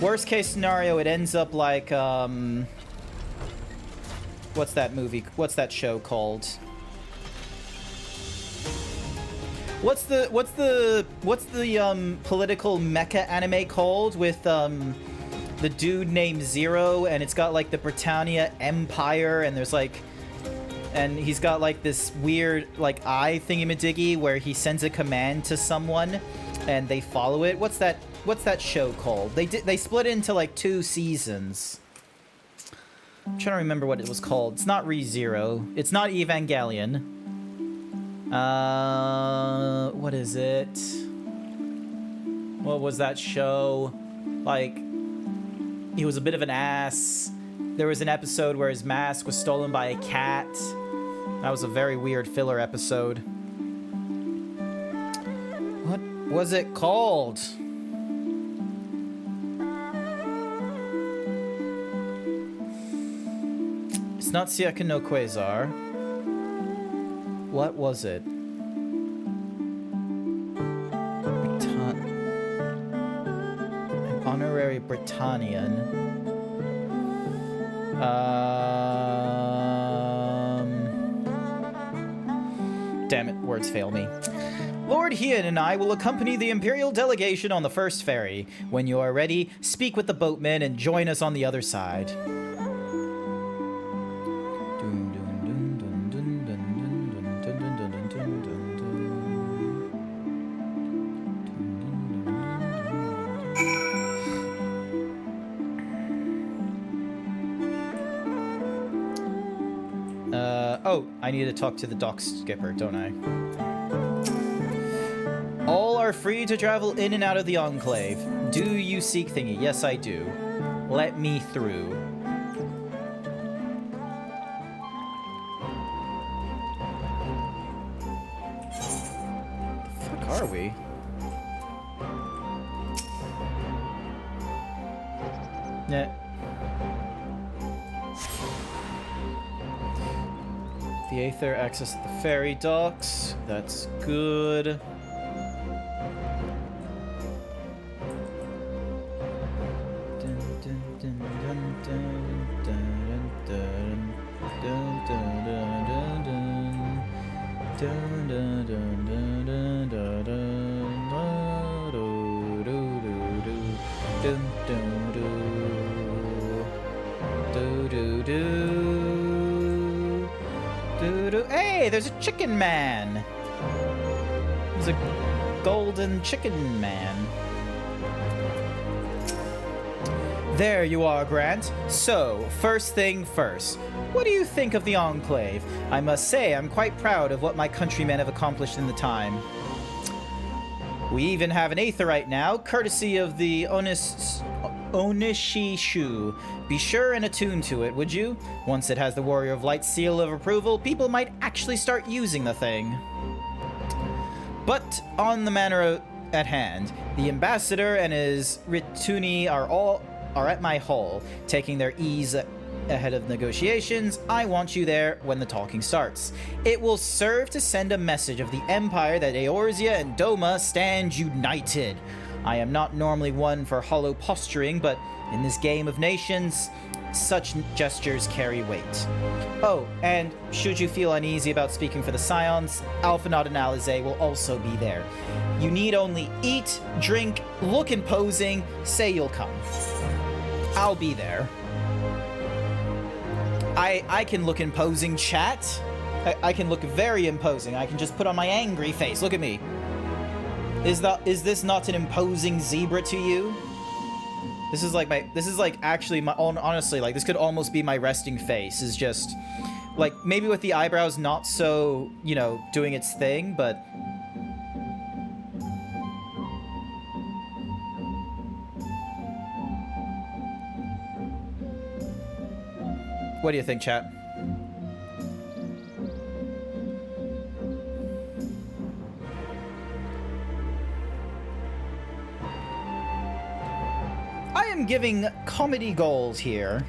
Worst case scenario, it ends up like, what's that movie? What's that show called? What's the political mecha anime called with, the dude named Zero, and it's got like the Britannia Empire, and there's like, and he's got like this weird like eye thingamadiggy where he sends a command to someone, and they follow it. What's that show called? They split into like 2 seasons. I'm trying to remember what it was called. It's not ReZero. It's not Evangelion. What is it? What was that show? Like, he was a bit of an ass. There was an episode where his mask was stolen by a cat. That was a very weird filler episode. What was it called? It's not Siaka no Quasar. What was it? An honorary Britannian. Damn it, words fail me. Lord Hien and I will accompany the Imperial delegation on the first ferry. When you are ready, speak with the boatmen and join us on the other side. Oh, I need to talk to the dock skipper, don't I? All are free to travel in and out of the Enclave. Do you seek thingy? Yes, I do. Let me through. The fuck are we? Nah. The Aether access the ferry docks. That's good. Hey, there's a chicken man. There's a golden chicken man. There you are, Grant. So, first thing first. What do you think of the Enclave? I must say, I'm quite proud of what my countrymen have accomplished in the time. We even have an Aetherite now, courtesy of the Onishishu. Be sure and attune to it, would you? Once it has the Warrior of Light seal of approval, people might actually start using the thing. But on the matter at hand, the ambassador and his Rituni are at my hall, taking their ease ahead of negotiations. I want you there when the talking starts. It will serve to send a message of the Empire that Eorzea and Doma stand united. I am not normally one for hollow posturing, but in this game of nations, such gestures carry weight. Oh, and should you feel uneasy about speaking for the Scions, Alphinaud and Alizé will also be there. You need only eat, drink, look imposing, say you'll come. I'll be there. I can look imposing, chat. I can look very imposing. I can just put on my angry face. Look at me. Is this not an imposing zebra to you? This is like actually my own, honestly, like this could almost be my resting face. Is just like maybe with the eyebrows not so, you know, doing its thing, but what do you think, chat? I am giving comedy goals here.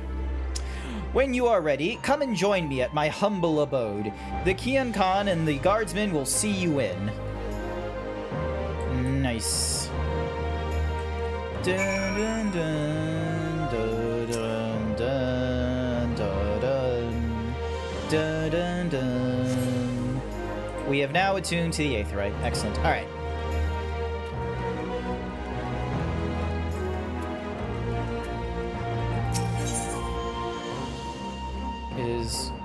When you are ready, come and join me at my humble abode. The Kian Khan and the guardsmen will see you in. Nice. Dun, dun, dun, dun, dun, dun, dun, dun, dun, dun. We have now attuned to the Aetherite. Excellent. All right.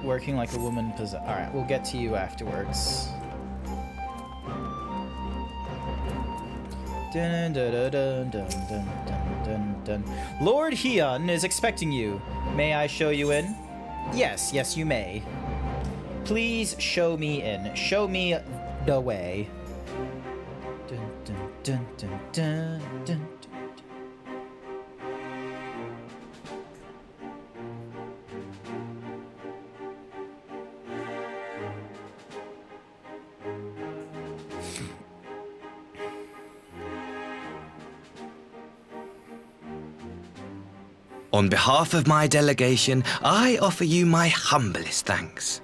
working like a woman Alright, we'll get to you afterwards. Dun, dun, dun, dun, dun, dun, dun, dun. Lord Hyun is expecting you. May I show you in? Yes, yes, you may. Please show me in. Show me the way. Dun, dun, dun, dun, dun, dun. On behalf of my delegation, I offer you my humblest thanks.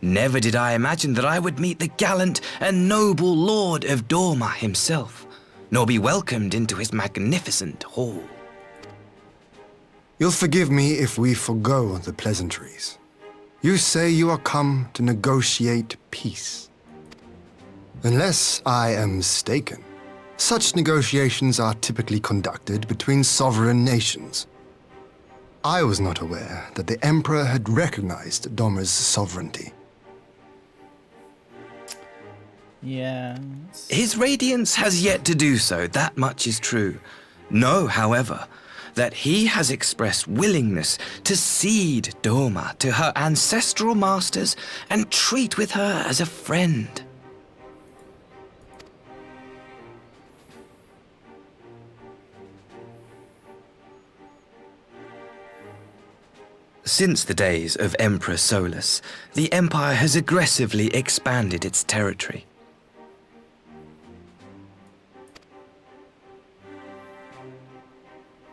Never did I imagine that I would meet the gallant and noble Lord of Dorma himself, nor be welcomed into his magnificent hall. You'll forgive me if we forgo the pleasantries. You say you are come to negotiate peace. Unless I am mistaken, such negotiations are typically conducted between sovereign nations. I was not aware that the Emperor had recognized Dorma's sovereignty. Yeah. His Radiance has yet to do so, that much is true. Know, however, that he has expressed willingness to cede Dorma to her ancestral masters and treat with her as a friend. Since the days of Emperor Solus, the Empire has aggressively expanded its territory.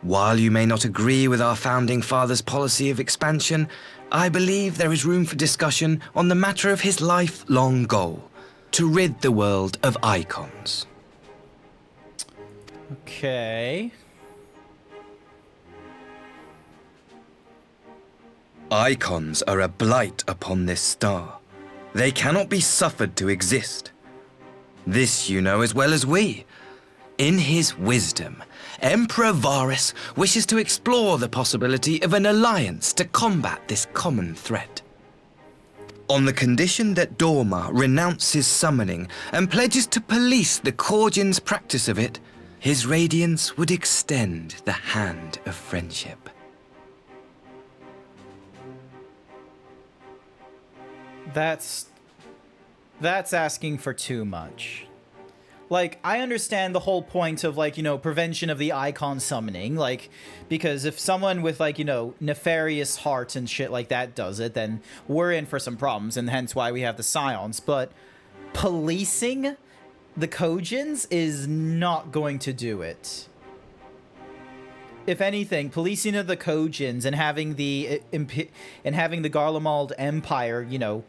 While you may not agree with our founding father's policy of expansion, I believe there is room for discussion on the matter of his lifelong goal, to rid the world of icons. Okay. Icons are a blight upon this star. They cannot be suffered to exist. This you know as well as we. In his wisdom, Emperor Varus wishes to explore the possibility of an alliance to combat this common threat. On the condition that Dorma renounces summoning and pledges to police the Korjin's practice of it, his Radiance would extend the hand of friendship. That's asking for too much. Like, I understand the whole point of, like, you know, prevention of the icon summoning, like, because if someone with, like, you know, nefarious heart and shit like that does it, then we're in for some problems, and hence why we have the Scions, but policing the Kojins is not going to do it. If anything, policing of the Kojins and having the Garlemald Empire, you know,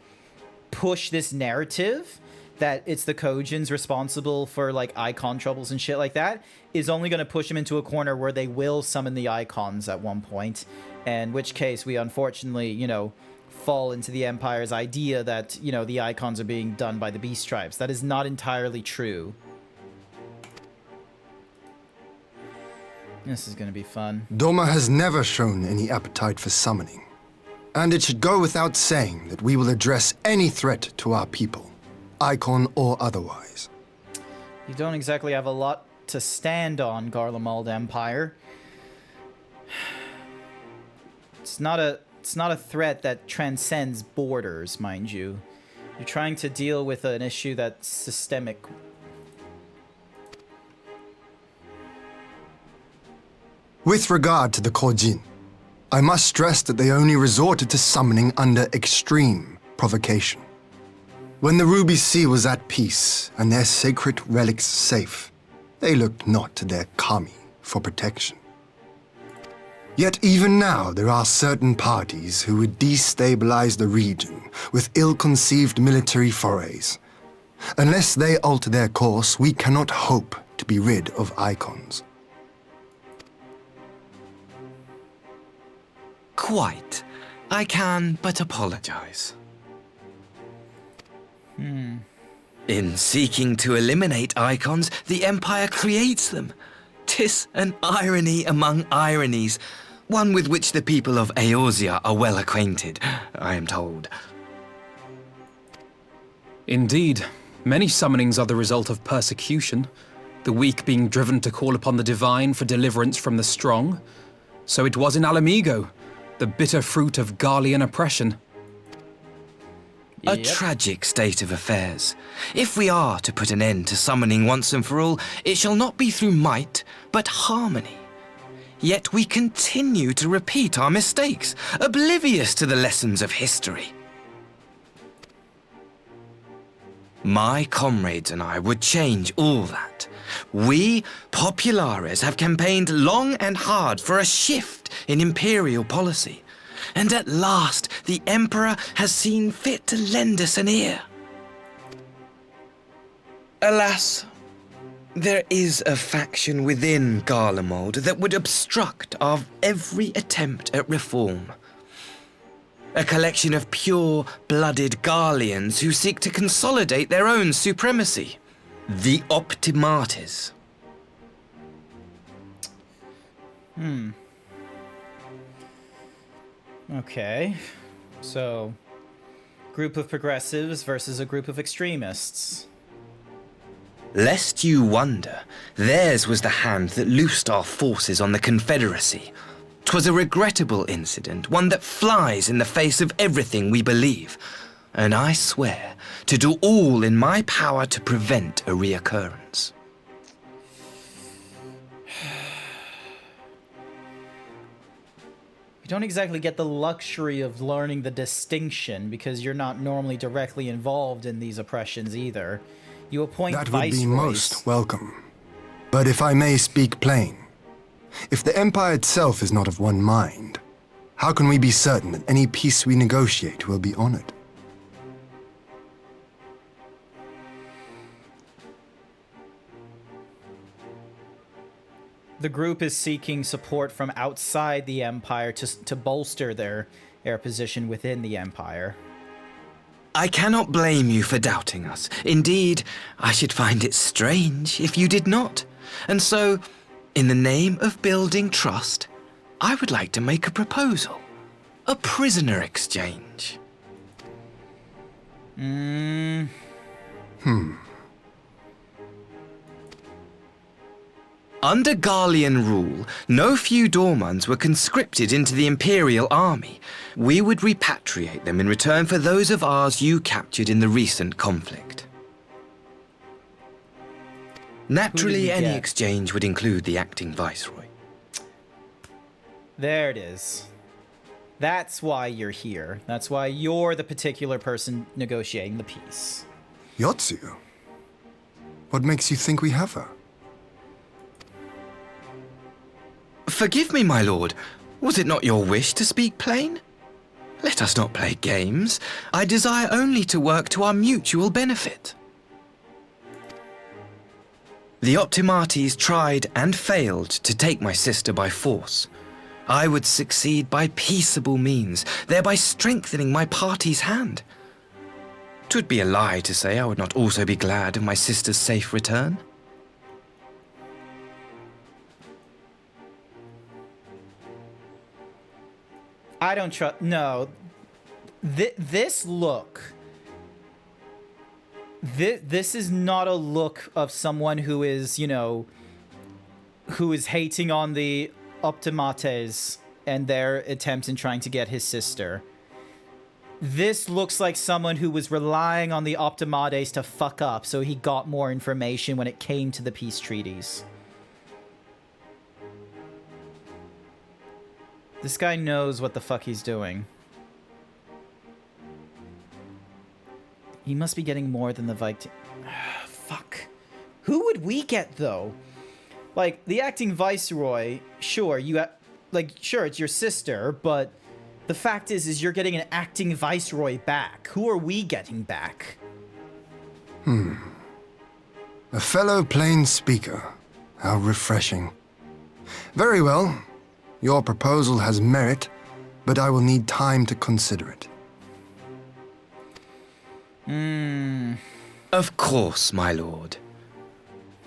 push this narrative that it's the Kojins responsible for, like, icon troubles and shit like that, is only going to push them into a corner where they will summon the icons at one point, in which case we unfortunately, you know, fall into the Empire's idea that, you know, the icons are being done by the Beast Tribes. That is not entirely true. This is going to be fun. Dorma has never shown any appetite for summoning. And it should go without saying that we will address any threat to our people, icon or otherwise. You don't exactly have a lot to stand on, Garlemald Empire. It's not a threat that transcends borders, mind you. You're trying to deal with an issue that's systemic. With regard to the Korjin, I must stress that they only resorted to summoning under extreme provocation. When the Ruby Sea was at peace and their sacred relics safe, they looked not to their kami for protection. Yet even now there are certain parties who would destabilize the region with ill-conceived military forays. Unless they alter their course, we cannot hope to be rid of icons. Quite. I can but apologize. In seeking to eliminate icons, the Empire creates them. 'Tis an irony among ironies. One with which the people of Eorzea are well acquainted, I am told. Indeed. Many summonings are the result of persecution, the weak being driven to call upon the divine for deliverance from the strong. So it was in Alamigo, the bitter fruit of Garlean oppression. A tragic state of affairs. If we are to put an end to summoning once and for all, it shall not be through might, but harmony. Yet we continue to repeat our mistakes, oblivious to the lessons of history. My comrades and I would change all that. We, populares, have campaigned long and hard for a shift in imperial policy. And at last, the Emperor has seen fit to lend us an ear. Alas, there is a faction within Garlemald that would obstruct our every attempt at reform. A collection of pure-blooded Garleans who seek to consolidate their own supremacy. The Optimates. Okay. So, group of progressives versus a group of extremists. Lest you wonder, theirs was the hand that loosed our forces on the Confederacy. 'Twas a regrettable incident, one that flies in the face of everything we believe. And I swear to do all in my power to prevent a reoccurrence. You don't exactly get the luxury of learning the distinction because you're not normally directly involved in these oppressions either. You appoint That would be viceroys. most welcome. But if I may speak plain, if the Empire itself is not of one mind, how can we be certain that any peace we negotiate will be honored? The group is seeking support from outside the Empire to bolster their position within the Empire. I cannot blame you for doubting us. Indeed, I should find it strange if you did not. And so, in the name of building trust, I would like to make a proposal. A prisoner exchange. Under Garlean rule, no few Dormans were conscripted into the Imperial Army. We would repatriate them in return for those of ours you captured in the recent conflict. Naturally, any exchange would include the acting viceroy. There it is. That's why you're here. That's why you're the particular person negotiating the peace. Yotsu? What makes you think we have her? Forgive me, my lord. Was it not your wish to speak plain? Let us not play games. I desire only to work to our mutual benefit. The Optimates tried and failed to take my sister by force. I would succeed by peaceable means, thereby strengthening my party's hand. 'Twould be a lie to say I would not also be glad of my sister's safe return. I don't trust. No. This look. This is not a look of someone who is, you know, who is hating on the Optimates and their attempts in trying to get his sister. This looks like someone who was relying on the Optimates to fuck up so he got more information when it came to the peace treaties. This guy knows what the fuck he's doing. He must be getting more than the fuck. Who would we get, though? Like, the acting viceroy, sure, sure, it's your sister, but the fact is you're getting an acting viceroy back. Who are we getting back? A fellow plain speaker. How refreshing. Very well. Your proposal has merit, but I will need time to consider it. Of course, my lord.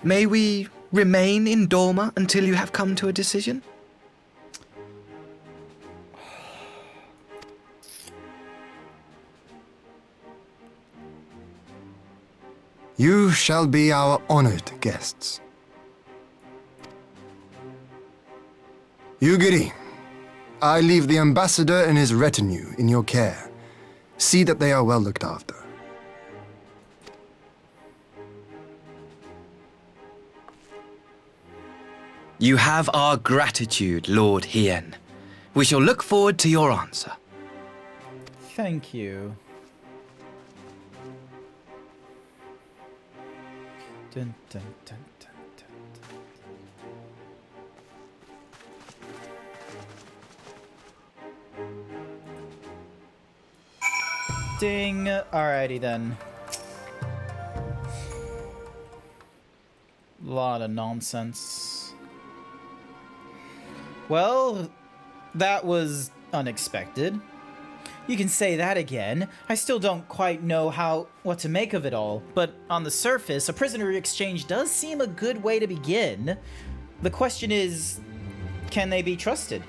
May we remain in Dorma until you have come to a decision? You shall be our honored guests. Yugiri, I leave the ambassador and his retinue in your care. See that they are well looked after. You have our gratitude, Lord Hien. We shall look forward to your answer. Thank you. Dun, dun, dun, dun, dun. Ding. Alrighty then. Lot of nonsense. Well, that was unexpected. You can say that again. I still don't quite know what to make of it all, but on the surface, a prisoner exchange does seem a good way to begin. The question is, can they be trusted?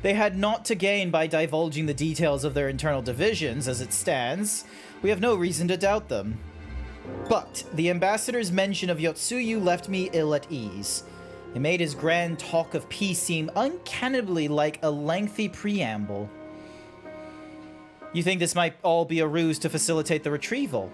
They had naught to gain by divulging the details of their internal divisions as it stands. We have no reason to doubt them. But the ambassador's mention of Yotsuyu left me ill at ease. It made his grand talk of peace seem uncannily like a lengthy preamble. You think this might all be a ruse to facilitate the retrieval?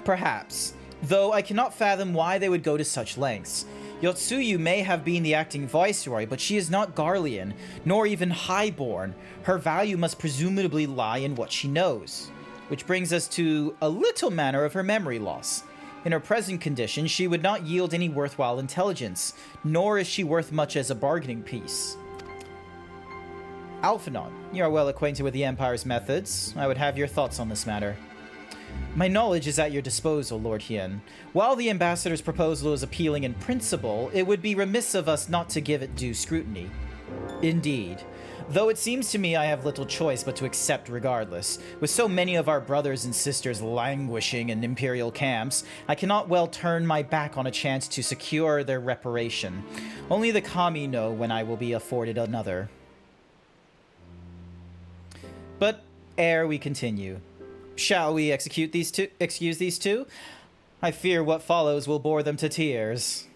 Perhaps, though I cannot fathom why they would go to such lengths. Yotsuyu may have been the acting viceroy, but she is not Garlean, nor even highborn. Her value must presumably lie in what she knows. Which brings us to a little matter of her memory loss. In her present condition, she would not yield any worthwhile intelligence, nor is she worth much as a bargaining piece. Alphinaud, you are well acquainted with the Empire's methods. I would have your thoughts on this matter. My knowledge is at your disposal, Lord Hien. While the Ambassador's proposal is appealing in principle, it would be remiss of us not to give it due scrutiny. Indeed. Though it seems to me I have little choice but to accept regardless. With so many of our brothers and sisters languishing in Imperial camps, I cannot well turn my back on a chance to secure their reparation. Only the Kami know when I will be afforded another. But ere we continue, shall we excuse these two? I fear what follows will bore them to tears.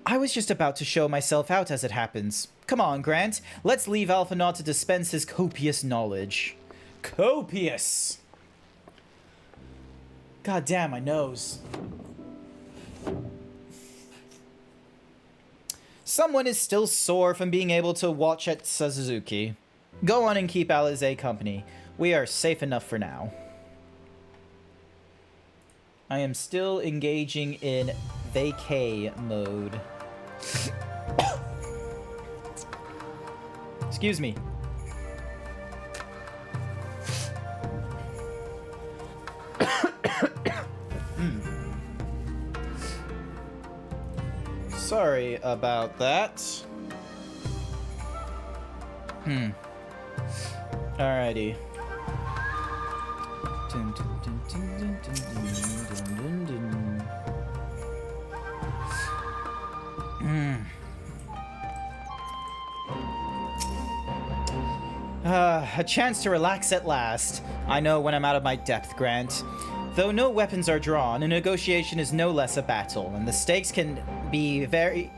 I was just about to show myself out as it happens. Come on, Grant. Let's leave Alphinaud to dispense his copious knowledge. Copious! God damn, my nose. Someone is still sore from being able to watch at Suzuki. Go on and keep Alize company. We are safe enough for now. I am still engaging in vacay mode. Excuse me. Sorry about that. Alrighty. A chance to relax at last. I know when I'm out of my depth, Grant. Though no weapons are drawn, a negotiation is no less a battle, and the stakes can be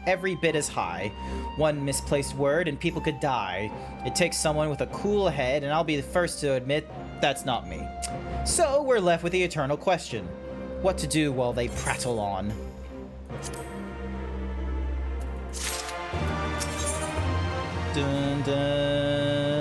every bit as high. One misplaced word and people could die. It takes someone with a cool head, and I'll be the first to admit that's not me. So we're left with the eternal question. What to do while they prattle on? Dun dun.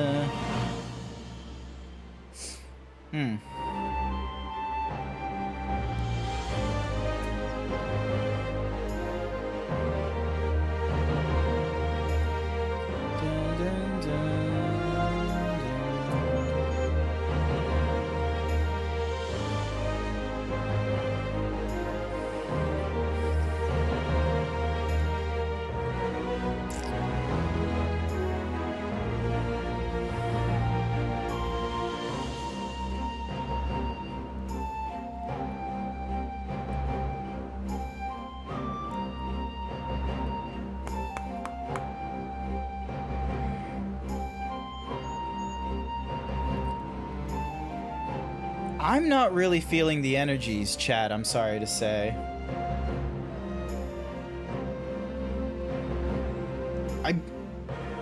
I'm not really feeling the energies, chat, I'm sorry to say.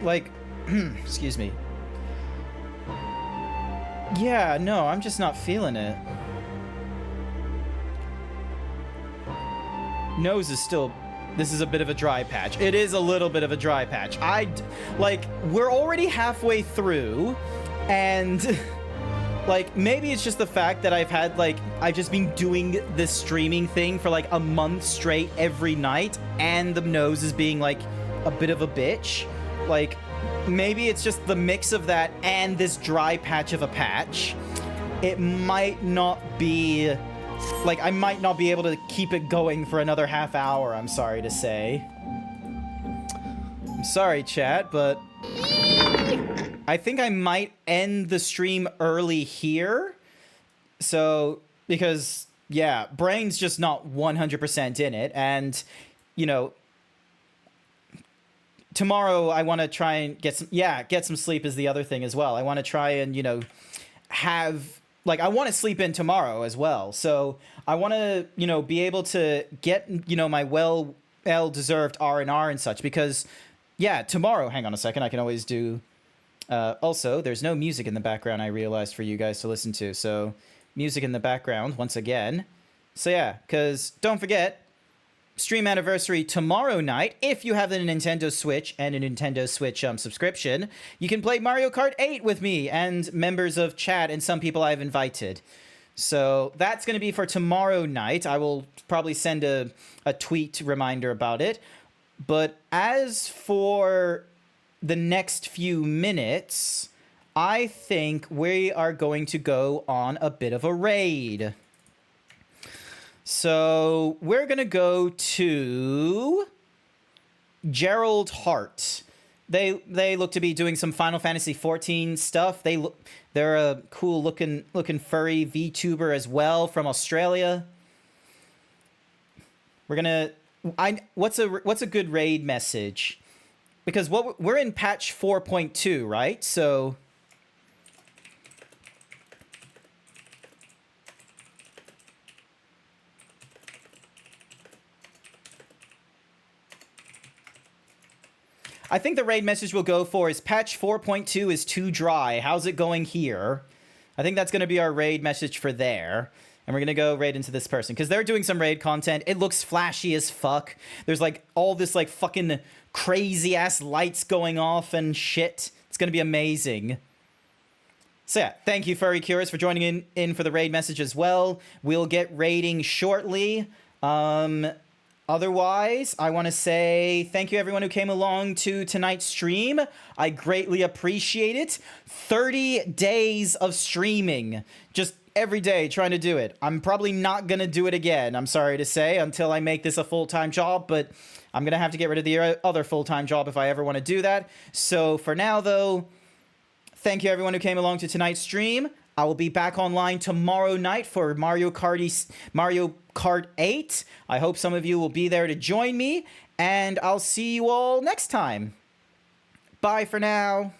Like, excuse me. Yeah, no, I'm just not feeling it. Nose is still... This is a bit of a dry patch. It is a little bit of a dry patch. Like, we're already halfway through, and... Like, maybe it's just the fact that I've just been doing this streaming thing for like a month straight every night, and the nose is being like a bit of a bitch. Like, maybe it's just the mix of that and this dry patch of a patch. It might not be... Like, I might not be able to keep it going for another half hour, I'm sorry to say. I'm sorry, chat, but... I think I might end the stream early here. So, because, yeah, brain's just not 100% in it. And, you know, tomorrow I want to try and get some sleep is the other thing as well. I want to try and, you know, I want to sleep in tomorrow as well. So I want to, you know, be able to get, you know, my well-deserved R&R and such. Because, yeah, tomorrow, hang on a second, I can always do... also, there's no music in the background, I realized, for you guys to listen to. So, music in the background, once again. So yeah, because don't forget, stream anniversary tomorrow night. If you have a Nintendo Switch and a Nintendo Switch subscription, you can play Mario Kart 8 with me and members of chat and some people I've invited. So that's going to be for tomorrow night. I will probably send a tweet reminder about it. But as for... the next few minutes, I think we are going to go on a bit of a raid. So we're going to go to Gerald Hart. They look to be doing some Final Fantasy XIV stuff. They're a cool looking furry VTuber as well from Australia. We're going to what's a good raid message? Because we're in patch 4.2, right? So... I think the raid message we'll go for is patch 4.2 is too dry. How's it going here? I think that's going to be our raid message for there. And we're going to go raid into this person. Because they're doing some raid content. It looks flashy as fuck. There's like all this like fucking... crazy ass lights going off and shit. It's gonna be amazing. So yeah, thank you Furry Curious for joining in for the raid message as well. We'll get raiding shortly. Otherwise, I want to say thank you everyone who came along to tonight's stream. I greatly appreciate it. 30 days of streaming. Just every day trying to do it. I'm probably not gonna do it again, I'm sorry to say, until I make this a full-time job, but I'm going to have to get rid of the other full-time job if I ever want to do that. So for now, though, thank you everyone who came along to tonight's stream. I will be back online tomorrow night for Mario Kart 8. I hope some of you will be there to join me, and I'll see you all next time. Bye for now.